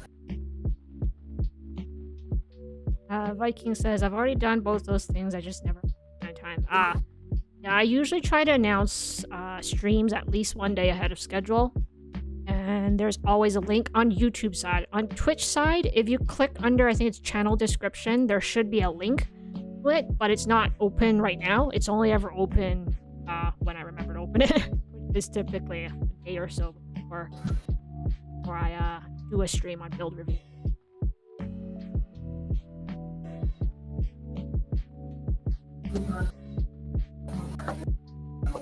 Viking says, I've already done both those things, I just never had time. Yeah, I usually try to announce streams at least 1 day ahead of schedule. And there's always a link on YouTube side. On Twitch side, if you click under, I think it's channel description, there should be a link to it, but it's not open right now. It's only ever open when I remember to open it, which is typically a day or so before I do a stream on build review.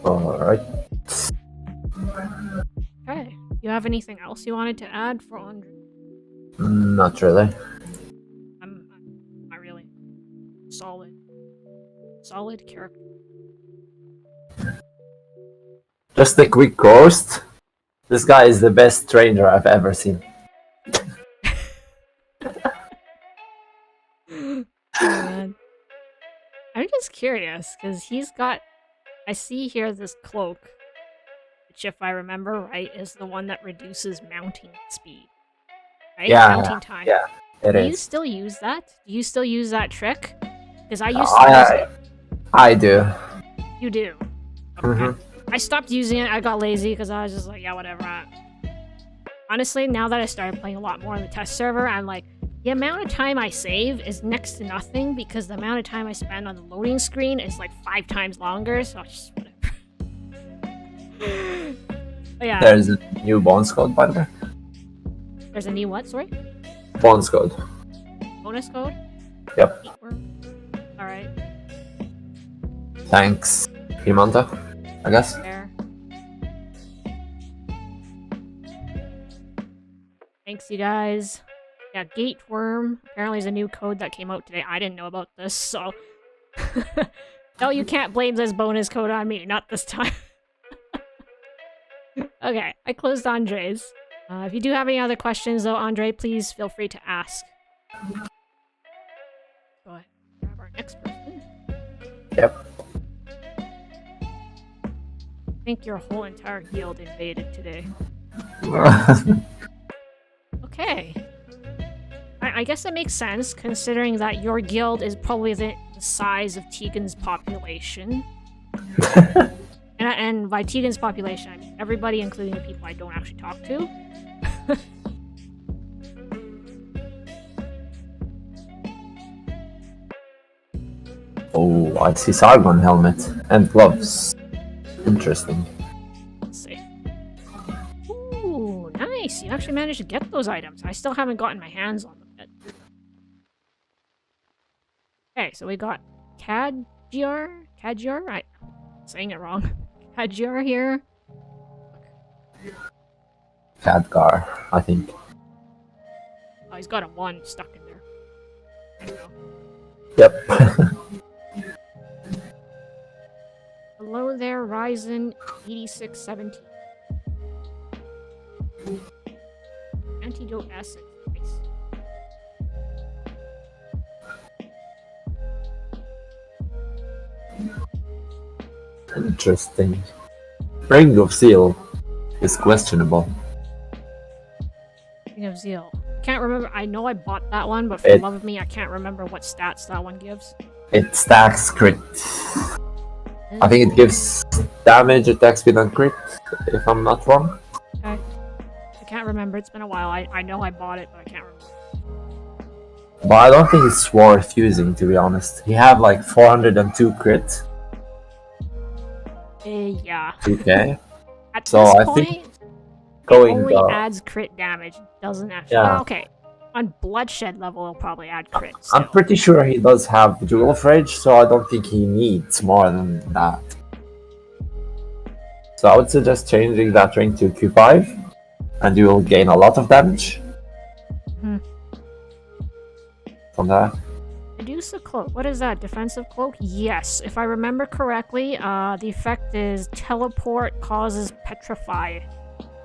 Alright. Okay. You have anything else you wanted to add for Andre? Not really. I'm not really. Solid character. Just a quick roast. This guy is the best stranger I've ever seen. Oh, man. I'm just curious, because he's got... I see here this cloak, which if I remember right, is the one that reduces mounting speed. Right? Yeah, mounting time. yeah, it Do is. you still use that? Do you still use that trick? Because I used to use it. I do. You do? Mhm. I stopped using it, I got lazy, because I was just like, yeah, whatever. Honestly, now that I started playing a lot more on the test server, I'm like, the amount of time I save is next to nothing because the amount of time I spend on the loading screen is like 5 times longer, so just whatever. But yeah. There's a new bonus code, by the way. There's a new what, sorry? Bonus code. Bonus code? Yep. Alright. Thanks, Himanta, I guess. There. Thanks, you guys. Yeah, Gateworm. Apparently, is a new code that came out today. I didn't know about this, so... No, you can't blame this bonus code on me. Not this time. Okay, I closed Andre's. If you do have any other questions, though, Andre, please feel free to ask. Go ahead. Grab our next person. Yep. I think your whole entire guild invaded today. Okay. I guess that makes sense, considering that your guild is probably the size of Tegan's population. And Vitegan's population, I mean, everybody, including the people I don't actually talk to. Oh, I see Sargon helmet and gloves. Interesting. Let's see. Ooh, nice. You actually managed to get those items. I still haven't gotten my hands on them yet. Okay, so we got Kadjar? I'm saying it wrong. Kadjar here. Khadgar, I think. Oh, he's got a 1 stuck in there. There you go. Yep. Hello there, Ryzen 8617. Antidote acid. Nice. Interesting. Ring of Seal is questionable. Ring of Zeal. Can't remember. I know I bought that one, but for the love of me, I can't remember what stats that one gives. It stacks crit. I think it gives damage, attack speed, and crit, if I'm not wrong. Okay. I can't remember. It's been a while. I know I bought it, but I can't remember. But I don't think it's worth using, to be honest. He had like 402 crit. Yeah. Okay. At So this I point, think it going only the- adds crit damage. Doesn't actually. Yeah. Oh, okay. On bloodshed level, it'll probably add crit. I'm still. pretty sure he does have Duel of Rage, so I don't think he needs more than that. So I would suggest changing that ring to Q5, and you will gain a lot of damage from that. Reduce the cloak. What is that? Defensive cloak? Yes. If I remember correctly, the effect is teleport causes petrify.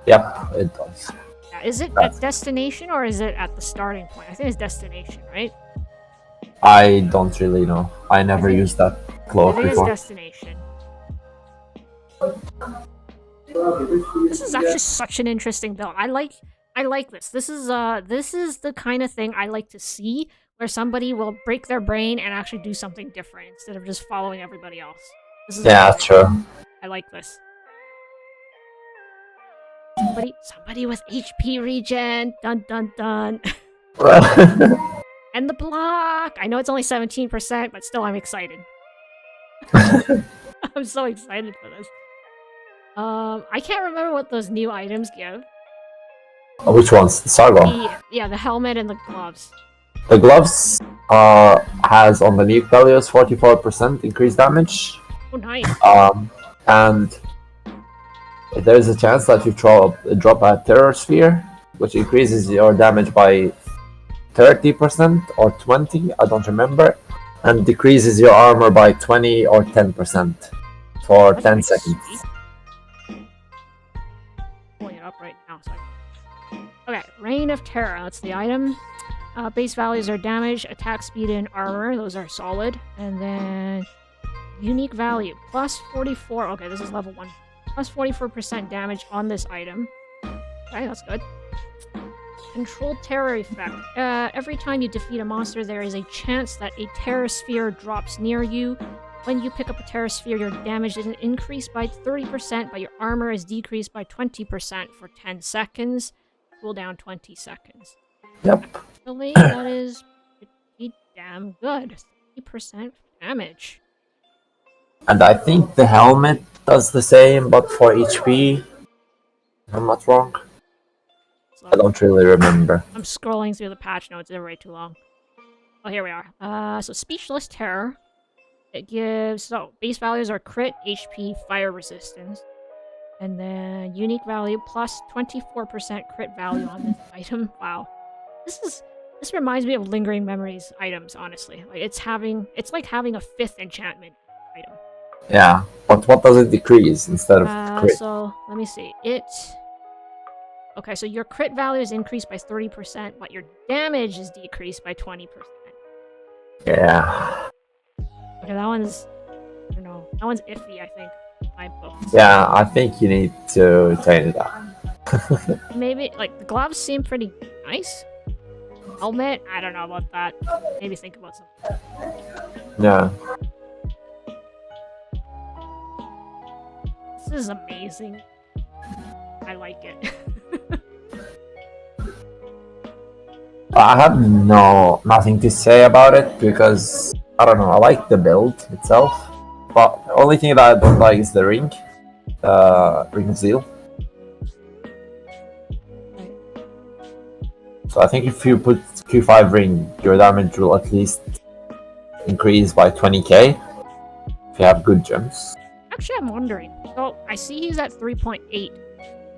Yep, it does. Yeah, is it at destination or is it at the starting point? I think it's destination, right? I don't really know. I never used that I cloak think it's before. destination. This is actually such an interesting build. I like this. This is the kind of thing I like to see, where somebody will break their brain and actually do something different instead of just following everybody else. This is Yeah, sure. I like this. Somebody with HP regen. Dun dun dun. And the block. I know it's only 17%, but still, I'm excited. I'm so excited for this. I can't remember what those new items give. Which ones? The Sargon. The helmet and the gloves. The gloves has on the nuke values 44% increased damage. Oh, nice. And there's a chance that you drop a terror sphere, which increases your damage by 30% or 20, I don't remember, and decreases your armor by 20 or 10% for 10 seconds. Pulling it up right now. Okay, Reign of Terror. That's the item. Base values are damage, attack speed, and armor. Those are solid. And then unique value plus 44. Okay, this is level 1. Plus 44% damage on this item. Okay, that's good. Controlled terror effect. Every time you defeat a monster, there is a chance that a terror sphere drops near you. When you pick up a terror sphere, your damage is increased by 30%, but your armor is decreased by 20% for 10 seconds. Cooldown 20 seconds. Yep. Actually, that is pretty damn good. 30% damage. And I think the helmet does the same, but for HP. If I'm not wrong. So, I don't really remember. I'm scrolling through the patch notes. They're way too long. Oh, here we are. So Speechless Terror. It gives... So, base values are crit, HP, fire resistance. And then unique value plus 24% crit value on this item. Wow. This reminds me of Lingering Memories items, honestly. Like it's like having a 5th enchantment item. Yeah, but what does it decrease instead of crit? So, let me see. Okay, so your crit value is increased by 30%, but your damage is decreased by 20%. Yeah. Okay, that one's... I don't know. That one's iffy, I think. In my book. Yeah, I think you need to change that. Maybe, like, the gloves seem pretty nice. Helmet? I don't know about that. Maybe think about something. Yeah. is amazing. I like it. I have nothing to say about it because I don't know. I like the build itself, but the only thing that I don't like is the ring, ring of zeal. So I think if you put Q5 ring, your damage will at least increase by 20k if you have good gems. Actually, I'm wondering. So I see he's at 3.8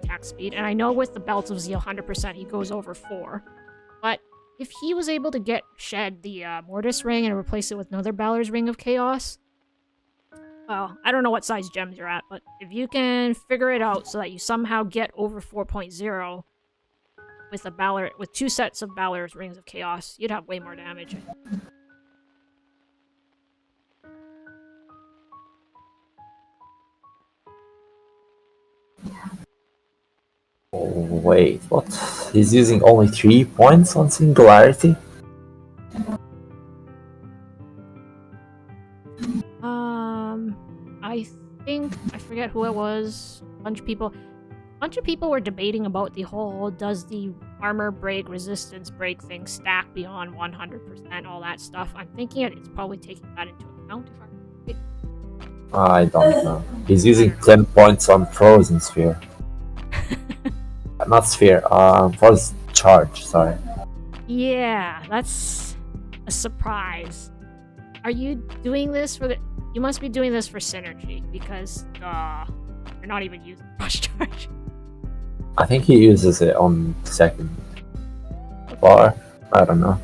attack speed, and I know with the Belt of Zeal 100% he goes over 4. But if he was able to shed the Mortis ring and replace it with another Balor's Ring of Chaos, well, I don't know what size gems you're at, but if you can figure it out so that you somehow get over 4.0 with 2 sets of Balor's Rings of Chaos, you'd have way more damage. Oh, wait, what? He's using only 3 points on Singularity? I forget who it was. A bunch of people were debating about the whole, does the armor break, resistance break thing stack beyond 100%, all that stuff. I'm thinking it's probably taking that into account. I don't know. He's using 10 points on Frozen Sphere. Not Sphere, Frozen Charge, sorry. Yeah, that's a surprise. Are you doing this for the... You must be doing this for synergy, because, you're not even using Frost Charge. I think he uses it on second bar. I don't know.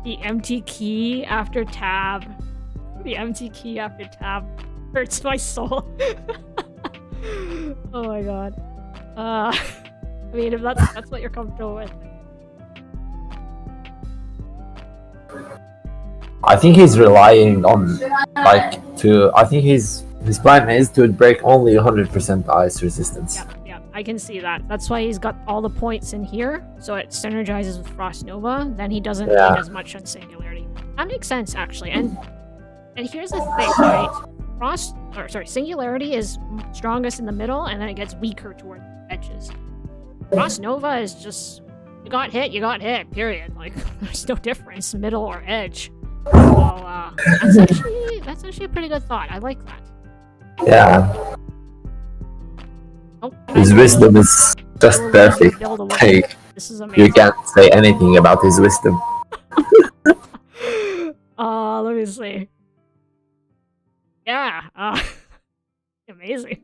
The empty key after tab. The empty key after tab hurts my soul. Oh my god. I mean, if that's what you're comfortable with. I think he's relying on, I think his plan is to break only 100% ice resistance. Yeah, I can see that. That's why he's got all the points in here, so it synergizes with Frost Nova, then he doesn't need as much on Singularity. That makes sense, actually, and here's the thing, right? Singularity is strongest in the middle, and then it gets weaker toward the edges. Frost Nova is just, you got hit, period. Like, there's no difference, middle or edge. So, that's actually a pretty good thought. I like that. Yeah. Oh, his wisdom is just perfect. Like, this is amazing. You can't say anything about his wisdom. Let me see. Yeah, amazing.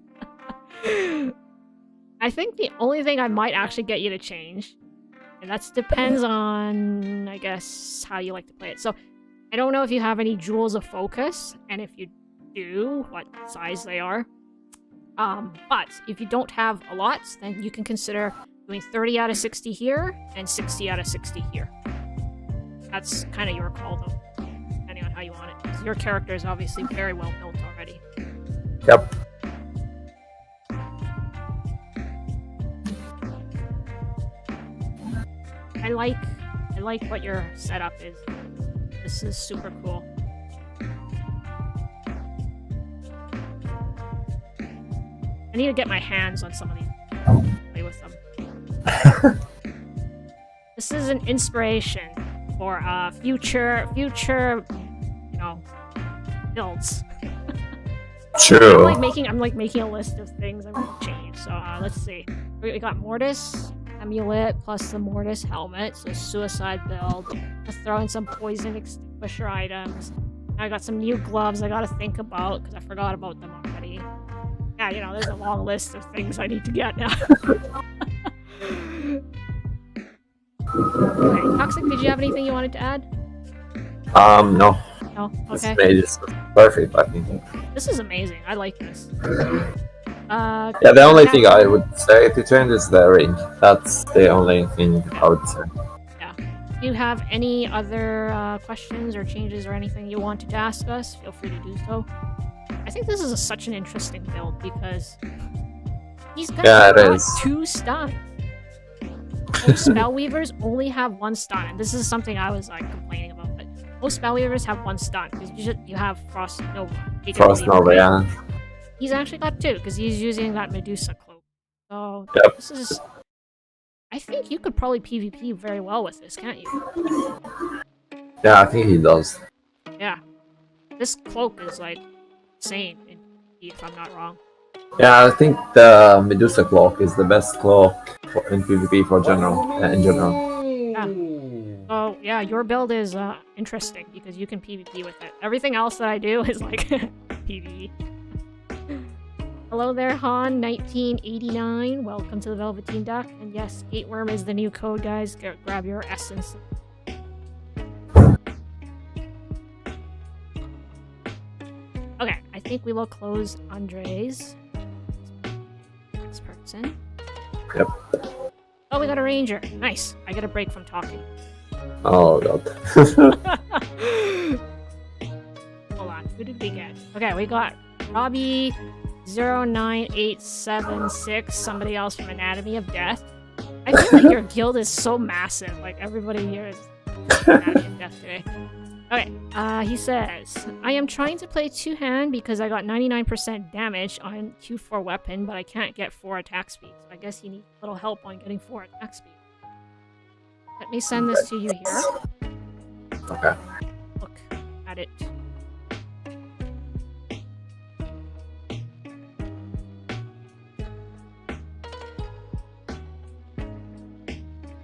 I think the only thing I might actually get you to change, and that depends on, I guess, how you like to play it. So, I don't know if you have any jewels of focus, and if you do, what size they are. But if you don't have a lot, then you can consider doing 30 out of 60 here, and 60 out of 60 here. That's kind of your call, though, depending on how you want it. Because your character is obviously very well built already. Yep. I like what your setup is. This is super cool. I need to get my hands on some of these. Play with them. This is an inspiration for future, builds. True. I'm like making a list of things I want to change. So let's see. We got Mortis Amulet plus the Mortis helmet, so suicide build. Let's throw in some poison extinguisher items. I got some new gloves I gotta think about because I forgot about them already. Yeah, there's a long list of things I need to get now. Okay, Toxic, did you have anything you wanted to add? No. No? Okay. This is perfect, I think. This is amazing. I like this. Yeah, the only thing I would say to change is the ring. That's the only thing I would say. Yeah. Do you have any other questions or changes or anything you wanted to ask us? Feel free to do so. I think this is such an interesting build because he's got 2 stuns. Most Spellweavers only have 1 stun, and this is something I was complaining about. But most Spellweavers have 1 stun because you have Frost Nova. Frost Nova, yeah. he's actually got 2 because he's using that Medusa cloak. So Yep. this is. I think you could probably PvP very well with this, can't you? Yeah, I think he does. Yeah. This cloak is like insane in PvP, if I'm not wrong. Yeah, I think the Medusa cloak is the best cloak in PvP for general, in general. So yeah, your build is interesting because you can PvP with it. Everything else that I do is like PvE. Hello there, Han 1989. Welcome to the Velveteen Duck. And yes, Gateworm is the new code, guys. Grab your essence. Okay, I think we will close Andre's. Next person. Yep. Oh, we got a ranger. Nice. I get a break from talking. Oh god. Hold on. Who did we get? Okay, we got Robbie 09876. Somebody else from Anatomy of Death. I feel like your guild is so massive. Like everybody here is Anatomy of Death today. Okay, he says, I am trying to play 2-hand because I got 99% damage on Q4 weapon, but I can't get 4 attack speed. So I guess you need a little help on getting 4 attack speed. Let me send this to you here. Okay. Look at it.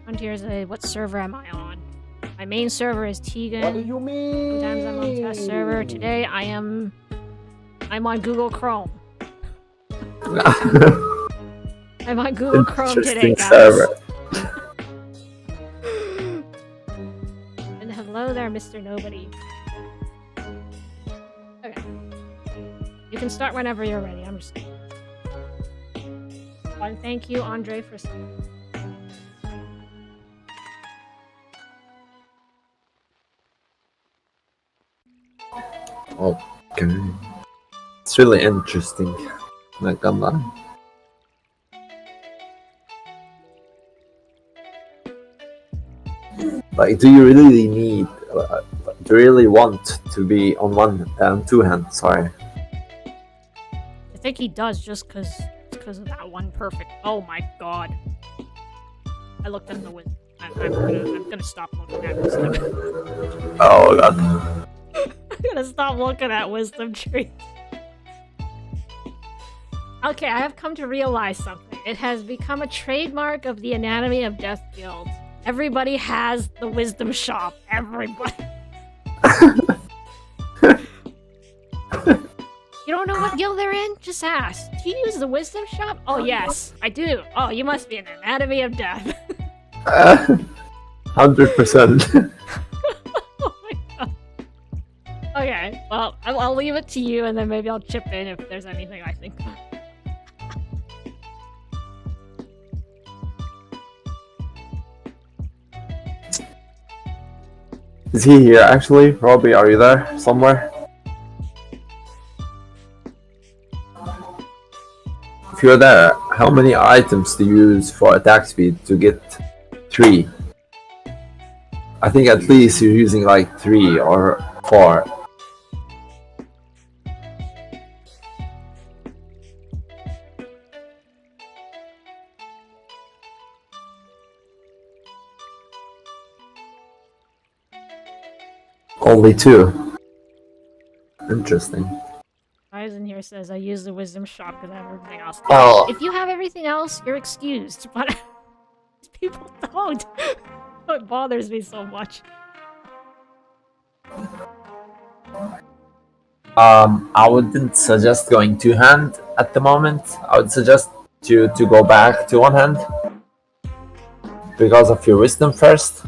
Frontiers, what server am I on? My main server is Tegan. What do you mean? Sometimes I'm on test server. Today I'm on Google Chrome. I'm on Google Chrome today, guys. Server. And hello there, Mr. Nobody. Okay. You can start whenever you're ready. I'm just. And thank you, Andre, for. Okay. It's really interesting. Not gonna lie. Like, do you really need, do you really want to be on 2-hand? Sorry. I think he does just because of that one perfect. Oh my god! I looked at the wisdom. I'm gonna stop looking at wisdom. Oh god. I'm gonna stop looking at wisdom tree. Okay, I have come to realize something. It has become a trademark of the Anatomy of Death Guild. Everybody has the wisdom shop. Everybody. You don't know what guild they're in? Just ask. Do you use the wisdom shop? Oh yes, I do. Oh, you must be an Anatomy of Death. 100%. Oh my god. Okay, well, I'll leave it to you, and then maybe I'll chip in if there's anything I think of. Is he here actually? Robbie, are you there somewhere? If you're there, how many items do you use for attack speed to get 3? I think at least you're using like 3 or 4. Only 2. Interesting. Guys in here says I use the wisdom shop because I have everything else. Oh. If you have everything else, you're excused. But people don't. It bothers me so much. I wouldn't suggest going 2-hand at the moment. I would suggest you to go back to 1-hand because of your wisdom first.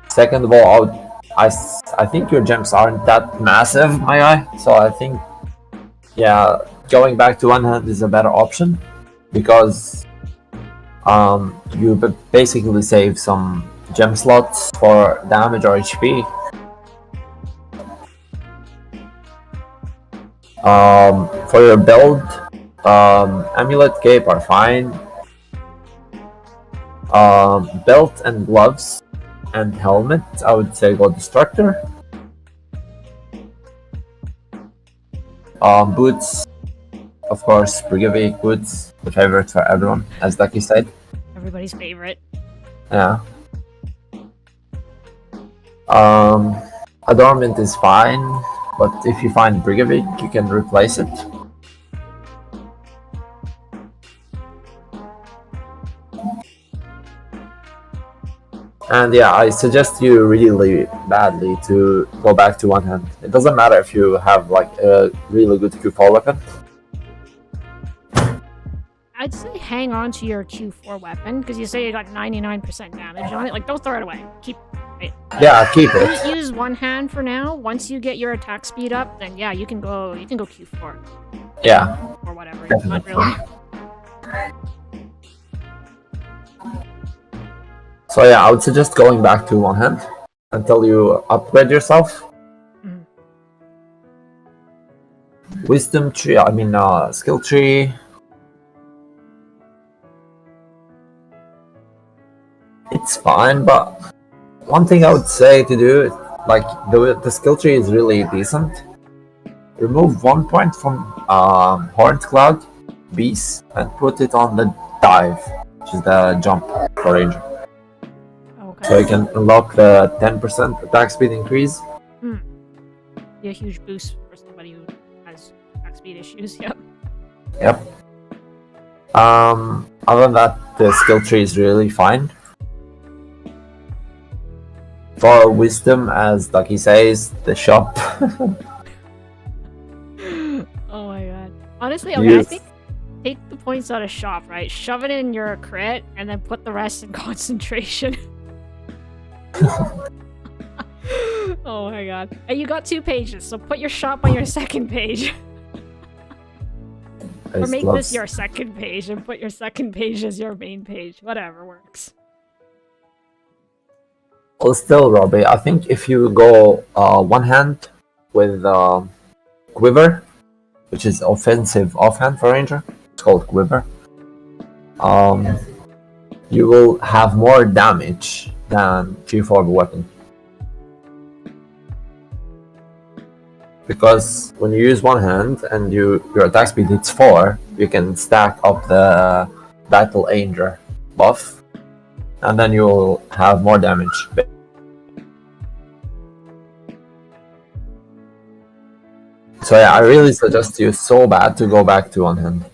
Second of all, I think your gems aren't that massive, my guy. So I think, yeah, going back to 1-hand is a better option because you basically save some gem slots for damage or HP. For your build, amulet, cape are fine. Belt and gloves and helmet, I would say go destructor. Boots, of course, Brigade boots, the favorite for everyone, as Ducky said. Everybody's favorite. Yeah. Adornment is fine, but if you find Brigade, you can replace it. And yeah, I suggest you really badly to go back to one hand. It doesn't matter if you have like a really good Q4 weapon. I'd say hang on to your Q4 weapon, because you say you got 99% damage on it. Like, don't throw it away. Keep it. Yeah, keep it. Use one hand for now. Once you get your attack speed up, then yeah, you can go Q4. Yeah. Or whatever. Definitely. Not really. So yeah, I would suggest going back to one hand until you upgrade yourself. Mhm. Wisdom tree, skill tree. It's fine, but one thing I would say to do, like the skill tree is really decent. Remove 1 point from Horned Cloud, Beast, and put it on the dive, which is the jump for Ranger. Okay. So you can unlock the 10% attack speed increase. Be a huge boost for somebody who has attack speed issues. Yep. Yep. Other than that, the skill tree is really fine. For wisdom, as Ducky says, the shop. Oh my god. Honestly, okay, I think take the points out of shop, right? Shove it in your crit, and then put the rest in concentration. Oh my god. And you got 2 pages, so put your shop on your second page. Or make this your second page and put your second page as your main page. Whatever works. Well, still, Robbie, I think if you go one hand with Quiver, which is offensive offhand for Ranger, it's called Quiver, you will have more damage than Q4 weapon. Because when you use one hand and your attack speed hits 4, you can stack up the Battle Angel buff, and then you will have more damage. So yeah, I really suggest you so bad to go back to one hand.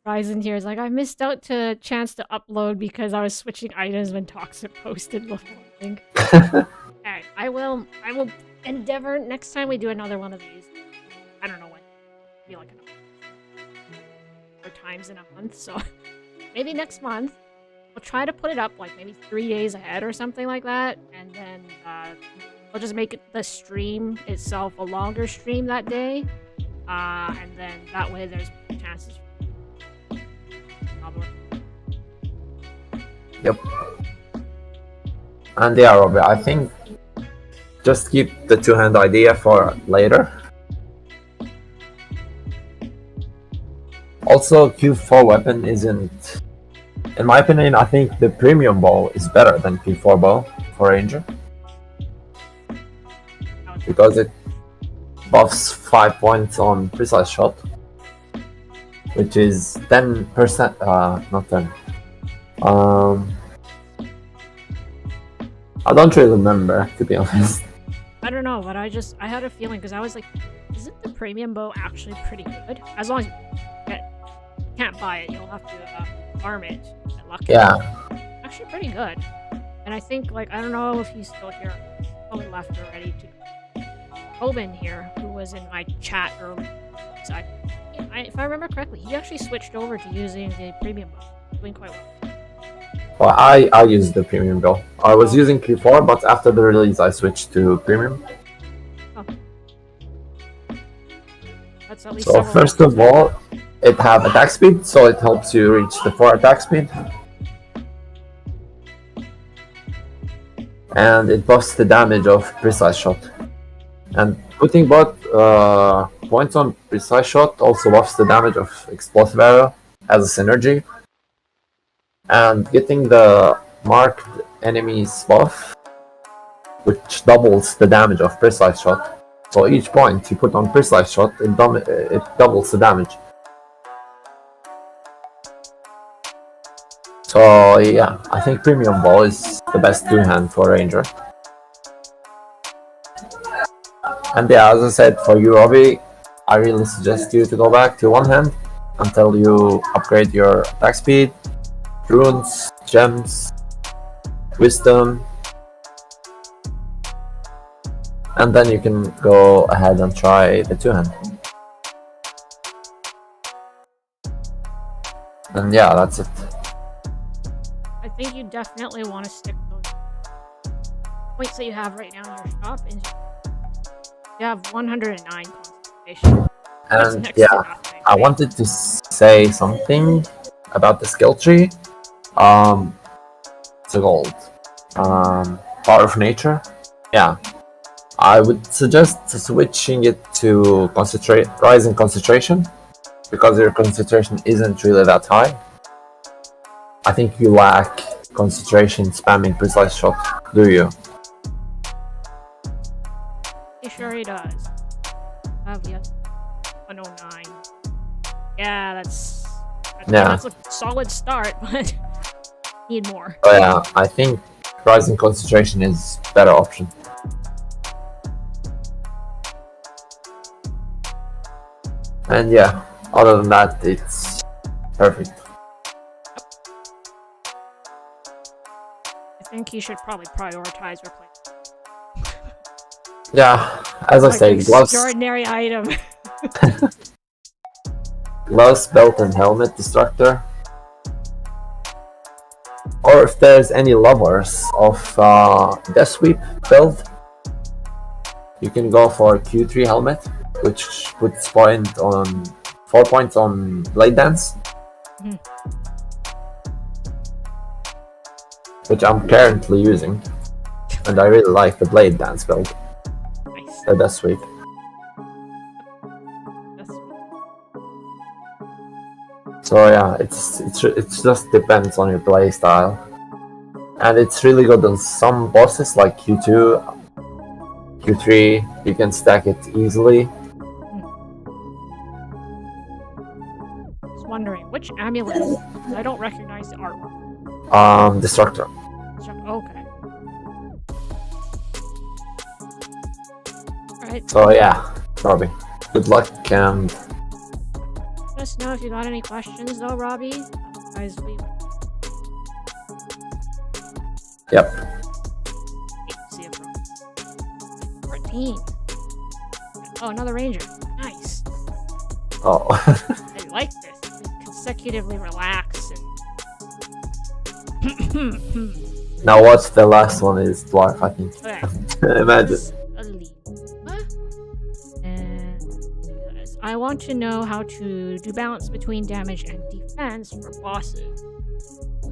Ryzen here is like, I missed out to a chance to upload because I was switching items when Toxic posted before. Alright, I will endeavor next time we do another one of these. I don't know when. Be like another 4 times in a month, so maybe next month. We'll try to put it up like maybe 3 days ahead or something like that, and then we'll just make it the stream itself a longer stream that day, and then that way there's chances. Probably. Yep. And yeah, Robert, I think just keep the two-hand idea for later. Also, Q4 weapon isn't... In my opinion, I think the premium bow is better than Q4 bow for Ranger. Because it buffs 5 points on precise shot, which is 10%, not 10. I don't really remember, to be honest. I don't know, but I had a feeling because I was like, isn't the premium bow actually pretty good? As long as you can't buy it, you'll have to farm it. Get lucky. Yeah. Actually pretty good. And I think, like, I don't know if he's still here. Probably left already too. Oben here, who was in my chat earlier. So if I remember correctly, he actually switched over to using the premium bow. Doing quite well. Well, I used the premium bow. I was using Q4, but after the release I switched to premium. Oh. That's at least So first of all, it have attack speed, so it helps you reach the 4 attack speed. And it buffs the damage of precise shot. And putting both points on precise shot also buffs the damage of explosive arrow as a synergy. And getting the marked enemies buff, which doubles the damage of precise shot, So each point you put on precise shot, it doubles the damage. So yeah, I think Premium Ball is the best two-hand for Ranger. And yeah, as I said, for you, Robbie, I really suggest you to go back to one hand until you upgrade your attack speed, runes, gems, wisdom, and then you can go ahead and try the two-hand. And yeah, that's it. I think you definitely want to stick those points that you have right now in your shop. And you have 109 concentration. And yeah, I wanted to say something about the skill tree. It's a gold. Power of Nature. Yeah, I would suggest switching it to rising concentration, because your concentration isn't really that high. I think you lack concentration spamming precise shot, do you? He sure he does. Yep. 109. Yeah, that's a solid start, but need more. Oh yeah, I think rising concentration is better option. And yeah, other than that, it's perfect. I think you should probably prioritize replacement. Yeah, as I said, gloves, extraordinary item. gloves, belt, and helmet destructor. Or if there's any lovers of Death Sweep build, you can go for Q3 helmet, which puts 4 points on Blade Dance. Which I'm currently using, and I really like the Blade Dance build. Nice. The Death Sweep. So yeah, it just depends on your play style, and it's really good on some bosses like Q2, Q3. You can stack it easily. Just wondering which amulet. I don't recognize the artwork. Destructor. Okay. Alright. So yeah, Robbie, good luck, and Let us know if you got any questions though, Robbie. Otherwise, yep. see it from 14. Oh, another ranger. Nice. Oh. I like this. Consecutively relax and Now watch, the last one is dwarf, I think. okay. Imagine. Elite. And I want to know how to do balance between damage and defense for bosses.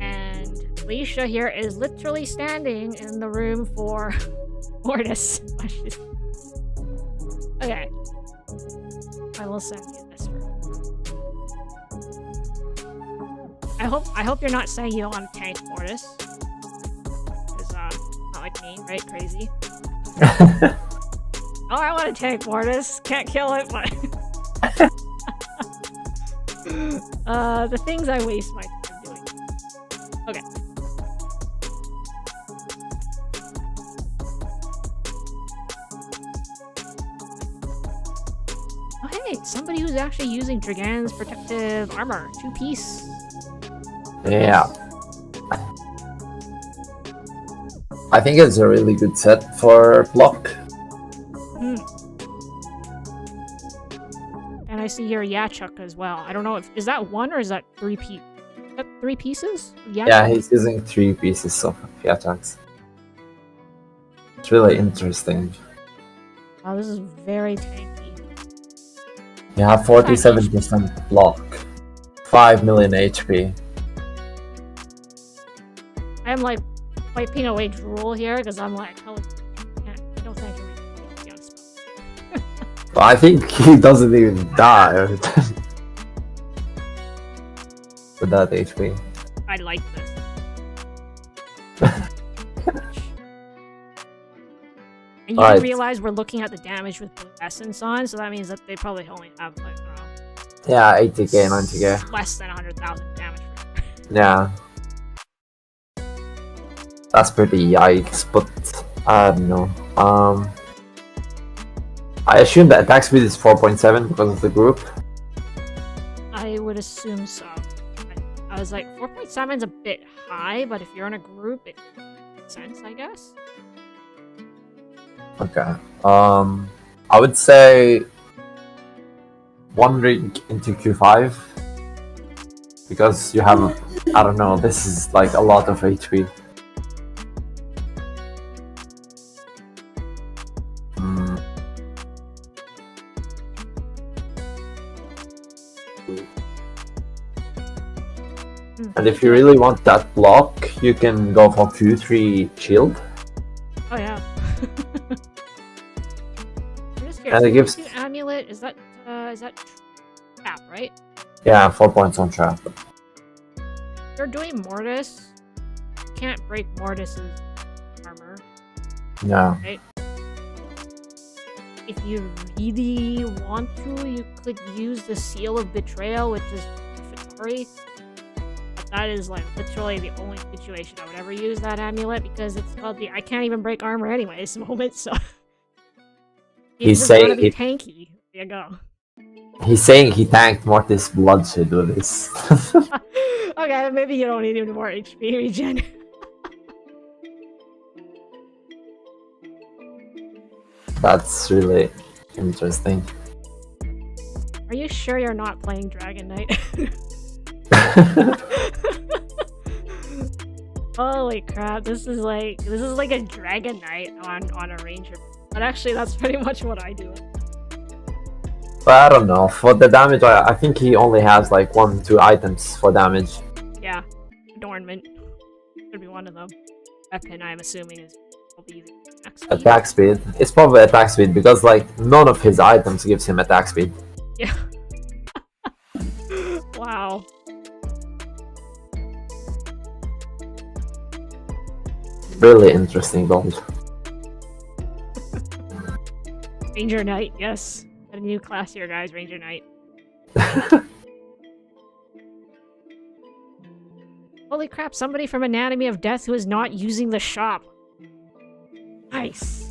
And Alicia here is literally standing in the room for Mortis. Okay. I will send you this room. I hope you're not saying you don't want to tank Mortis. Because, not like me, right? Crazy. Oh, I want to tank Mortis. Can't kill it, but... the things I waste my time doing. Okay. Oh, hey! Somebody who's actually using Dragan's protective armor. 2-piece. Yeah. I think it's a really good set for block. And I see here Yachuk as well. I don't know if is that one or is that 3 pieces? Is that 3 pieces? Yeah, he's using 3 pieces of Yachuks. It's really interesting. Wow, this is very tanky. You have 47% block, 5 million HP. I'm like wiping away drool here because I'm like, oh, no thank you. But I think he doesn't even die with that HP. I like this. And you didn't realize we're looking at the damage with blue essence on, so that means that they probably only have, like, I don't know. Yeah, 80k, 90k. Less than 100,000 damage. Yeah. That's pretty yikes, but I don't know. I assume the attack speed is 4.7 because of the group. I would assume so. I was like, 4.7 is a bit high, but if you're in a group, it makes sense, I guess. Okay. I would say 1 rig into Q5 because you have, I don't know, this is like a lot of HP. And if you really want that block, you can go for Q3 shield. Oh yeah. I'm just And it gives amulet. Is that trap, right? Yeah, 4 points on trap. If you're doing Mortis, you can't break Mortis's armor. Yeah. Right? If you really want to, you could use the Seal of Betrayal, which is Fitari. That is like literally the only situation I would ever use that amulet because it's called the I can't even break armor anyways moment, so he's saying be tanky. There you go. He's saying he tanked Mortis bloodshed with this. Okay, maybe you don't need even more HP regen. That's really interesting. Are you sure you're not playing Dragon Knight? Holy crap, this is like a Dragon Knight on a ranger. But actually that's pretty much what I do. But I don't know, for the damage I think he only has like 1-2 items for damage. Yeah. Adornment. Could be one of them. Weapon I'm assuming is probably attack speed. Attack speed. It's probably attack speed because like none of his items gives him attack speed. Yeah. Wow. Really interesting gold. Ranger Knight, yes. Got a new class here, guys. Ranger Knight. Holy crap, somebody from Anatomy of Death who is not using the shop. Nice.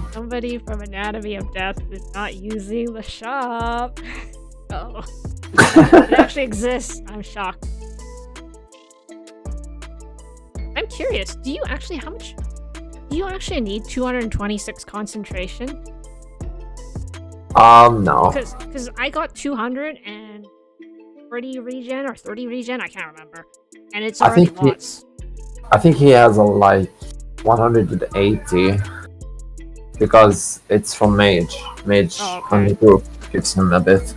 Somebody from Anatomy of Death who is not using the shop. Oh. It actually exists. I'm shocked. I'm curious, do you actually need 226 concentration? No. Because I got 240 regen or 30 regen, I can't remember. And it's already lots. I think he has like 180 because it's from Mage. Mage on the group gives him a bit.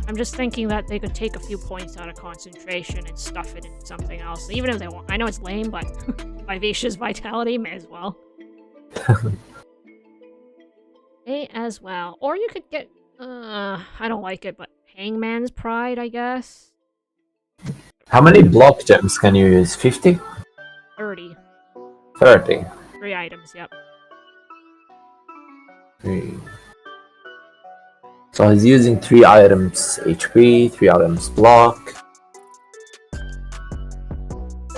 I'm just thinking that they could take a few points out of concentration and stuff it into something else. Even if they want. I know it's lame, but Vivacious Vitality may as well. May as well. Or you could get, I don't like it, but Hangman's Pride, I guess. How many block gems can you use? 50? 30. 30. 3 items, yep. 3. So he's using 3 items HP, 3 items block,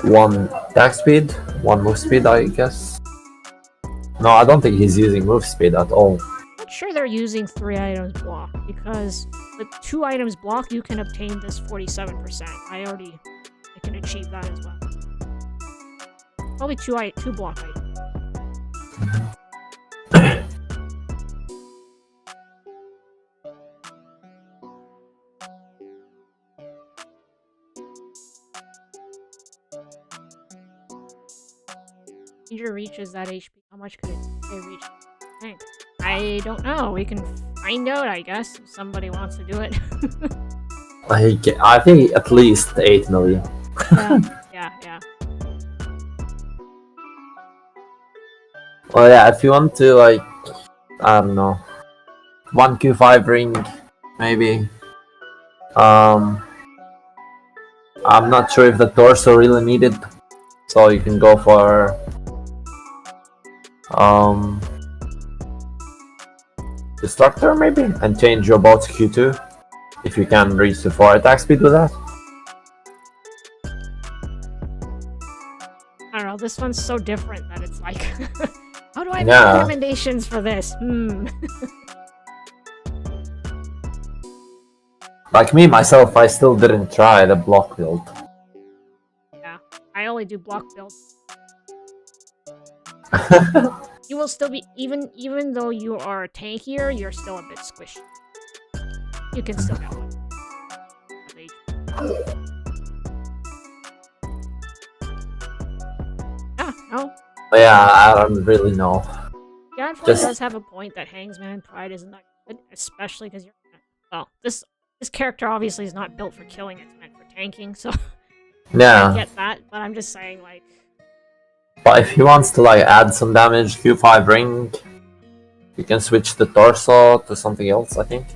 1 attack speed, 1 move speed, I guess. No, I don't think he's using move speed at all. I'm not sure they're using 3 items block, because with 2 items block, you can obtain this 47%. I can achieve that as well. Probably 2 block items. Ranger reaches that HP. How much could they reach? Tank. I don't know. We can find out, I guess, if somebody wants to do it. I think at least 8 million. Yeah. Well, yeah, if you want to, like, I don't know, 1 Q5 ring, maybe. I'm not sure if the torso really needed. So you can go for Destructor maybe, and change your bow to Q2 if you can reach the 4 attack speed with that. I don't know, this one's so different that it's like, how do I make Yeah. recommendations for this? Like me, myself, I still didn't try the block build. Yeah, I only do block builds. You will still be, even though you are tankier, you're still a bit squishy. You can still get one. Yeah, no. Yeah, I don't really know. Yeah, it Just- does have a point that Hangsman Pride isn't that good, especially because you're... Well, this character obviously is not built for killing, it's meant for tanking, so I Yeah, get that, but I'm just saying, like... but if he wants to like add some damage, Q5 ring, you can switch the torso to something else, I think.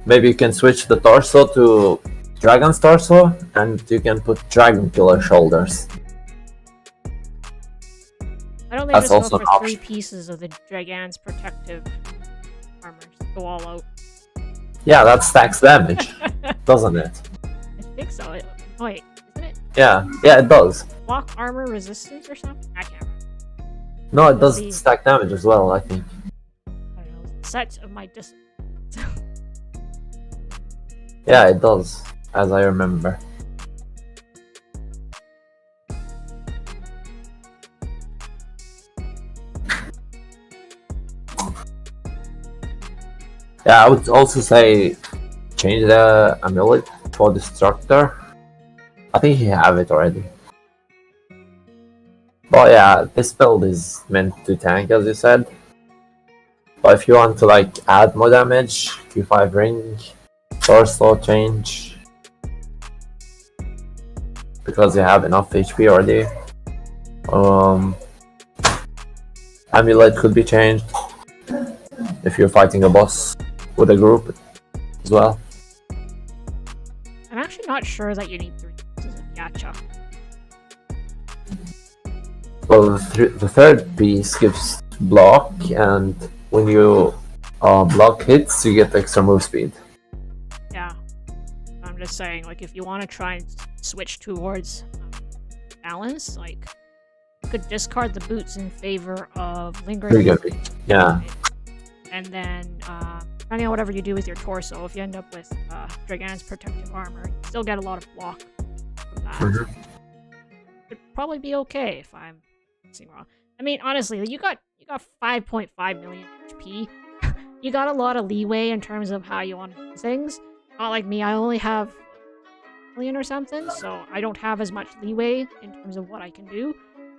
Maybe you can switch the torso to Dragon's torso, and you can put Dragon Killer shoulders. I don't think That's just also go an for 3 option. pieces of the Dragon's protective armor. Just go all out. Yeah, that stacks damage, doesn't it? I think so. Wait, isn't it Yeah, it does. block armor resistance or something? I can't remember. No, it does See. stack damage as well, I think. I don't know. Set of my Yeah, it does, as I remember. Yeah, I would also say change the amulet for Destructor. I think you have it already. But yeah, this build is meant to tank, as you said. But if you want to like add more damage, Q5 ring, torso change, because you have enough HP already. Amulet could be changed if you're fighting a boss with a group as well. I'm actually not sure that you need 3 pieces of Yacha. Well, the third piece gives block, and when you block hits, you get extra move speed. Yeah. I'm just saying, like, if you want to try and switch towards balance, like, you could discard the boots in favor of lingering. Lingering, yeah. And then, depending on whatever you do with your torso, if you end up with Dragon's protective armor, you still get a lot of block from that. Mhm. It'd probably be okay if I'm missing wrong. I mean, honestly, you got 5.5 million HP. You got a lot of leeway in terms of how you want to do things. Not like me, I only have a million or something, so I don't have as much leeway in terms of what I can do.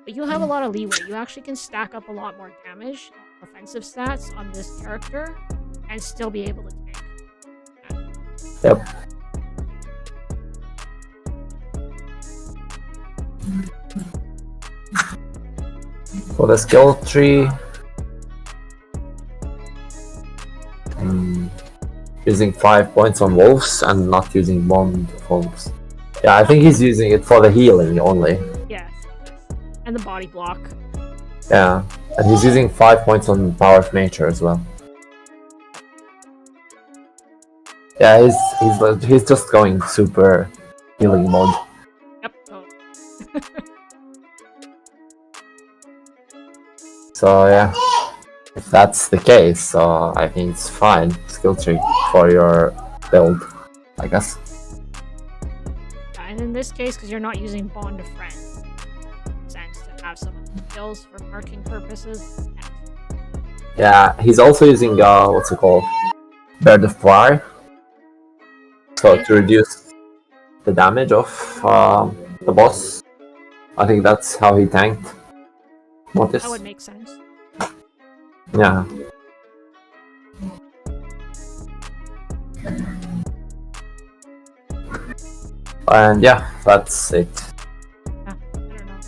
But you have a lot of leeway. You actually can stack up a lot more damage, offensive stats on this character, and still be able to tank. Yep. For the skill tree, using 5 points on wolves and not using bond of wolves. Yeah, I think he's using it for the healing only. Yes. And the body block. Yeah, and he's using 5 points on power of nature as well. Yeah, he's just going super healing mode. Yep. Oh. So yeah, if that's the case, I think it's fine skill tree for your build, I guess. And in this case, because you're not using Bond of Friend, it makes sense to have some of the skills for marking purposes. Yeah, he's also using what's it called, Bird of Prey, so to reduce the damage of the boss. I think that's how he tanked Mortis. That would make sense. Yeah. And yeah, that's it. Yeah, I don't know.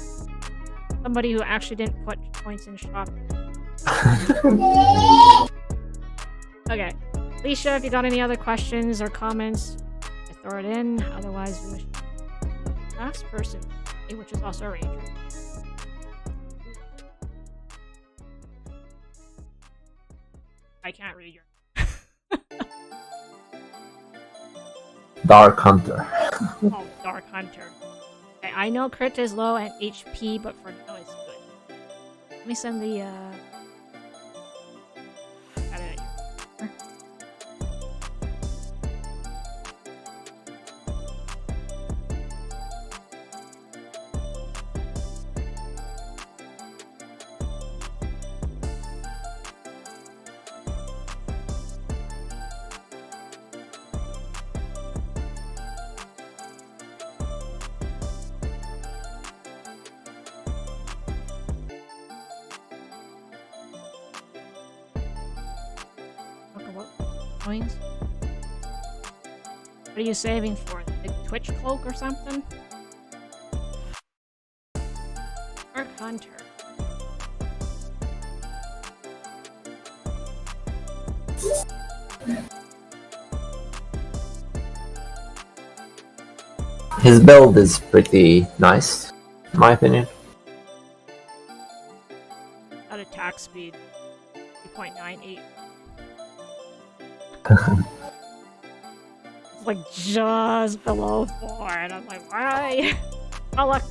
Somebody who actually didn't put points in shop. Okay. Alicia, if you got any other questions or comments, throw it in. Otherwise, we wish last person, which is also a ranger. I can't read your. Dark Hunter. Oh, Dark Hunter. Okay, I know crit is low and HP, but for now it's good. Let me send the got it. Coins. What are you saving for? The Twitch cloak or something? Dark Hunter. His build is pretty nice, in my opinion. At attack speed 3.98. It's like just below 4, and I'm like, why? Oh look,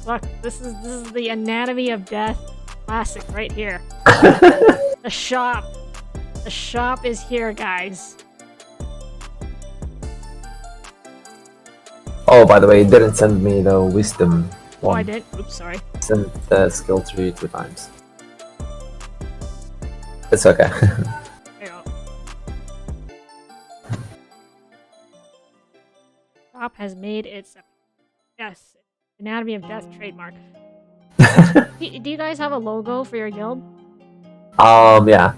this is the Anatomy of Death classic right here. The shop is here, guys. Oh, by the way, it didn't send me the wisdom Oh, one. I did. Oops, sorry. Sent the skill tree 2 times. It's okay. There you go. Shop has made its yes, Anatomy of Death trademark. Do you guys have a logo for your guild? Yeah.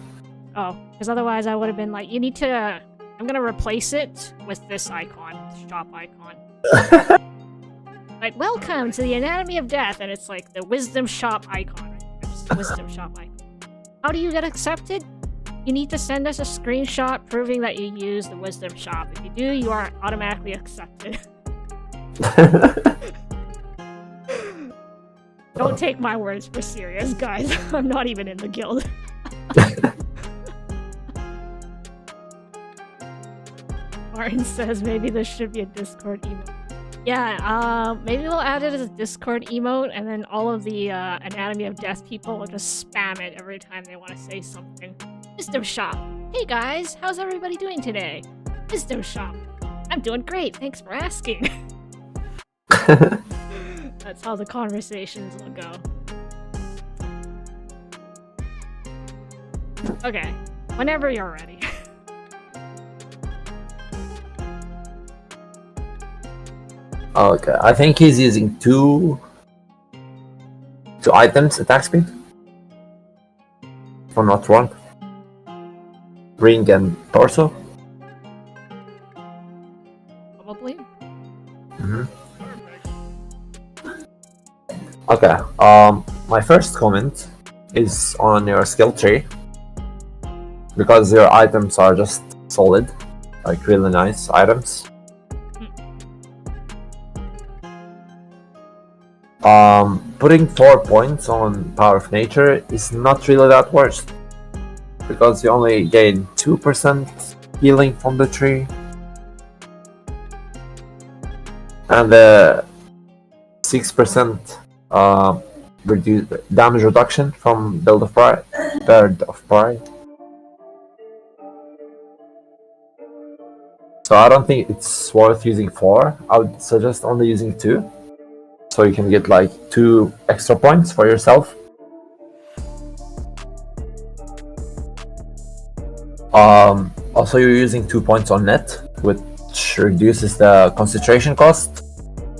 Oh, because otherwise I would have been like, you need to. I'm gonna replace it with this icon, shop icon. Like, welcome to the Anatomy of Death, and it's like the Wisdom Shop icon. Right? Just Wisdom Shop icon. How do you get accepted? You need to send us a screenshot proving that you use the Wisdom Shop. If you do, you are automatically accepted. Don't take my words for serious, guys. I'm not even in the guild. Martin says maybe this should be a Discord emote. Yeah, maybe we'll add it as a Discord emote, and then all of the Anatomy of Death people will just spam it every time they want to say something. Wisdom Shop. Hey guys, how's everybody doing today? Wisdom Shop. I'm doing great, thanks for asking. That's how the conversations will go. Okay, whenever you're ready. Okay, I think he's using two items attack speed. If I'm not wrong. Ring and torso. Probably. Okay, my first comment is on your skill tree. Because your items are just solid. Like really nice items. Putting 4 points on Power of Nature is not really that worst. Because you only gain 2% healing from the tree. And 6% damage reduction from Bird of Pride. So I don't think it's worth using 4. I would suggest only using 2. So you can get like 2 extra points for yourself. Also you're using 2 points on net, which reduces the concentration cost.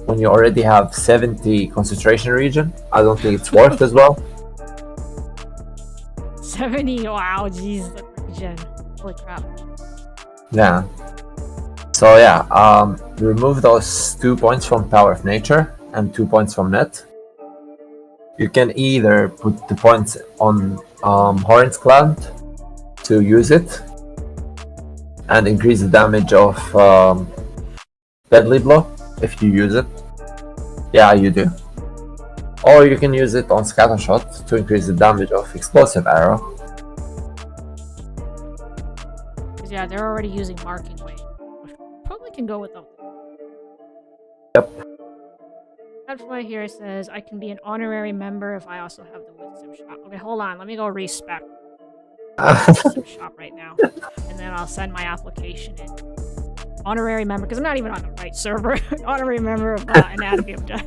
When you already have 70 concentration region, I don't think it's worth as well. 70, wow, jeez, the region. Holy crap. Yeah. So yeah, remove those 2 points from Power of Nature and 2 points from net. You can either put the points on Horns Cloud to use it and increase the damage of Deadly Blow if you use it. Yeah, you do. Or you can use it on scattershot to increase the damage of explosive arrow. Because yeah, they're already using marking weight. Probably can go without them. Yep. That's why here it says I can be an honorary member if I also have the wisdom shop. Okay, hold on. Let me go respec wisdom shop right now, and then I'll send my application in. Honorary member, because I'm not even on the right server. Honorary member of Anatomy of Death.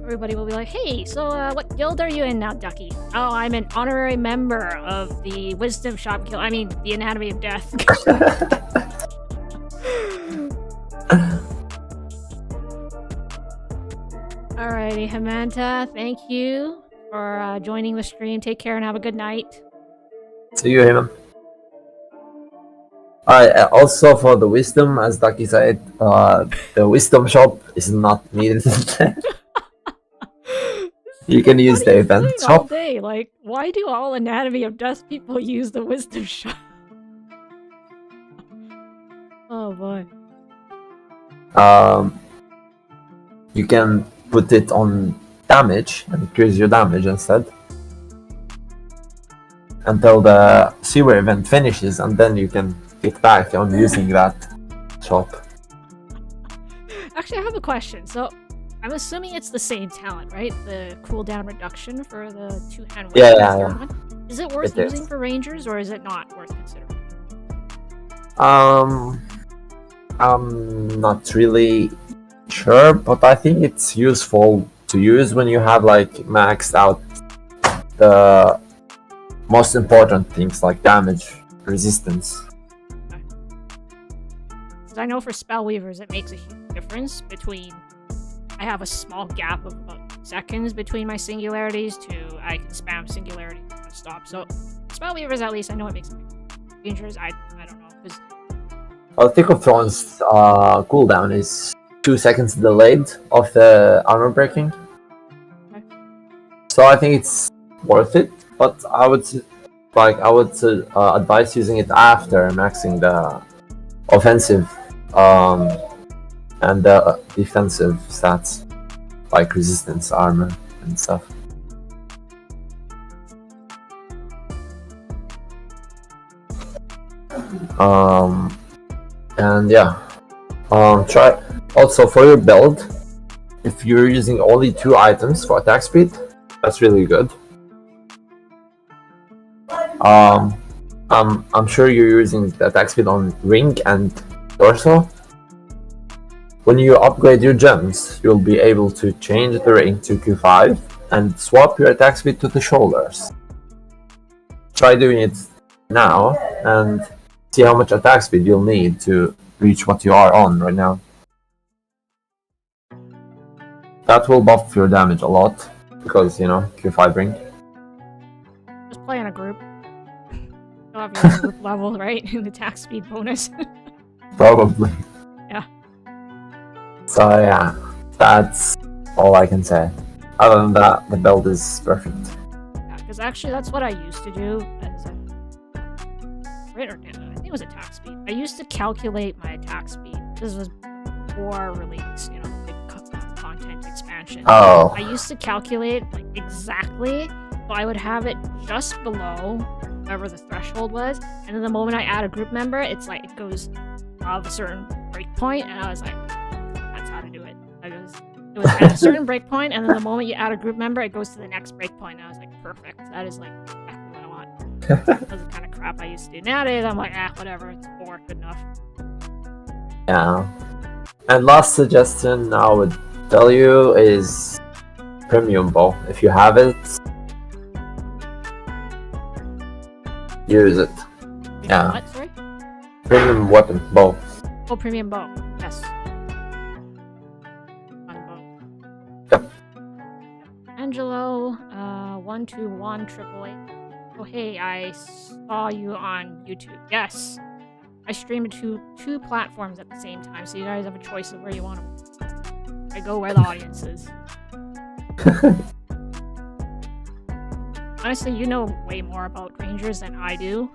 Everybody will be like, hey, so what guild are you in now, Ducky? Oh, I'm an honorary member of the Wisdom Shop Guild. I mean, the Anatomy of Death. Alrighty, Hamanta, thank you for joining the stream. Take care and have a good night. See you, Heyman. Also for the wisdom, as Ducky said, the wisdom shop is not needed. You can use the event all shop. day. Like, why do all Anatomy of Death people use the wisdom shop? Oh boy. You can put it on damage and increase your damage instead until the sewer event finishes, and then you can get back on using that shop. Actually, I have a question. So, I'm assuming it's the same talent, right? The cooldown reduction for the two-hand weapon. Yeah. Is it worth It using is. for rangers, or is it not worth considering? I'm not really sure, but I think it's useful to use when you have like maxed out the most important things like damage, resistance. Because I know for spellweavers, it makes a huge difference between I have a small gap of about seconds between my singularities to I can spam singularity and stop. So spellweavers, at least I know it makes a big difference. Rangers, I don't know, because Thick of Thrones cooldown is 2 seconds delayed of the armor breaking. Okay. So I think it's worth it, but I would advise using it after maxing the offensive and the defensive stats like resistance, armor, and stuff. And yeah, try also for your build. If you're using only 2 items for attack speed, that's really good. I'm sure you're using the attack speed on ring and torso. When you upgrade your gems, you'll be able to change the ring to Q5 and swap your attack speed to the shoulders. Try doing it now and see how much attack speed you'll need to reach what you are on right now. That will buff your damage a lot, because, you know, Q5 ring. just play in a group. You'll have your group level, right? And attack speed bonus. Probably. Yeah. So yeah, that's all I can say. Other than that, the build is perfect. Yeah, because actually that's what I used to do as a... Right, or I think it was attack speed. I used to calculate my attack speed. This was before release, you know, big content expansion. Oh. I used to calculate like exactly, so I would have it just below whatever the threshold was, and then the moment I add a group member, it's like it goes above a certain breakpoint, and I was like, that's how to do it. It was at a certain breakpoint, and then the moment you add a group member, it goes to the next breakpoint, and I was like, perfect. That is like exactly what I want. That was the kind of crap I used to do. Nowadays, I'm like, whatever, it's 4, good enough. Yeah. And last suggestion I would tell you is premium bow. If you have it, use it. Premium Yeah. What, sorry? Premium weapon bow. Oh, premium bow. Yes. Fun bow. Yep. Angelo, 121888. Oh, hey, I saw you on YouTube. Yes. I stream to 2 platforms at the same time, so you guys have a choice of where you want to. I go where the audience is. Honestly, you know way more about Rangers than I do.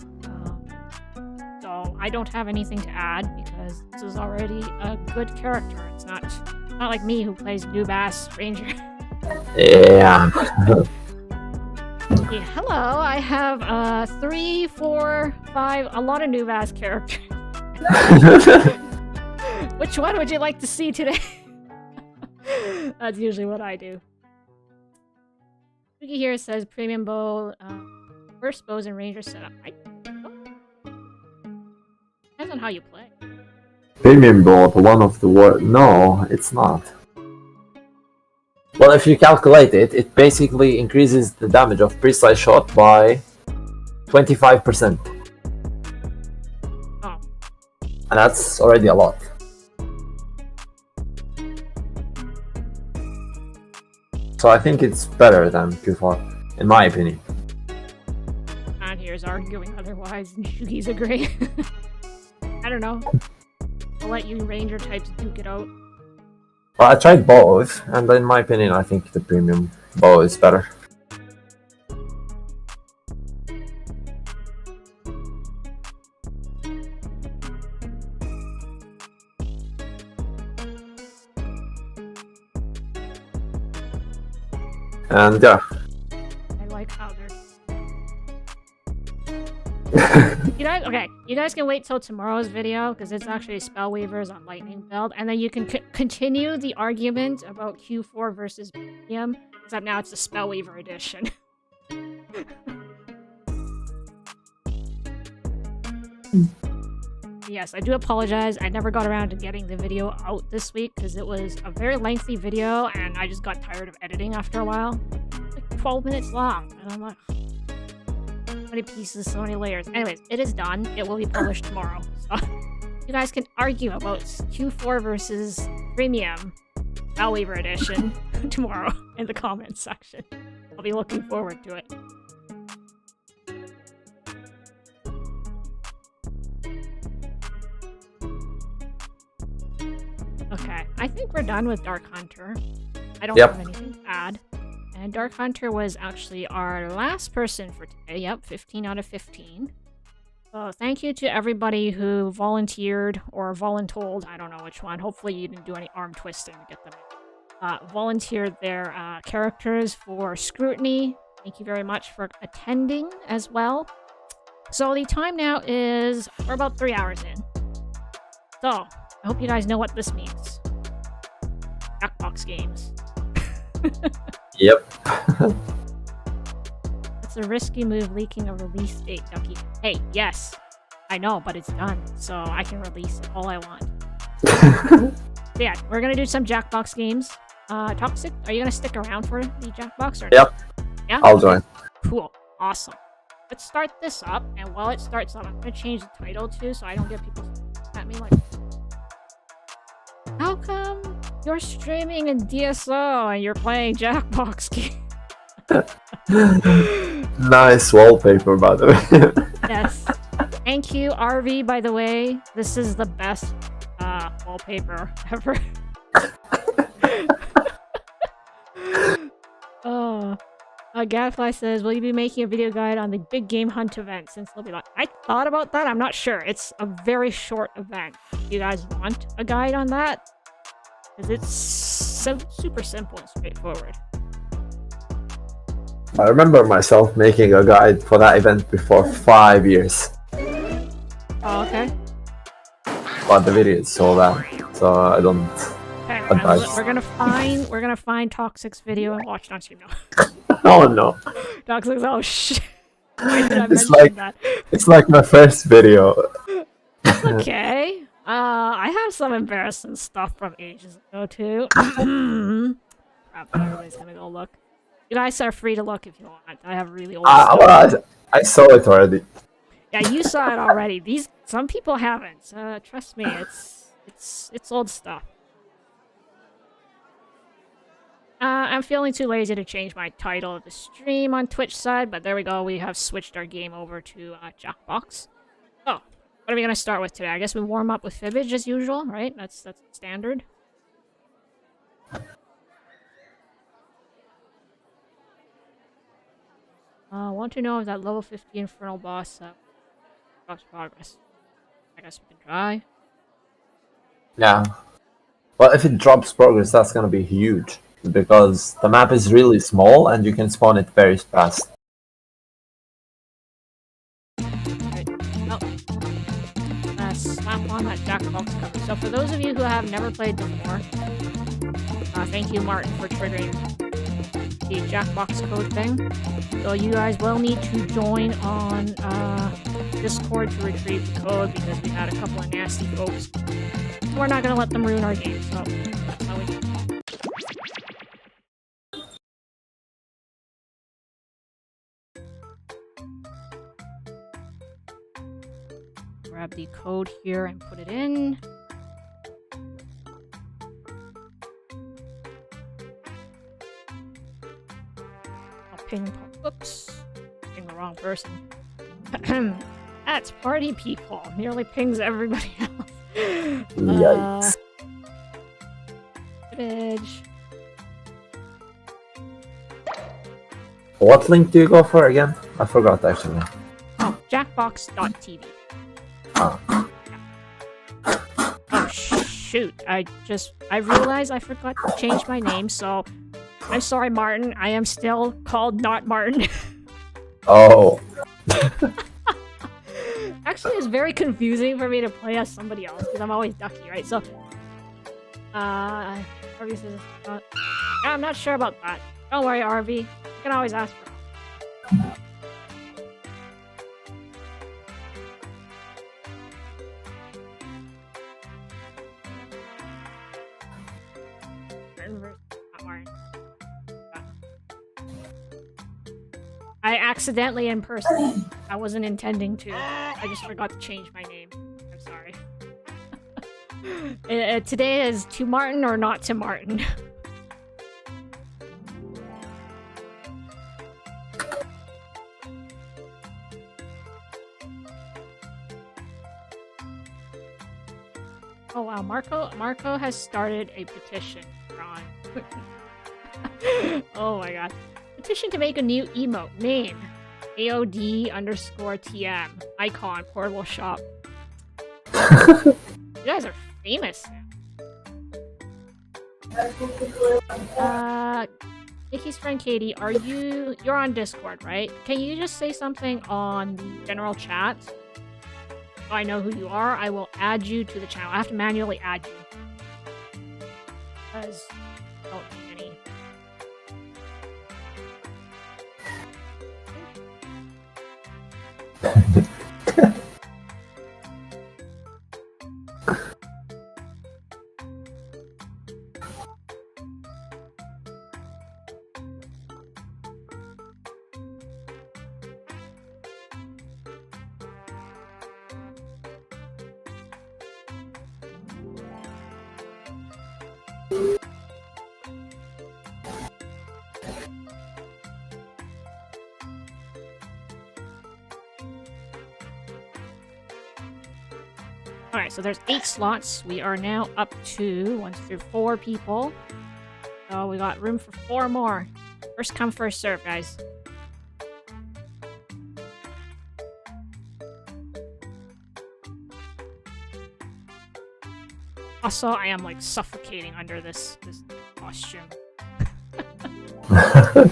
So so I don't have anything to add because this is already a good character. It's not like me who plays noob ass ranger. Yeah. Yeah, hello, I have 3, 4, 5, a lot of noob ass characters. Which one would you like to see today? That's usually what I do. Spooky here says premium bow, first bows and ranger setup. Depends on how you play. Premium bow, one of the worst. No, it's not. Well, if you calculate it, it basically increases the damage of precise shot by 25%. Oh. And that's already a lot. So I think it's better than Q4, in my opinion. Man here is arguing otherwise, and Shugi's agree. I don't know. I'll let you ranger types duke it out. Well, I tried both, and in my opinion, I think the premium bow is better. And yeah. I like how they're... You guys can wait till tomorrow's video, because it's actually Spellweavers on Lightning build, and then you can continue the argument about Q4 versus Medium, except now it's the Spellweaver edition. Yes, I do apologize. I never got around to getting the video out this week, because it was a very lengthy video, and I just got tired of editing after a while. It's like 12 minutes long, and I'm like... so many pieces, so many layers. Anyways, it is done. It will be published tomorrow. So you guys can argue about Q4 versus Premium Spellweaver Edition tomorrow in the comments section. I'll be looking forward to it. Okay, I think we're done with Dark Hunter. I don't have anything to add. And Dark Hunter was actually our last person for today. Yep, 15 out of 15. So thank you to everybody who volunteered or voluntold. I don't know which one. Hopefully you didn't do any arm twisting to get them in. Volunteered their characters for scrutiny. Thank you very much for attending as well. So the time now is... we're about 3 hours in. So, I hope you guys know what this means. Jackbox games. Yep. It's a risky move, leaking a release date, Ducky. Hey, yes. I know, but it's done, so I can release it all I want. So yeah, we're gonna do some Jackbox games. Toxic, are you gonna stick around for the Jackbox or Yep. Yeah? I'll join. Cool. Awesome. Let's start this up, and while it starts up, I'm gonna change the title too, so I don't get people at me like... how come you're streaming in DSO and you're playing Jackbox games? Nice wallpaper, by the way. Yes. Thank you, RV, by the way. This is the best wallpaper ever. Oh. Gadfly says, will you be making a video guide on the big game hunt event since they'll be like... I thought about that. I'm not sure. It's a very short event. You guys want a guide on that? Because it's super simple and straightforward. I remember myself making a guide for that event before 5 years. Oh, okay. But the video is so bad, so I don't advise. We're gonna find Toxic's video and watch it on stream now. Oh no. Toxic's, oh shit. Why did I It's mention like that? it's like my first video. Okay. I have some embarrassing stuff from ages ago too. Crap, everybody's gonna go look. You guys are free to look if you want. I have really old stuff. Well, I saw it already. Yeah, you saw it already. Some people haven't. Trust me, it's old stuff. I'm feeling too lazy to change my title of the stream on Twitch side, but there we go. We have switched our game over to Jackbox. Oh, what are we gonna start with today? I guess we warm up with Fibbage as usual, right? That's standard. Want to know if that level 50 Infernal boss progress. I guess we can try. Yeah. Well, if it drops progress, that's gonna be huge. Because the map is really small and you can spawn it very fast. Right. Oh. Slap on that Jackbox cover. So for those of you who have never played before, thank you, Martin, for triggering the Jackbox code thing. So you guys will need to join on Discord to retrieve the code because we had a couple of nasty folks. We're not gonna let them ruin our game, so that's how we do it. Grab the code here and put it in. Oops. Ping the wrong person. That's party people. Nearly pings everybody else. Yikes. Image. What link do you go for again? I forgot actually. Oh, jackbox.tv. Oh. Oh, shoot. I realized I forgot to change my name, so I'm sorry, Martin. I am still called not Martin. Oh. Actually, it's very confusing for me to play as somebody else because I'm always Ducky, right? So, Arby says, I'm not sure about that. Don't worry, Arby. You can always ask for help. I accidentally impersonated. I wasn't intending to. I just forgot to change my name. I'm sorry. Today is to Martin or not to Martin. Oh wow, Marco has started a petition, Ron. Oh my god. Petition to make a new emote. Name. AOD_TM. Icon. Portable shop. You guys are famous now. Nikki's friend Katie, you're on Discord, right? Can you just say something on the general chat? So I know who you are. I will add you to the channel. I have to manually add you. Because I don't need any. Alright, so there's 8 slots. We are now up to 1 through 4 people. So we got room for 4 more. First come, first serve, guys. Also, I am like suffocating under this costume. Oh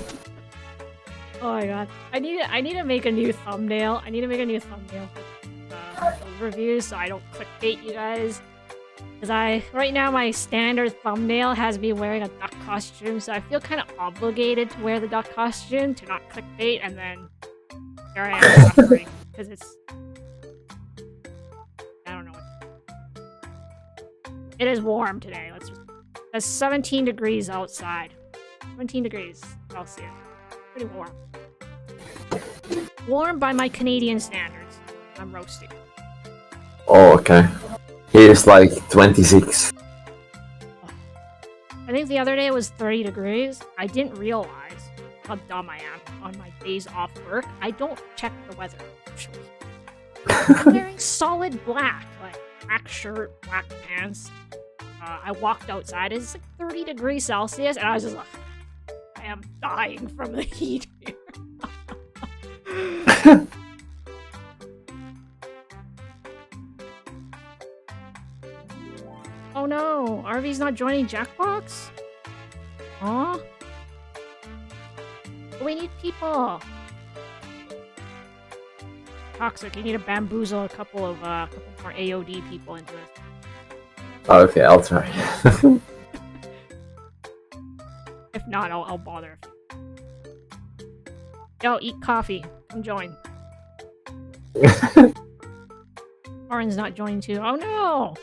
my god. I need to make a new thumbnail. I need to make a new thumbnail for reviews so I don't clickbait you guys. Because right now my standard thumbnail has me wearing a duck costume, so I feel kind of obligated to wear the duck costume to not clickbait, and then here I am suffering because it's, I don't know. It is warm today. It's 17 degrees outside. 17 degrees Celsius. Pretty warm. Warm by my Canadian standards. I'm roasting. Oh, okay. Here's like 26. I think the other day it was 30 degrees. I didn't realize how dumb I am on my days off work. I don't check the weather, actually. I'm wearing solid black, like black shirt, black pants. I walked outside. It's like 30 degrees Celsius, and I was just like, I am dying from the heat here. Oh no, RV's not joining Jackbox? Aw. We need people. Toxic, you need to bamboozle a couple more AOD people into this. Oh, okay, I'll try. If not, I'll bother. Yo, eat coffee. Come join. Orin's not joining too. Oh no!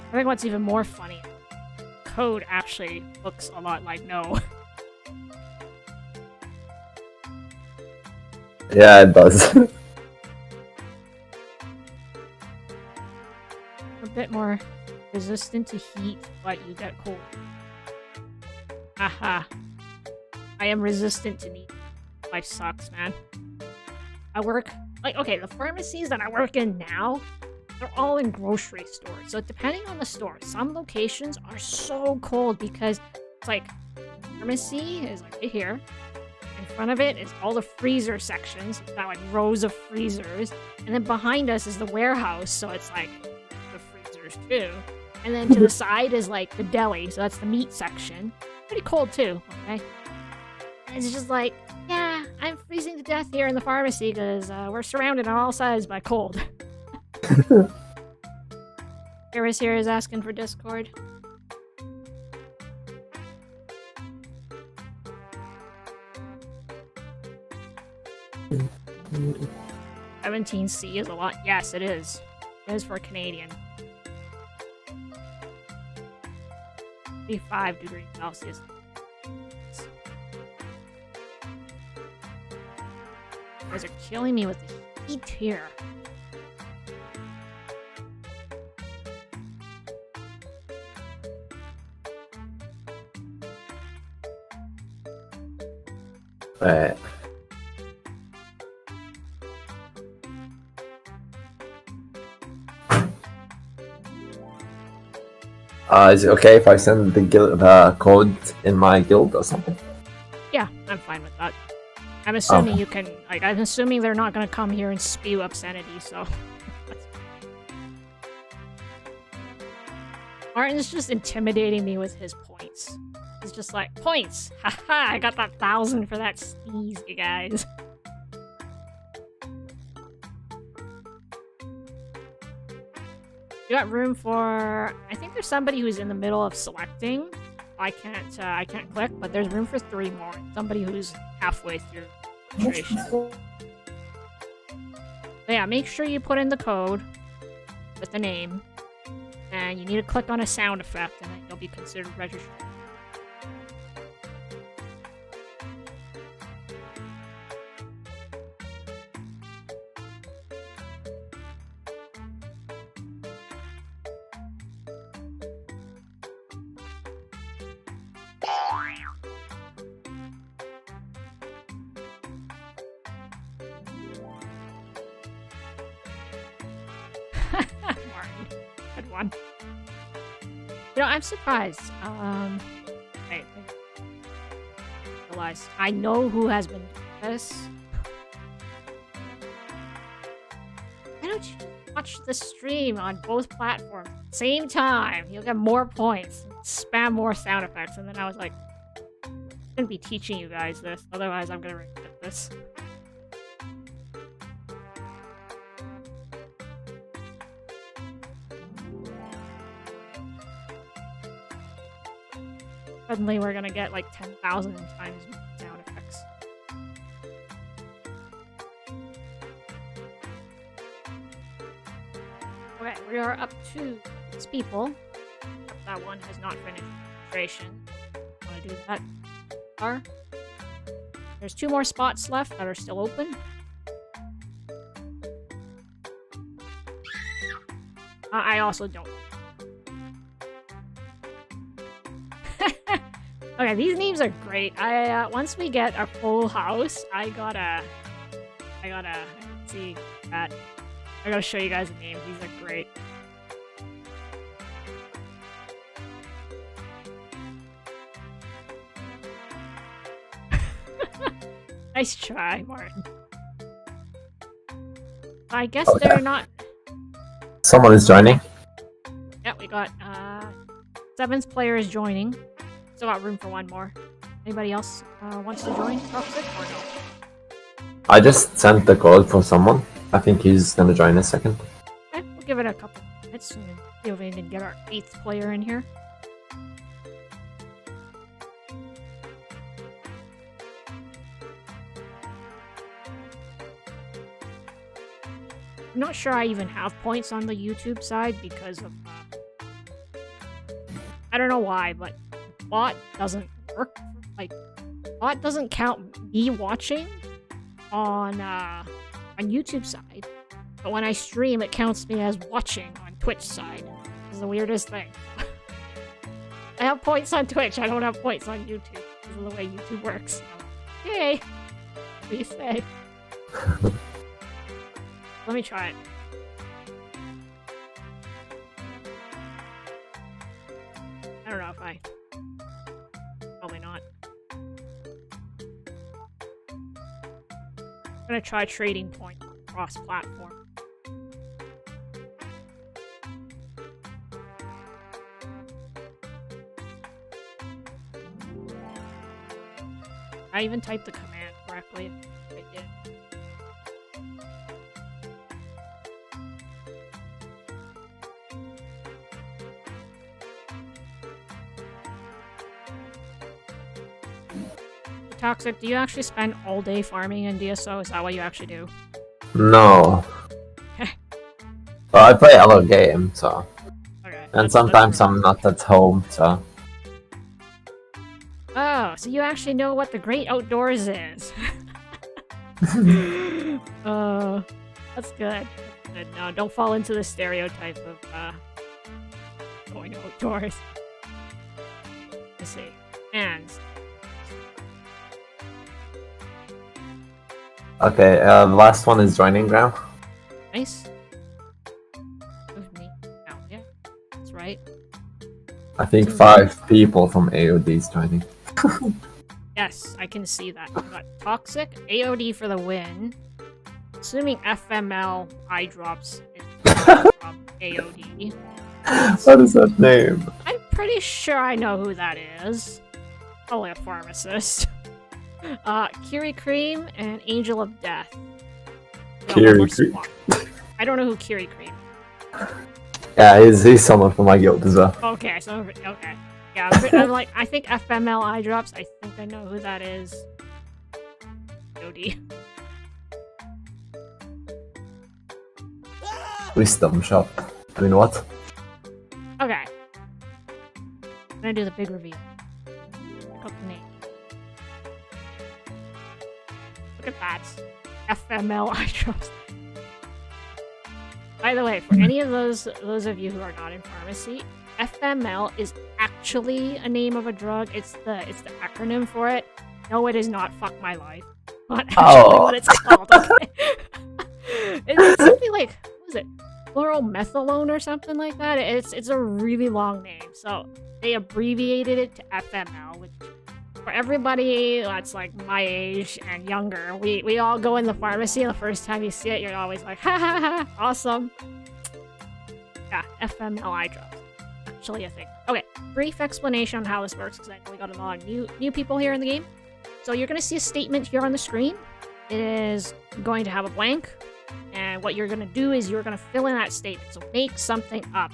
I think what's even more funny, code actually looks a lot like no. Yeah, it does. A bit more resistant to heat, but you get cold. Aha. I am resistant to heat. Life sucks, man. I work... Like, okay, the pharmacies that I work in now, they're all in grocery stores. So depending on the store, some locations are so cold because it's like... Pharmacy is like right here. In front of it is all the freezer sections. It's got like rows of freezers. And then behind us is the warehouse, so it's like the freezers too. And then to the side is like the deli, so that's the meat section. Pretty cold too, okay? And it's just like, yeah, I'm freezing to death here in the pharmacy because we're surrounded on all sides by cold. Iris here is asking for Discord. $17C is a lot. Yes, it is. It is for a Canadian. 35 degrees Celsius. You guys are killing me with the heat here. Right. Is it okay if I send the code in my guild or something? Yeah, I'm fine with that. I'm assuming you can, like, I'm assuming they're not gonna come here and spew obscenity, so. Martin's just intimidating me with his points. He's just like, points! Haha, I got that 1,000 for that sneeze, you guys. You got room for... I think there's somebody who's in the middle of selecting. I can't click, but there's room for 3 more. Somebody who's halfway through registration. So yeah, make sure you put in the code with the name. And you need to click on a sound effect, and then you'll be considered registered. Good one. You know, I'm surprised. Wait. Realize I know who has been doing this. Why don't you watch the stream on both platforms at the same time? You'll get more points. Spam more sound effects. And then I was like, I'm gonna be teaching you guys this. Otherwise, I'm gonna regret this. Suddenly we're gonna get like 10,000 times sound effects. Okay, we are up to 6 people. That one has not finished registration. Wanna do that? There's 2 more spots left that are still open. I also don't. Okay, these names are great. Once we get our full house, I gotta see that. I gotta show you guys the names. These are great. Nice try, Martin. I guess Okay. they're not... Someone is joining. Yeah, we got, 7th player is joining. Still got room for one more. Anybody else, wants to join Toxic or no? I just sent the code for someone. I think he's gonna join in a second. Okay, we'll give it a couple minutes and see if we can get our 8th player in here. I'm not sure I even have points on the YouTube side because of, I don't know why, but bot doesn't work. Like, bot doesn't count me watching on YouTube side, but when I stream, it counts me as watching on Twitch side. It's the weirdest thing. I have points on Twitch, I don't have points on YouTube. This is the way YouTube works. Yay! What do you say? Let me try it. I don't know if I... Probably not. I'm gonna try trading points cross-platform. I even typed the command correctly. I did. Toxic, do you actually spend all day farming in DSO? Is that what you actually do? No. Well, I play other games, so. Okay. And sometimes I'm not at home, so. Oh, so you actually know what the great outdoors is. That's good. That's good. No, don't fall into the stereotype of going outdoors. Let's see. And Okay, the last one is joining, Graham. nice. Move me down. Yeah, that's right. I think 5 people from AOD is joining. Yes, I can see that. We got Toxic, AOD for the win. Assuming FML eye drops is from AOD. What is that name? I'm pretty sure I know who that is. Probably a pharmacist. Kiri Cream and Angel of Death. Kiri Cream. I don't know who Kiri Cream is. Yeah, he's someone from my guild as well. Okay, so okay. Yeah, I'm like, I think FML eye drops. I think I know who that is. AOD. Wisdom shop. I mean, what? Okay. I'm gonna do the big reveal. Look up the name. Look at that. FML eye drops. By the way, for any of those of you who are not in pharmacy, FML is actually a name of a drug. It's the acronym for it. No, it is not. Fuck my life. Not actually what it's called. Okay? It's something like, what was it? Chloromethylone or something like that. It's a really long name. So they abbreviated it to FML, which for everybody that's like my age and younger, we all go in the pharmacy and the first time you see it, you're always like, ha ha ha, awesome. Yeah, FML eye drops. Actually a thing. Okay, brief explanation on how this works because I know we got a lot of new people here in the game. So you're going to see a statement here on the screen. It is going to have a blank. And what you're going to do is you're going to fill in that statement. So make something up.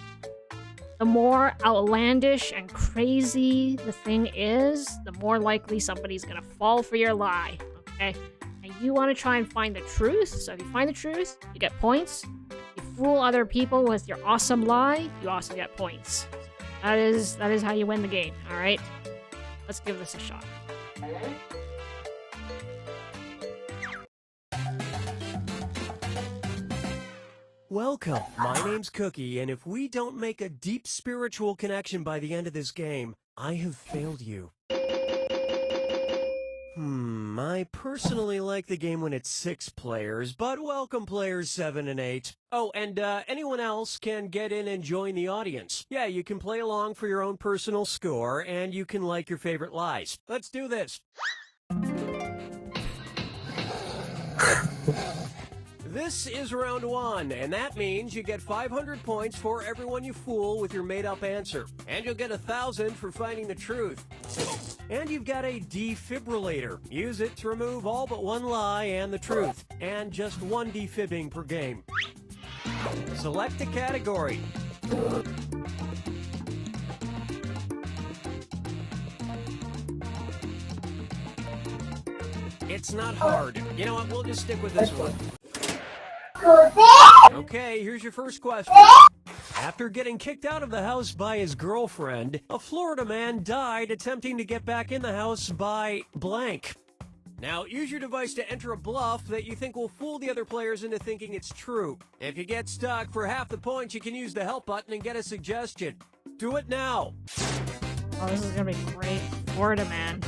The more outlandish and crazy the thing is, the more likely somebody's going to fall for your lie. Okay? And you want to try and find the truth. So if you find the truth, you get points. You fool other people with your awesome lie, you also get points. That is how you win the game. Alright? Let's give this a shot. Welcome, my name's Cookie, and if we don't make a deep spiritual connection by the end of this game, I have failed you. I personally like the game when it's 6 players, but welcome players 7 and 8. Oh, and anyone else can get in and join the audience. Yeah, you can play along for your own personal score, and you can like your favorite lies. Let's do this. This is round 1, and that means you get 500 points for everyone you fool with your made-up answer. And you'll get 1,000 for finding the truth. And you've got a defibrillator. Use it to remove all but one lie and the truth. And just one defibbing per game. Select a category. It's not hard. You know what, we'll just stick with this one. Okay, here's your first question. After getting kicked out of the house by his girlfriend, a Florida man died attempting to get back in the house by blank. Now, use your device to enter a bluff that you think will fool the other players into thinking it's true. If you get stuck, for half the points, you can use the help button and get a suggestion. Do it now. Oh, this is gonna be great. Florida man.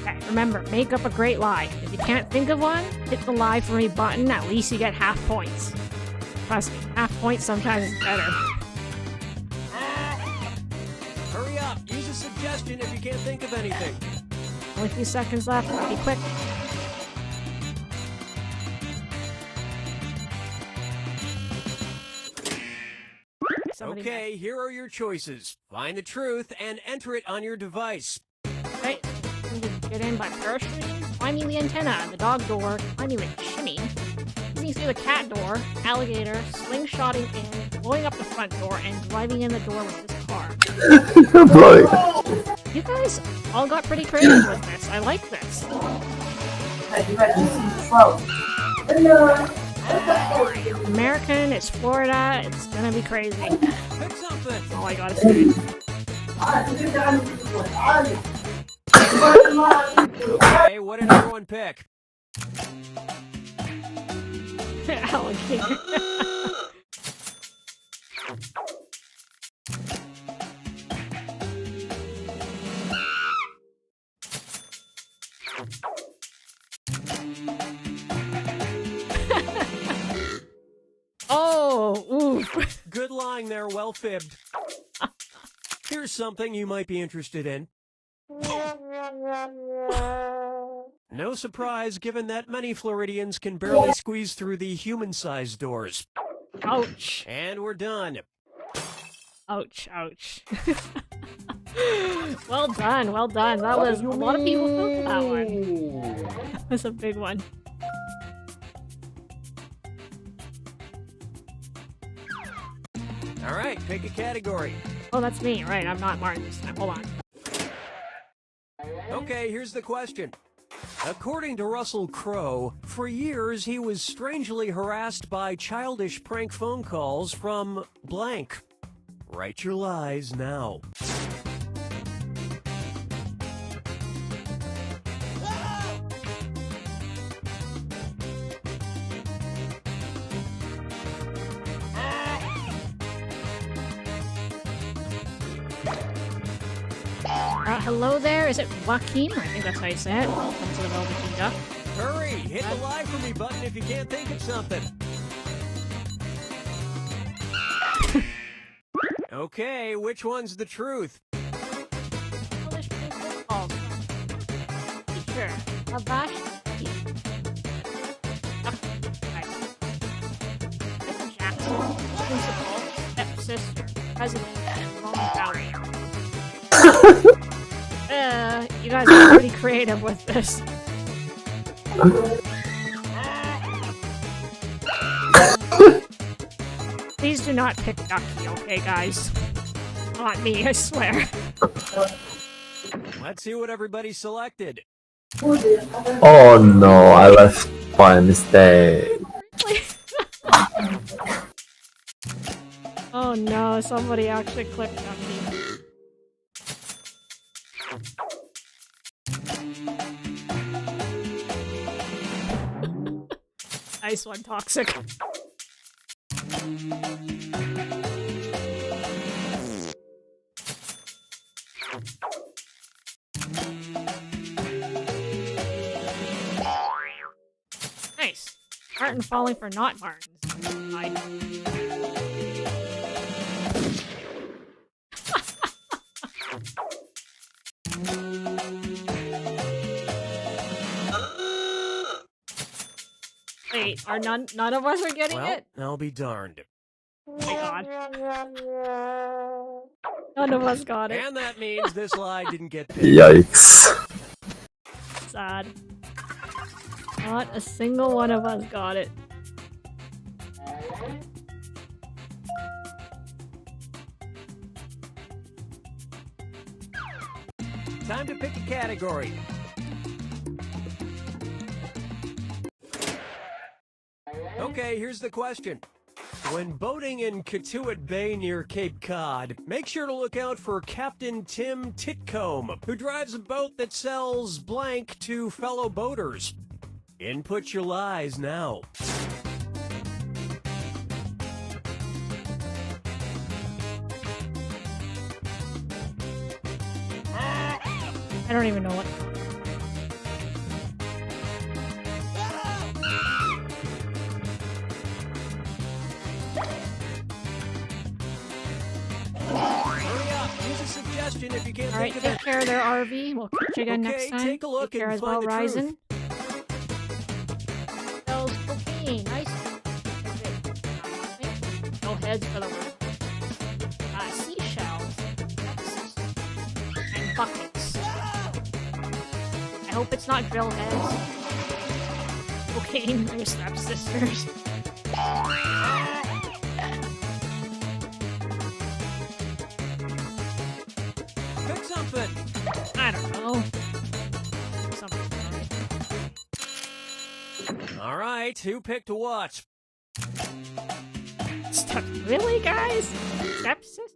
Okay, remember, make up a great lie. If you can't think of one, hit the lie for me button. At least you get half points. Trust me, half points sometimes is better. Hurry up. Use a suggestion if you can't think of anything. Only a few seconds left. Be quick. Somebody Okay, messed. here are your choices. Find the truth and enter it on your device. Right. Get in by parachuting, climbing the antenna, the dog door, climbing the chimney, moving through the cat door, alligator, slingshotting in, blowing up the front door, and driving in the door with his car. You guys all got pretty creative with this. I like this. American, it's Florida, it's gonna be crazy. Pick something. That's all I gotta say. Okay, what did everyone pick? Alligator. Oh, oof. Good lying there, well fibbed. Here's something you might be interested in. No surprise, given that many Floridians can barely squeeze through the human-sized doors. Ouch. And we're done. Ouch, ouch. Well done, well done. That was a lot of people felt that one. That was a big one. All right, pick a category. Oh, that's me. Right, I'm not Martin this time. Hold on. Okay, here's the question. According to Russell Crowe, for years he was strangely harassed by childish prank phone calls from blank. Write your lies now. Hello there. Is it Joaquin? I think that's how you say it. Welcome to the Velveteen Duck. Hurry! Hit the lie for me button if you can't think of something. Okay, which one's the truth? English people called teacher. Abash. Michael Jackson. Principal. Stepsister. President. And Ron Valley. You guys are pretty creative with this. Please do not pick Ducky, okay, guys? Not me, I swear. Let's see what everybody selected. Oh no, I left by mistake. Oh no, somebody actually clicked Ducky. Nice one, Toxic. Nice. Martin falling for not Martins. Wait, are none of us are getting Well, it? I'll be darned. Oh my god. None of us got it. And that means this lie didn't get picked. Yikes. Sad. Not a single one of us got it. Time to pick a category. Okay, here's the question. When boating in Katuit Bay near Cape Cod, make sure to look out for Captain Tim Titcomb, who drives a boat that sells blank to fellow boaters. Input your lies now. I don't even know what. Hurry up, use a suggestion if you can't Alright, think of take it. care there, RV. We'll catch you again Okay, next time. take a look Take care and as well, find the truth. Ryzen. Sells cocaine. Nice. No heads for the word. Seashells. And buckets. I hope it's not drill heads. Cocaine, your stepsisters. Pick something. I don't know. Something right. All right, who picked what? Really, guys? Stepsis?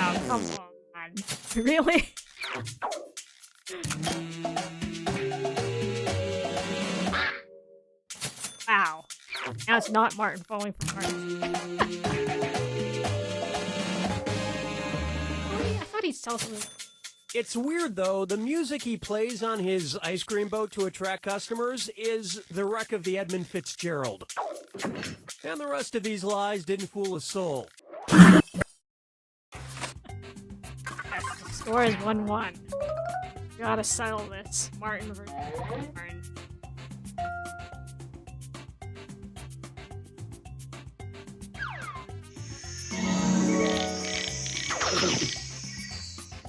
Oh, come on. Really? Wow. Now it's not Martin falling from Martin. I thought he'd tell something. It's weird, though. The music he plays on his ice cream boat to attract customers is the wreck of the Edmund Fitzgerald. And the rest of these lies didn't fool a soul. Yes, the score is 1-1. Gotta settle this. Martin versus Martin.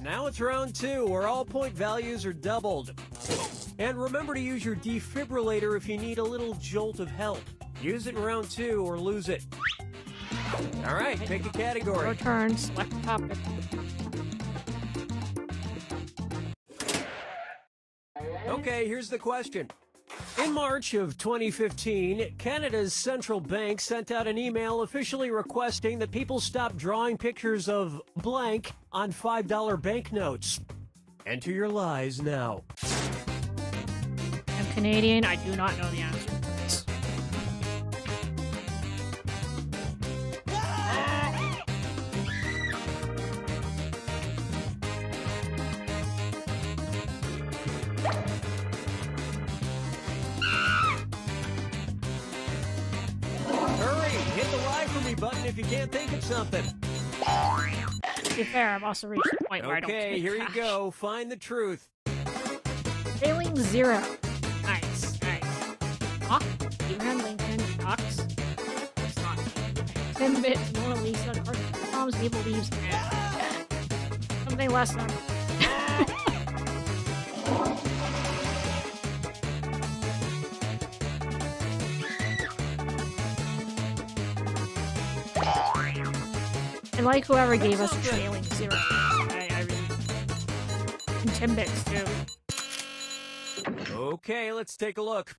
Now it's round 2, where all point values are doubled. And remember to use your defibrillator if you need a little jolt of help. Use it in round 2 or lose it. All right, pick a Your category. turn. Select a topic. Okay, here's the question. In March of 2015, Canada's central bank sent out an email officially requesting that people stop drawing pictures of blank on $5 banknotes. Enter your lies now. I'm Canadian. I do not know the answer to this. Hurry, hit the lie for me button if you can't think of something. To be fair, I've also reached the point where I don't Okay, take here you cash. go. Find the truth. Failing 0. Nice, nice. Hawk, Abraham Lincoln, Ox. It's not. 10-bit, Mona Lisa, Cartoon Moms, Maple Leaves, and something less than. I like whoever gave us a trailing 0. I really. And 10 bits too. Okay, let's take a look.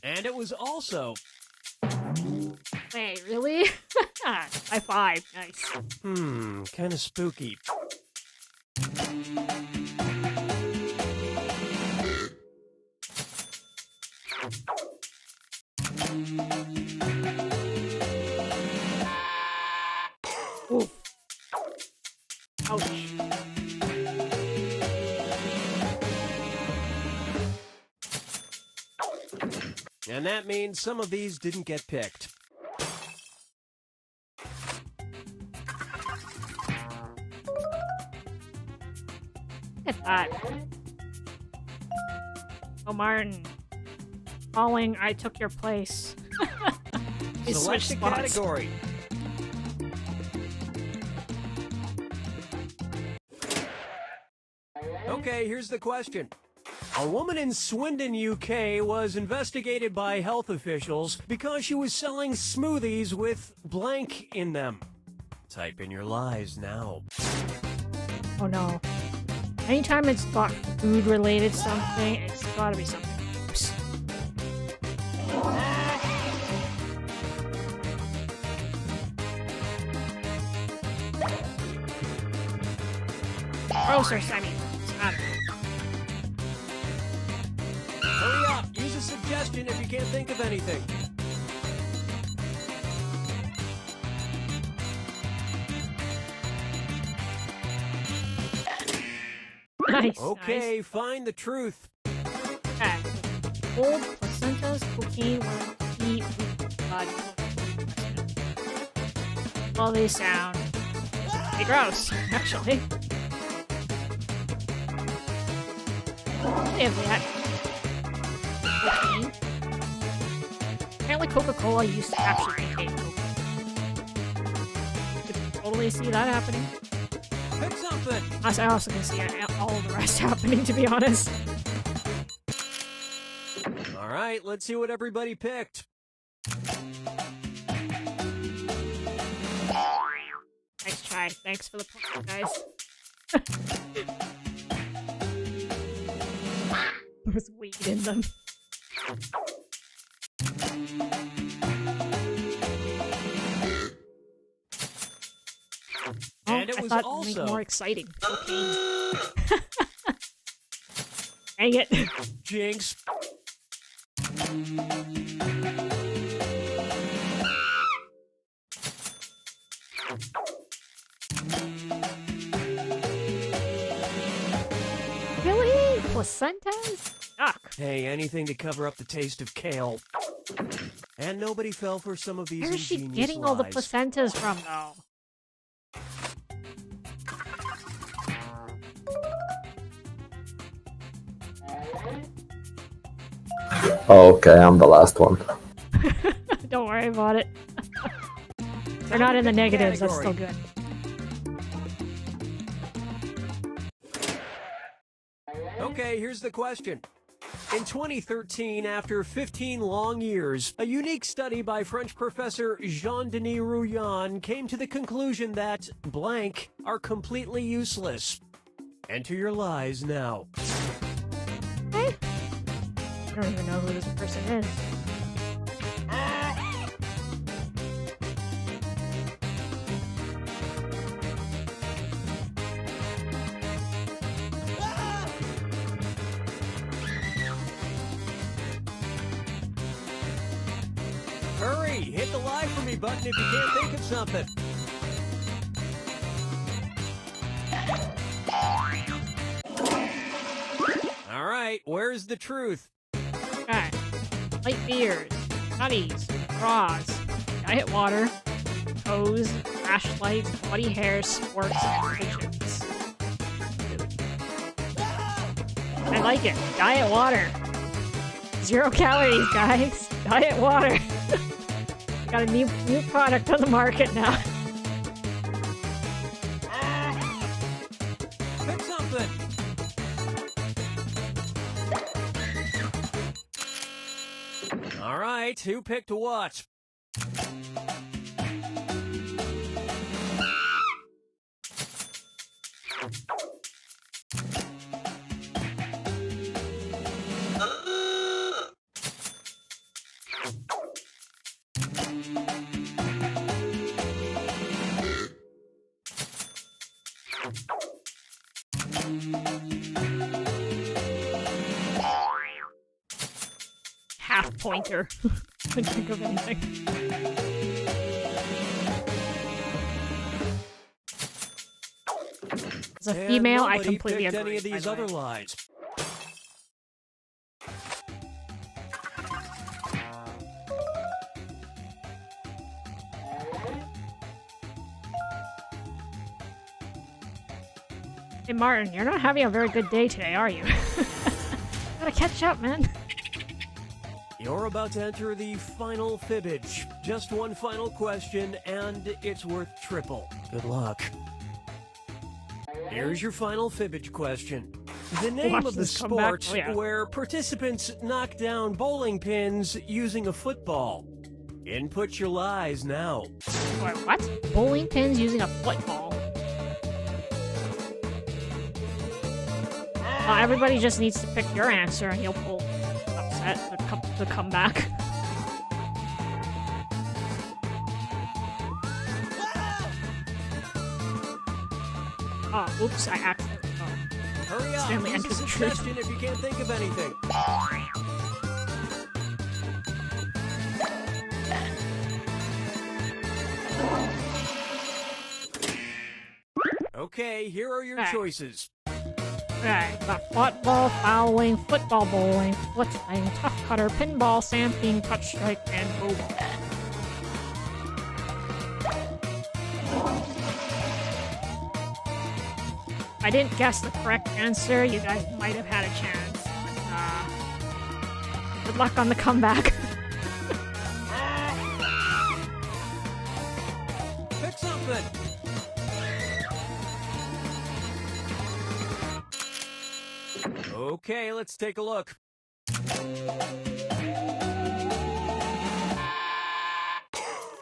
And it was also... Wait, really? High five. Nice. kind of spooky. Ouch. And that means some of these didn't get picked. Look at that. Oh, Martin. Falling, I took your place. We Select switched the spots. category. Okay, here's the question. A woman in Swindon, UK was investigated by health officials because she was selling smoothies with blank in them. Type in your lies now. Oh no. Anytime it's got food-related something, it's gotta be something gross. Gross or semi. I don't know. Hurry up! Use a suggestion if you can't think of anything. Nice. Okay, Nice. find the truth. Okay. Old placentas, cocaine, eat, blood. Well, they sound pretty gross, actually. They have that. Cocaine. Apparently Coca-Cola used to actually contain cocaine. You could totally see that happening. Pick something! I also can see all of the rest happening, to be honest. Alright, let's see what everybody picked. Nice try. Thanks for the point, guys. There was weed in them. And it I was thought also it'd make more exciting. Cocaine. Dang it. Jinx. Really? Placentas? Yuck. Hey, anything to cover up the taste of kale. And nobody fell for some of these Where is she ingenious getting all the lies. placentas from, though? Oh, okay, I'm the last one. Don't worry about it. They're not in the negatives, that's still Category. good. Okay, here's the question. In 2013, after 15 long years, a unique study by French professor Jean-Denis Rouillon came to the conclusion that blank are completely useless. Enter your lies now. Hey. I don't even know who this person is. Hurry, hit the lie for me button if you can't think of something. All right, where's the truth? Alright. Light beers, nutties, straws, diet water, hose, flashlights, bloody hair, sports, and pigeons. I like it. Diet water. 0 calories, guys. Diet water. Got a new product on the market now. Pick something. All right, who picked what? Half pointer. Couldn't think of anything. a And female, I nobody completely picked agree. any of these by the other way. lines. Hey Martin, you're not having a very good day today, are you? Gotta catch up, man. You're about to enter the final fibbage. Just one final question, and it's worth triple. Good luck. Here's your final fibbage question. The name Watch of the this come back. sport Oh, yeah. where participants knock down bowling pins using a football. Input your lies now. Wait, what? Bowling pins using a football? Everybody just needs to pick your answer and you'll pull upset the comeback. Oh, oops, I accidentally. Oh. Hurry up. Stanley Use enters the the truth. suggestion if you can't think of anything. Okay, here are your Alright. choices. Alright, got football, fouling, football bowling, flitzing, tough cutter, pinball, stamping, touch strike, and boom. If I didn't guess the correct answer, you guys might have had a chance. But, good luck on the comeback. Pick something. Okay, let's take a look.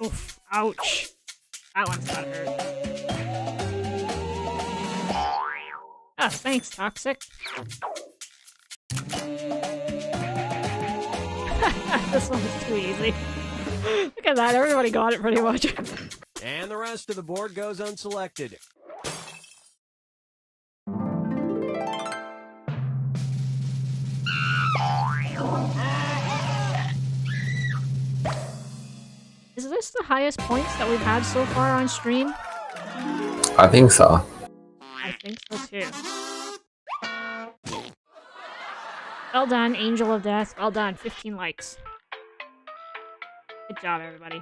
Oof, ouch. That one's gotta hurt. Ah, thanks, Toxic. This one was too easy. Look at that, everybody got it pretty much. And the rest of the board goes unselected. Is this the highest points that we've had so far on stream? I think so. I think so too. Well done, Angel of Death. Well done, 15 likes. Good job, everybody.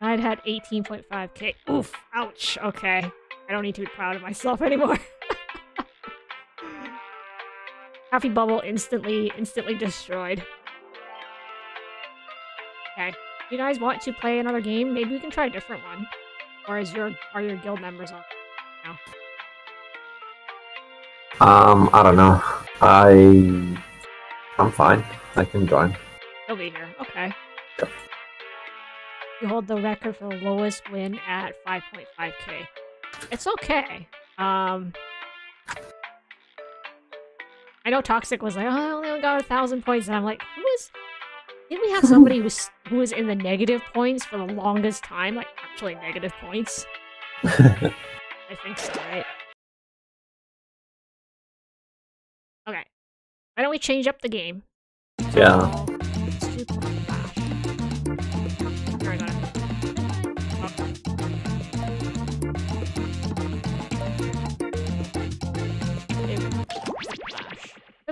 I'd had 18.5k. Oof, ouch, okay. I don't need to be proud of myself anymore. Coffee bubble instantly destroyed. Okay. You guys want to play another game? Maybe we can try a different one. Or are your guild members on now? I don't know. I'm fine. I can join. He'll be here. Okay. Yep. You hold the record for the lowest win at 5.5k. It's okay. I know Toxic was like, oh, I only got 1,000 points, and I'm like, didn't we have somebody who was in the negative points for the longest time? Like, actually negative points? I think so, right? Okay. Why don't we change up the game? Yeah. Let's do Flash. Here, I got it.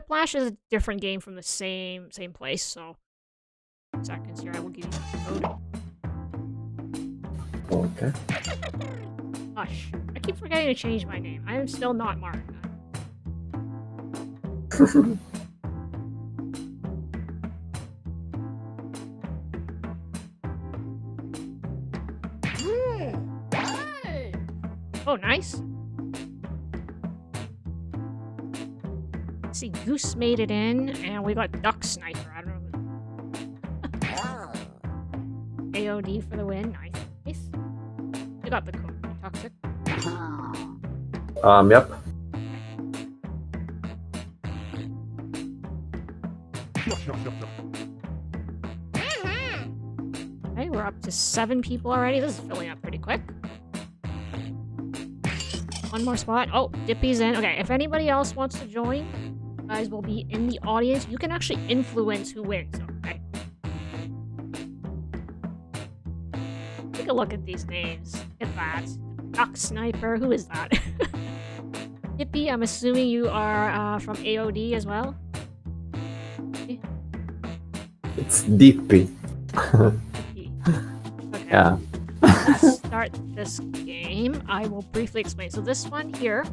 Flash is a different game from the same place, so seconds here, I will give you the code. Okay. Hush. I keep forgetting to change my name. I am still not Martin. Oh, nice. Let's see, Goose made it in, and we got Duck Sniper. I don't know. AOD for the win. Nice. You got the code, Toxic. Yep. Okay, we're up to 7 people already. This is filling up pretty quick. One more spot. Oh, Dippy's in. Okay, if anybody else wants to join, you guys will be in the audience. You can actually influence who wins, okay? Take a look at these names. Look at that. Duck Sniper. Who is that? Hippie, I'm assuming you are from AOD as well? It's Deepy. Okay. Yeah. Let's start this game. I will briefly explain. So this one here,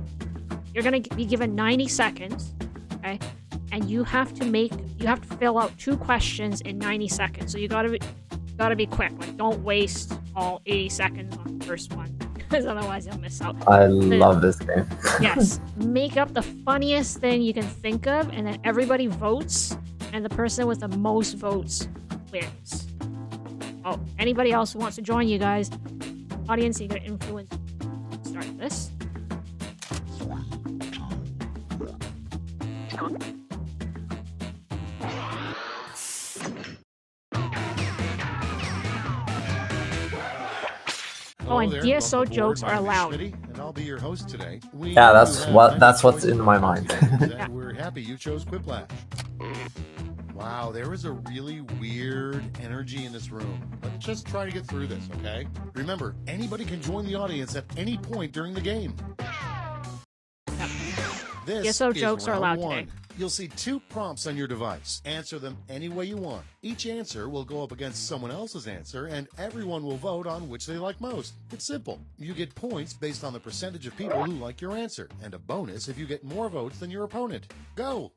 you're gonna be given 90 seconds, okay? And you have to fill out 2 questions in 90 seconds. So you gotta be quick. Like, don't waste all 80 seconds on the first one, because otherwise you'll miss out. I love this game. Yes. Make up the funniest thing you can think of, and then everybody votes, and the person with the most votes wins. Oh, anybody else who wants to join you guys, audience, you gotta influence. Start this. Oh, and DSO jokes are allowed. And I'll be your host today. Yeah, that's what's in my mind. And we're happy you chose Quiplash. Wow, there is a really weird energy in this room. Let's just try to get through this, okay? Remember, anybody can join the audience at any point during the game. This DSO is jokes are allowed round 1. today. You'll see 2 prompts on your device. Answer them any way you want. Each answer will go up against someone else's answer, and everyone will vote on which they like most. It's simple. You get points based on the percentage of people who like your answer, and a bonus if you get more votes than your opponent. Go!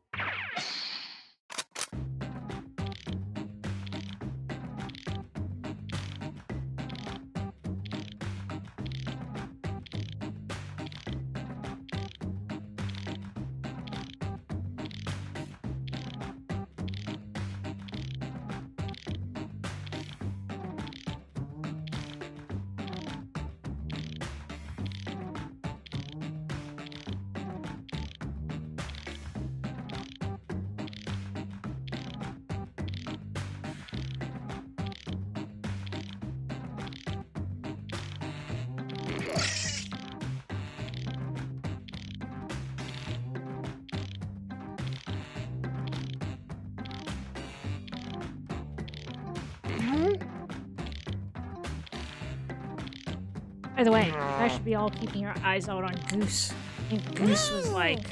By the way, you guys should be all keeping your eyes out on Goose. I think Goose was like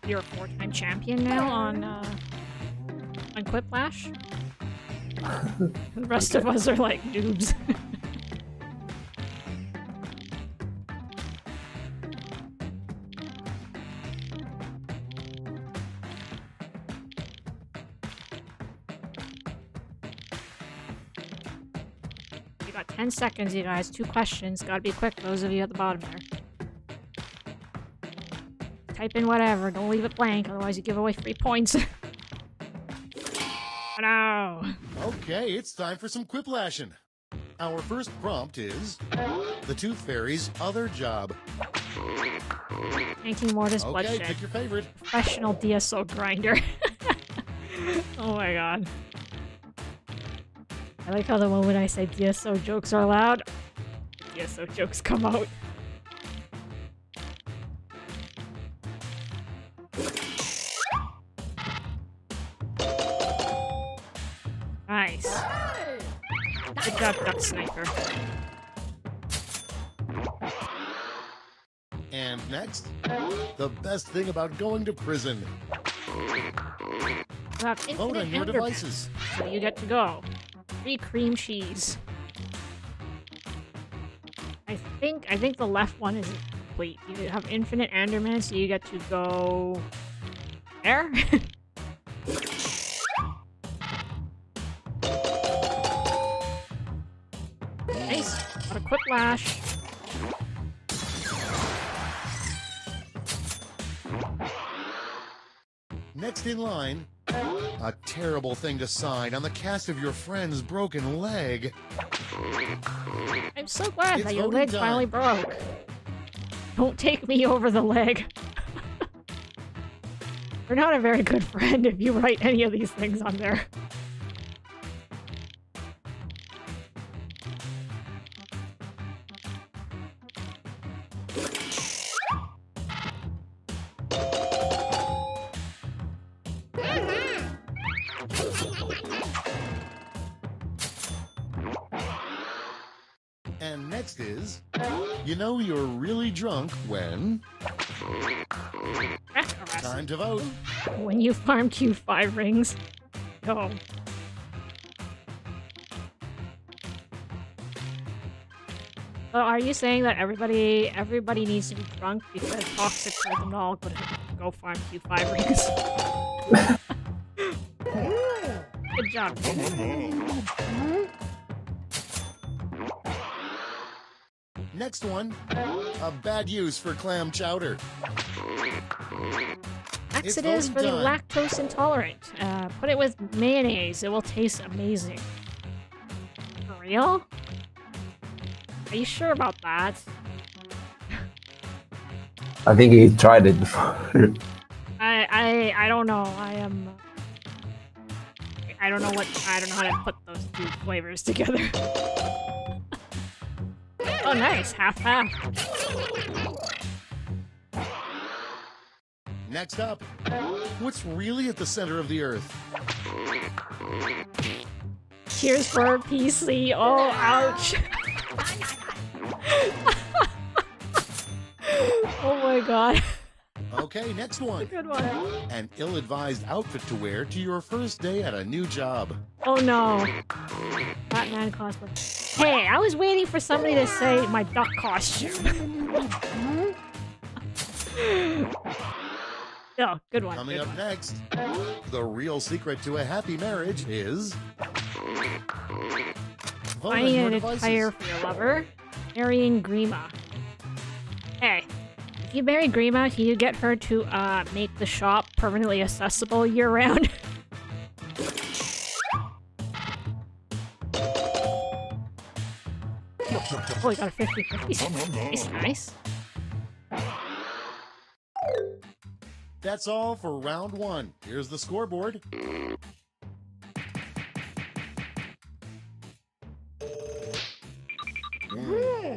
3 or 4-time champion now on Quiplash. The rest of us are like noobs. You got 10 seconds, you guys. 2 questions. Gotta be quick, those of you at the bottom there. Type in whatever. Don't leave it blank, otherwise you give away free points. Oh no! Okay, it's time for some quiplashing. Our first prompt is the Tooth Fairy's other job. 19 Mortis Okay, Bloodshed. pick your favorite. Professional DSO grinder. Oh my god. I like how the moment I say DSO jokes are allowed, DSO jokes come out. Nice. Good job, Duck Sniper. And next, the best thing about going to prison. You have Vote on infinite your Endermans, devices. so you get to go. Free cream cheese. I think the left one isn't complete. You have infinite Enderman, so you get to go there. Nice. Got a quiplash. Next in line, a terrible thing to sign on the cast of your friend's broken leg. I'm so glad It's that your voting leg time. finally broke. Don't take me over the leg. You're not a very good friend if you write any of these things on there. And Next is, you know you're really drunk when... Time to vote. When you farm Q5 rings. Go. So are you saying that everybody needs to be drunk because Toxic told them to all go farm Q5 rings? Good job. Next one, a bad use for clam chowder. Next it is for the lactose intolerant. Put it with mayonnaise. It will taste amazing. For real? Are you sure about that? I think he tried it before. I don't know. I don't know how to put those two flavors together. Oh, nice. Half. Next up, what's really at the center of the earth? Cheers for PC. Oh, ouch. Oh my god. Okay, next one. Good one. An ill-advised outfit to wear to your first day at a new job. Oh no. Batman cosplay. Hey, I was waiting for somebody to say my duck costume. Oh, good one. Coming good up one. next, the real secret to a happy marriage is... Finding an attire for your lover. Marrying Grima. Hey, if you marry Grima, can you get her to make the shop permanently accessible year-round? Oh, you got a 50-50. Nice. That's all for round one. Here's the scoreboard.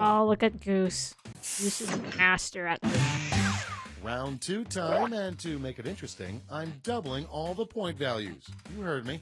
Oh, look at Goose. Goose is a master at this. Round two time, and to make it interesting, I'm doubling all the point values. You heard me.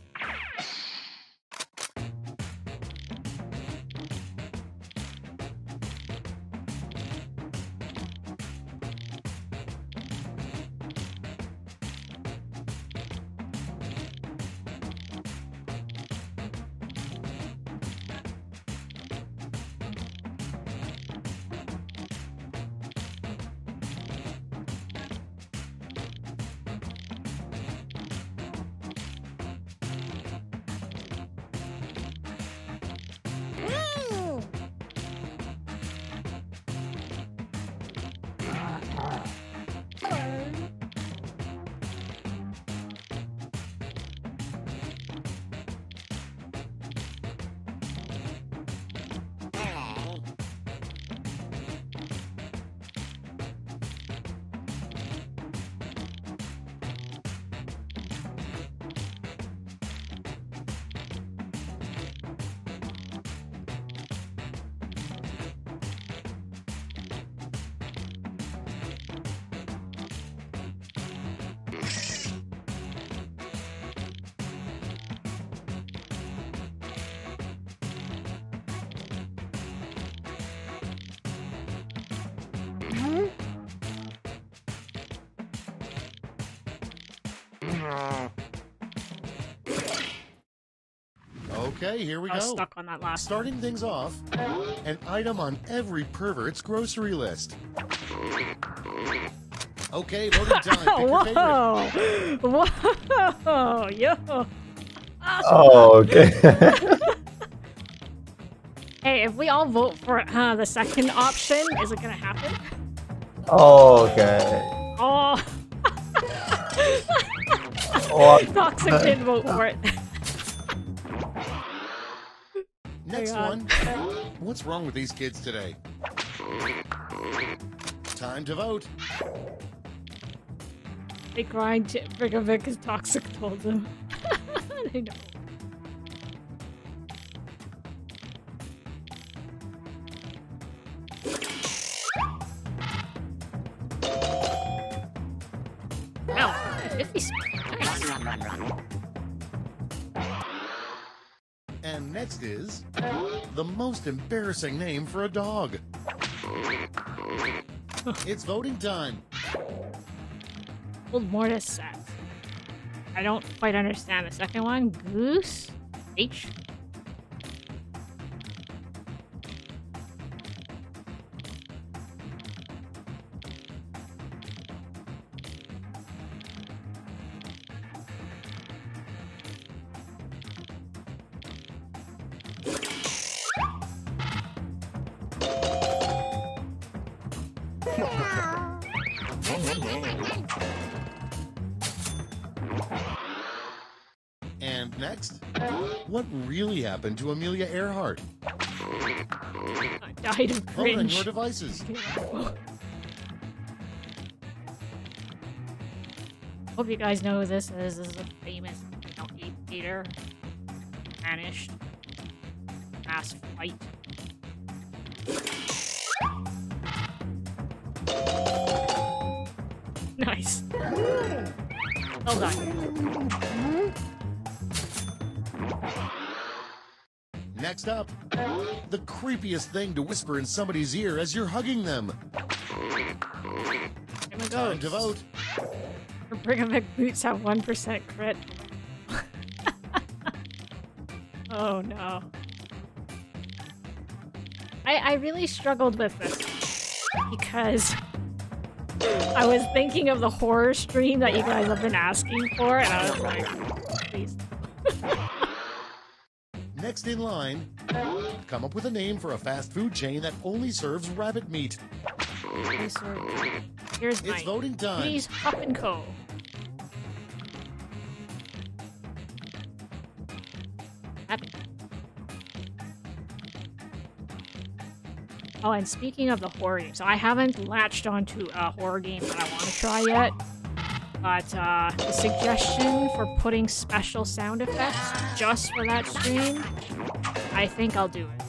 Okay, here we I was go. stuck on that last Starting things off, an item on every pervert's grocery list. Okay, voting time. Pick your favorite. Whoa! Whoa! Yo! Oh, okay. Hey, if we all vote for the second option, is it gonna happen? Oh, okay. Oh! Oh, Toxic did vote for it. Next God. one. What's wrong with these kids today? Time to vote. They grind Vic because Toxic told them. I know. Ow! 50 speed. Nice. And Next is the most embarrassing name for a dog. It's voting time. Old Mortis set. I don't quite understand the second one. Goose? H? And next, what really happened to Amelia Earhart? I died of Vote on your cringe. devices. Hope you guys know who this is. This is a famous aviator. Vanished. Mass flight. Nice. Well done. Next up, the creepiest thing to whisper in somebody's ear as you're hugging them. Time to vote. Or Brigham boots have 1% crit. Oh no. I really struggled with this because I was thinking of the horror stream that you guys have been asking for, and I was like, please. Next in line, come up with a name for a fast food chain that only serves rabbit meat. Here's It's mine. voting time. Please, Huff and Co. Happy. Oh, and speaking of the horror game, so I haven't latched onto a horror game that I want to try yet, but the suggestion for putting special sound effects just for that stream, I think I'll do it.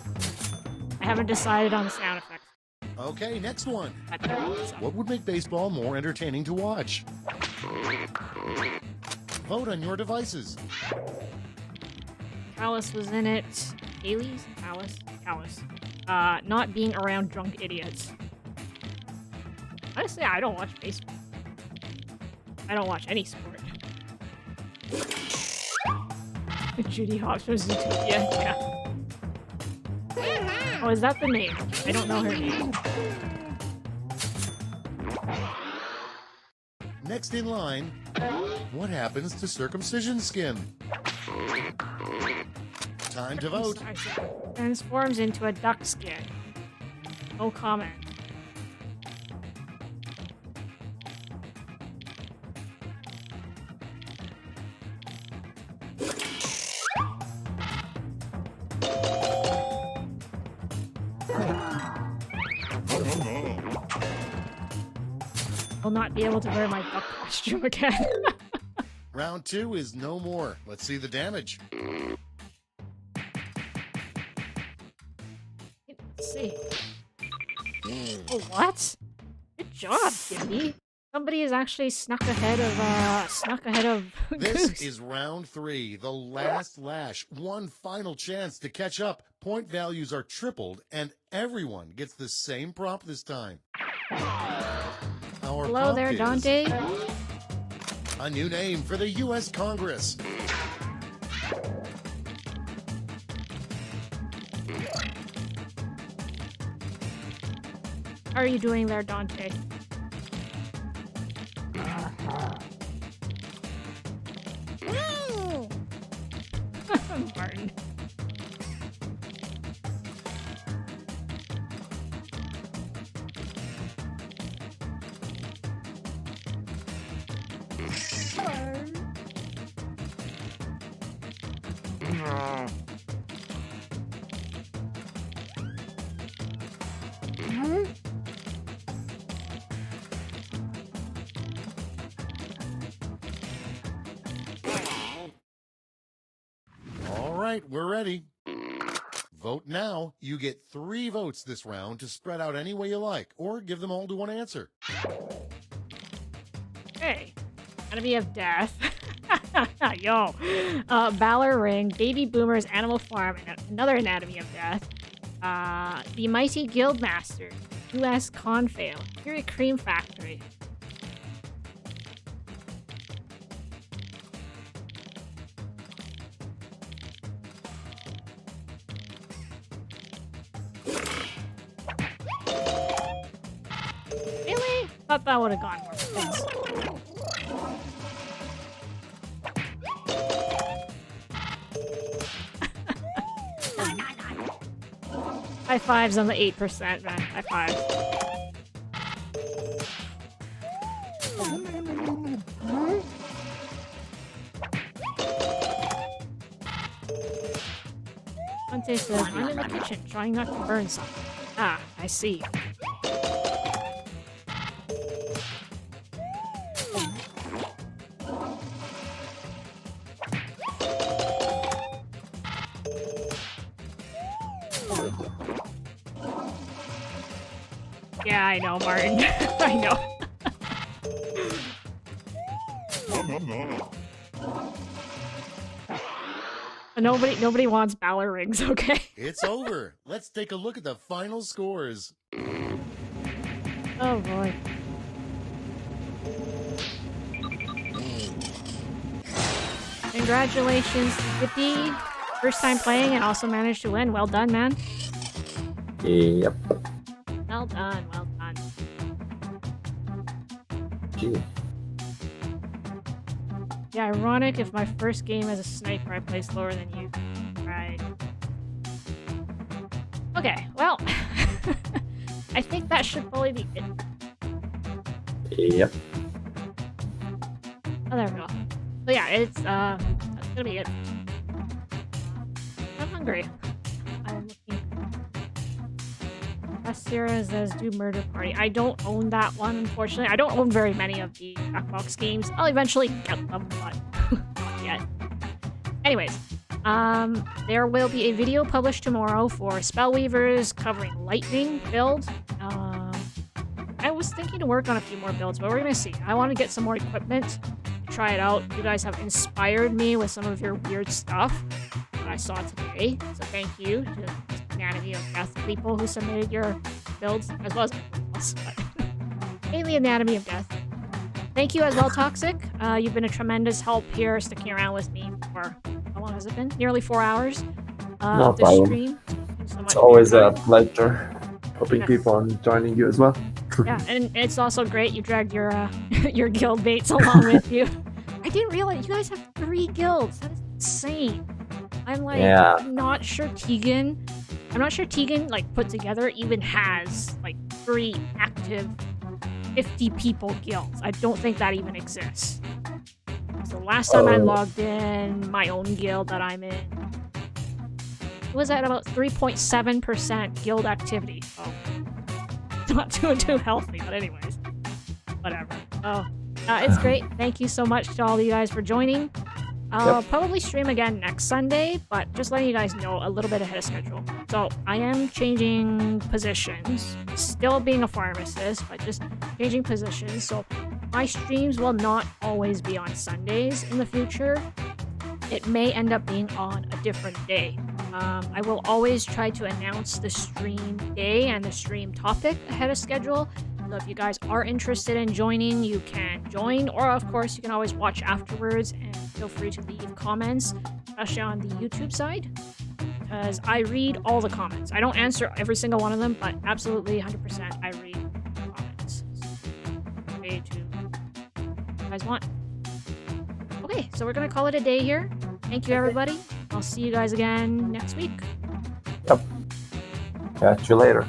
I haven't decided on the sound effects. Okay, next one. But, What would make baseball more entertaining to watch? Vote on your devices. Callus was in it. Haley's? Callus? Callus. Not being around drunk idiots. Honestly, I don't watch baseball. I don't watch any sport. Judy Hopps from Zootopia, yeah. Oh, is that the name? I don't know her name. Next in line, what happens to circumcision skin? Time to vote. Transforms into a duck skin. No comment. Will not be able to wear my duck costume again. Round 2 is no more. Let's see the damage. Let's see. Oh, what? Good job, Gibby. Somebody has actually snuck ahead of This Goose. is round 3, the last lash. One final chance to catch up. Point values are tripled, and everyone gets the same prompt this time. Our Hello prompt there, is Dante. a new name for the U.S. Congress. How are you doing there, Dante? Martin. All right, we're ready. Vote now. You get 3 votes this round to spread out any way you like, or give them all to one answer. Hey, enemy of death. Yo. Valor Ring, Baby Boomers, Animal Farm, and another Anatomy of Death. The Mighty Guildmaster, U.S. Confail, Fury Cream Factory. Really? Thought that would have gone more. Thanks. High fives on the 8%, man. High fives. Dante says, I'm in the kitchen trying not to burn something. Ah, I see. Yeah, I know, Martin. I know. Nobody wants Valor Rings, okay? It's over. Let's take a look at the final scores. Oh boy. Congratulations to Dippy. First time playing and also managed to win. Well done, man. Yep. Well done, well done. Gee. Yeah, ironic if my first game as a sniper I play slower than you. Right. Okay, well. I think that should probably be it. Yep. Oh, there we go. So yeah, it's that's gonna be it. I'm hungry. I'm looking. Sarah says do Murder Party. I don't own that one, unfortunately. I don't own very many of the Jackbox games. I'll eventually get them, but not yet. Anyways, there will be a video published tomorrow for Spellweavers covering Lightning build. I was thinking to work on a few more builds, but we're gonna see. I want to get some more equipment, try it out. You guys have inspired me with some of your weird stuff that I saw today, so thank you to the Anatomy of Death people who submitted your builds, as well as everyone else, but mainly Anatomy of Death. Thank you as well, Toxic. You've been a tremendous help here, sticking around with me for, how long has it been? Nearly 4 hours No of this problem. stream. Thanks so much It's for always your a time. pleasure helping Yes. people and joining you as well. Yeah, and it's also great you dragged your your guild mates along with you. I didn't realize you guys have 3 guilds. That is insane. I'm like, Yeah. I'm not sure Tegan like put together even has like 3 active 50 people guilds. I don't think that even exists. So last time I logged in my own guild that I'm in, it was at about 3.7% guild activity. Oh. Not too healthy, but anyways, whatever. Oh, it's great. Thank you so much to all of you guys for joining. I'll probably stream again next Sunday, but just letting you guys know a little bit ahead of schedule. So I am changing positions, still being a pharmacist, but just changing positions. So my streams will not always be on Sundays in the future. It may end up being on a different day. I will always try to announce the stream day and the stream topic ahead of schedule. So if you guys are interested in joining, you can join, or of course you can always watch afterwards, and feel free to leave comments, especially on the YouTube side, because I read all the comments. I don't answer every single one of them, but absolutely 100% I read comments. So, way to you guys want. Okay, so we're gonna call it a day here. Thank you, everybody. I'll see you guys again next week. Yep. Catch you later.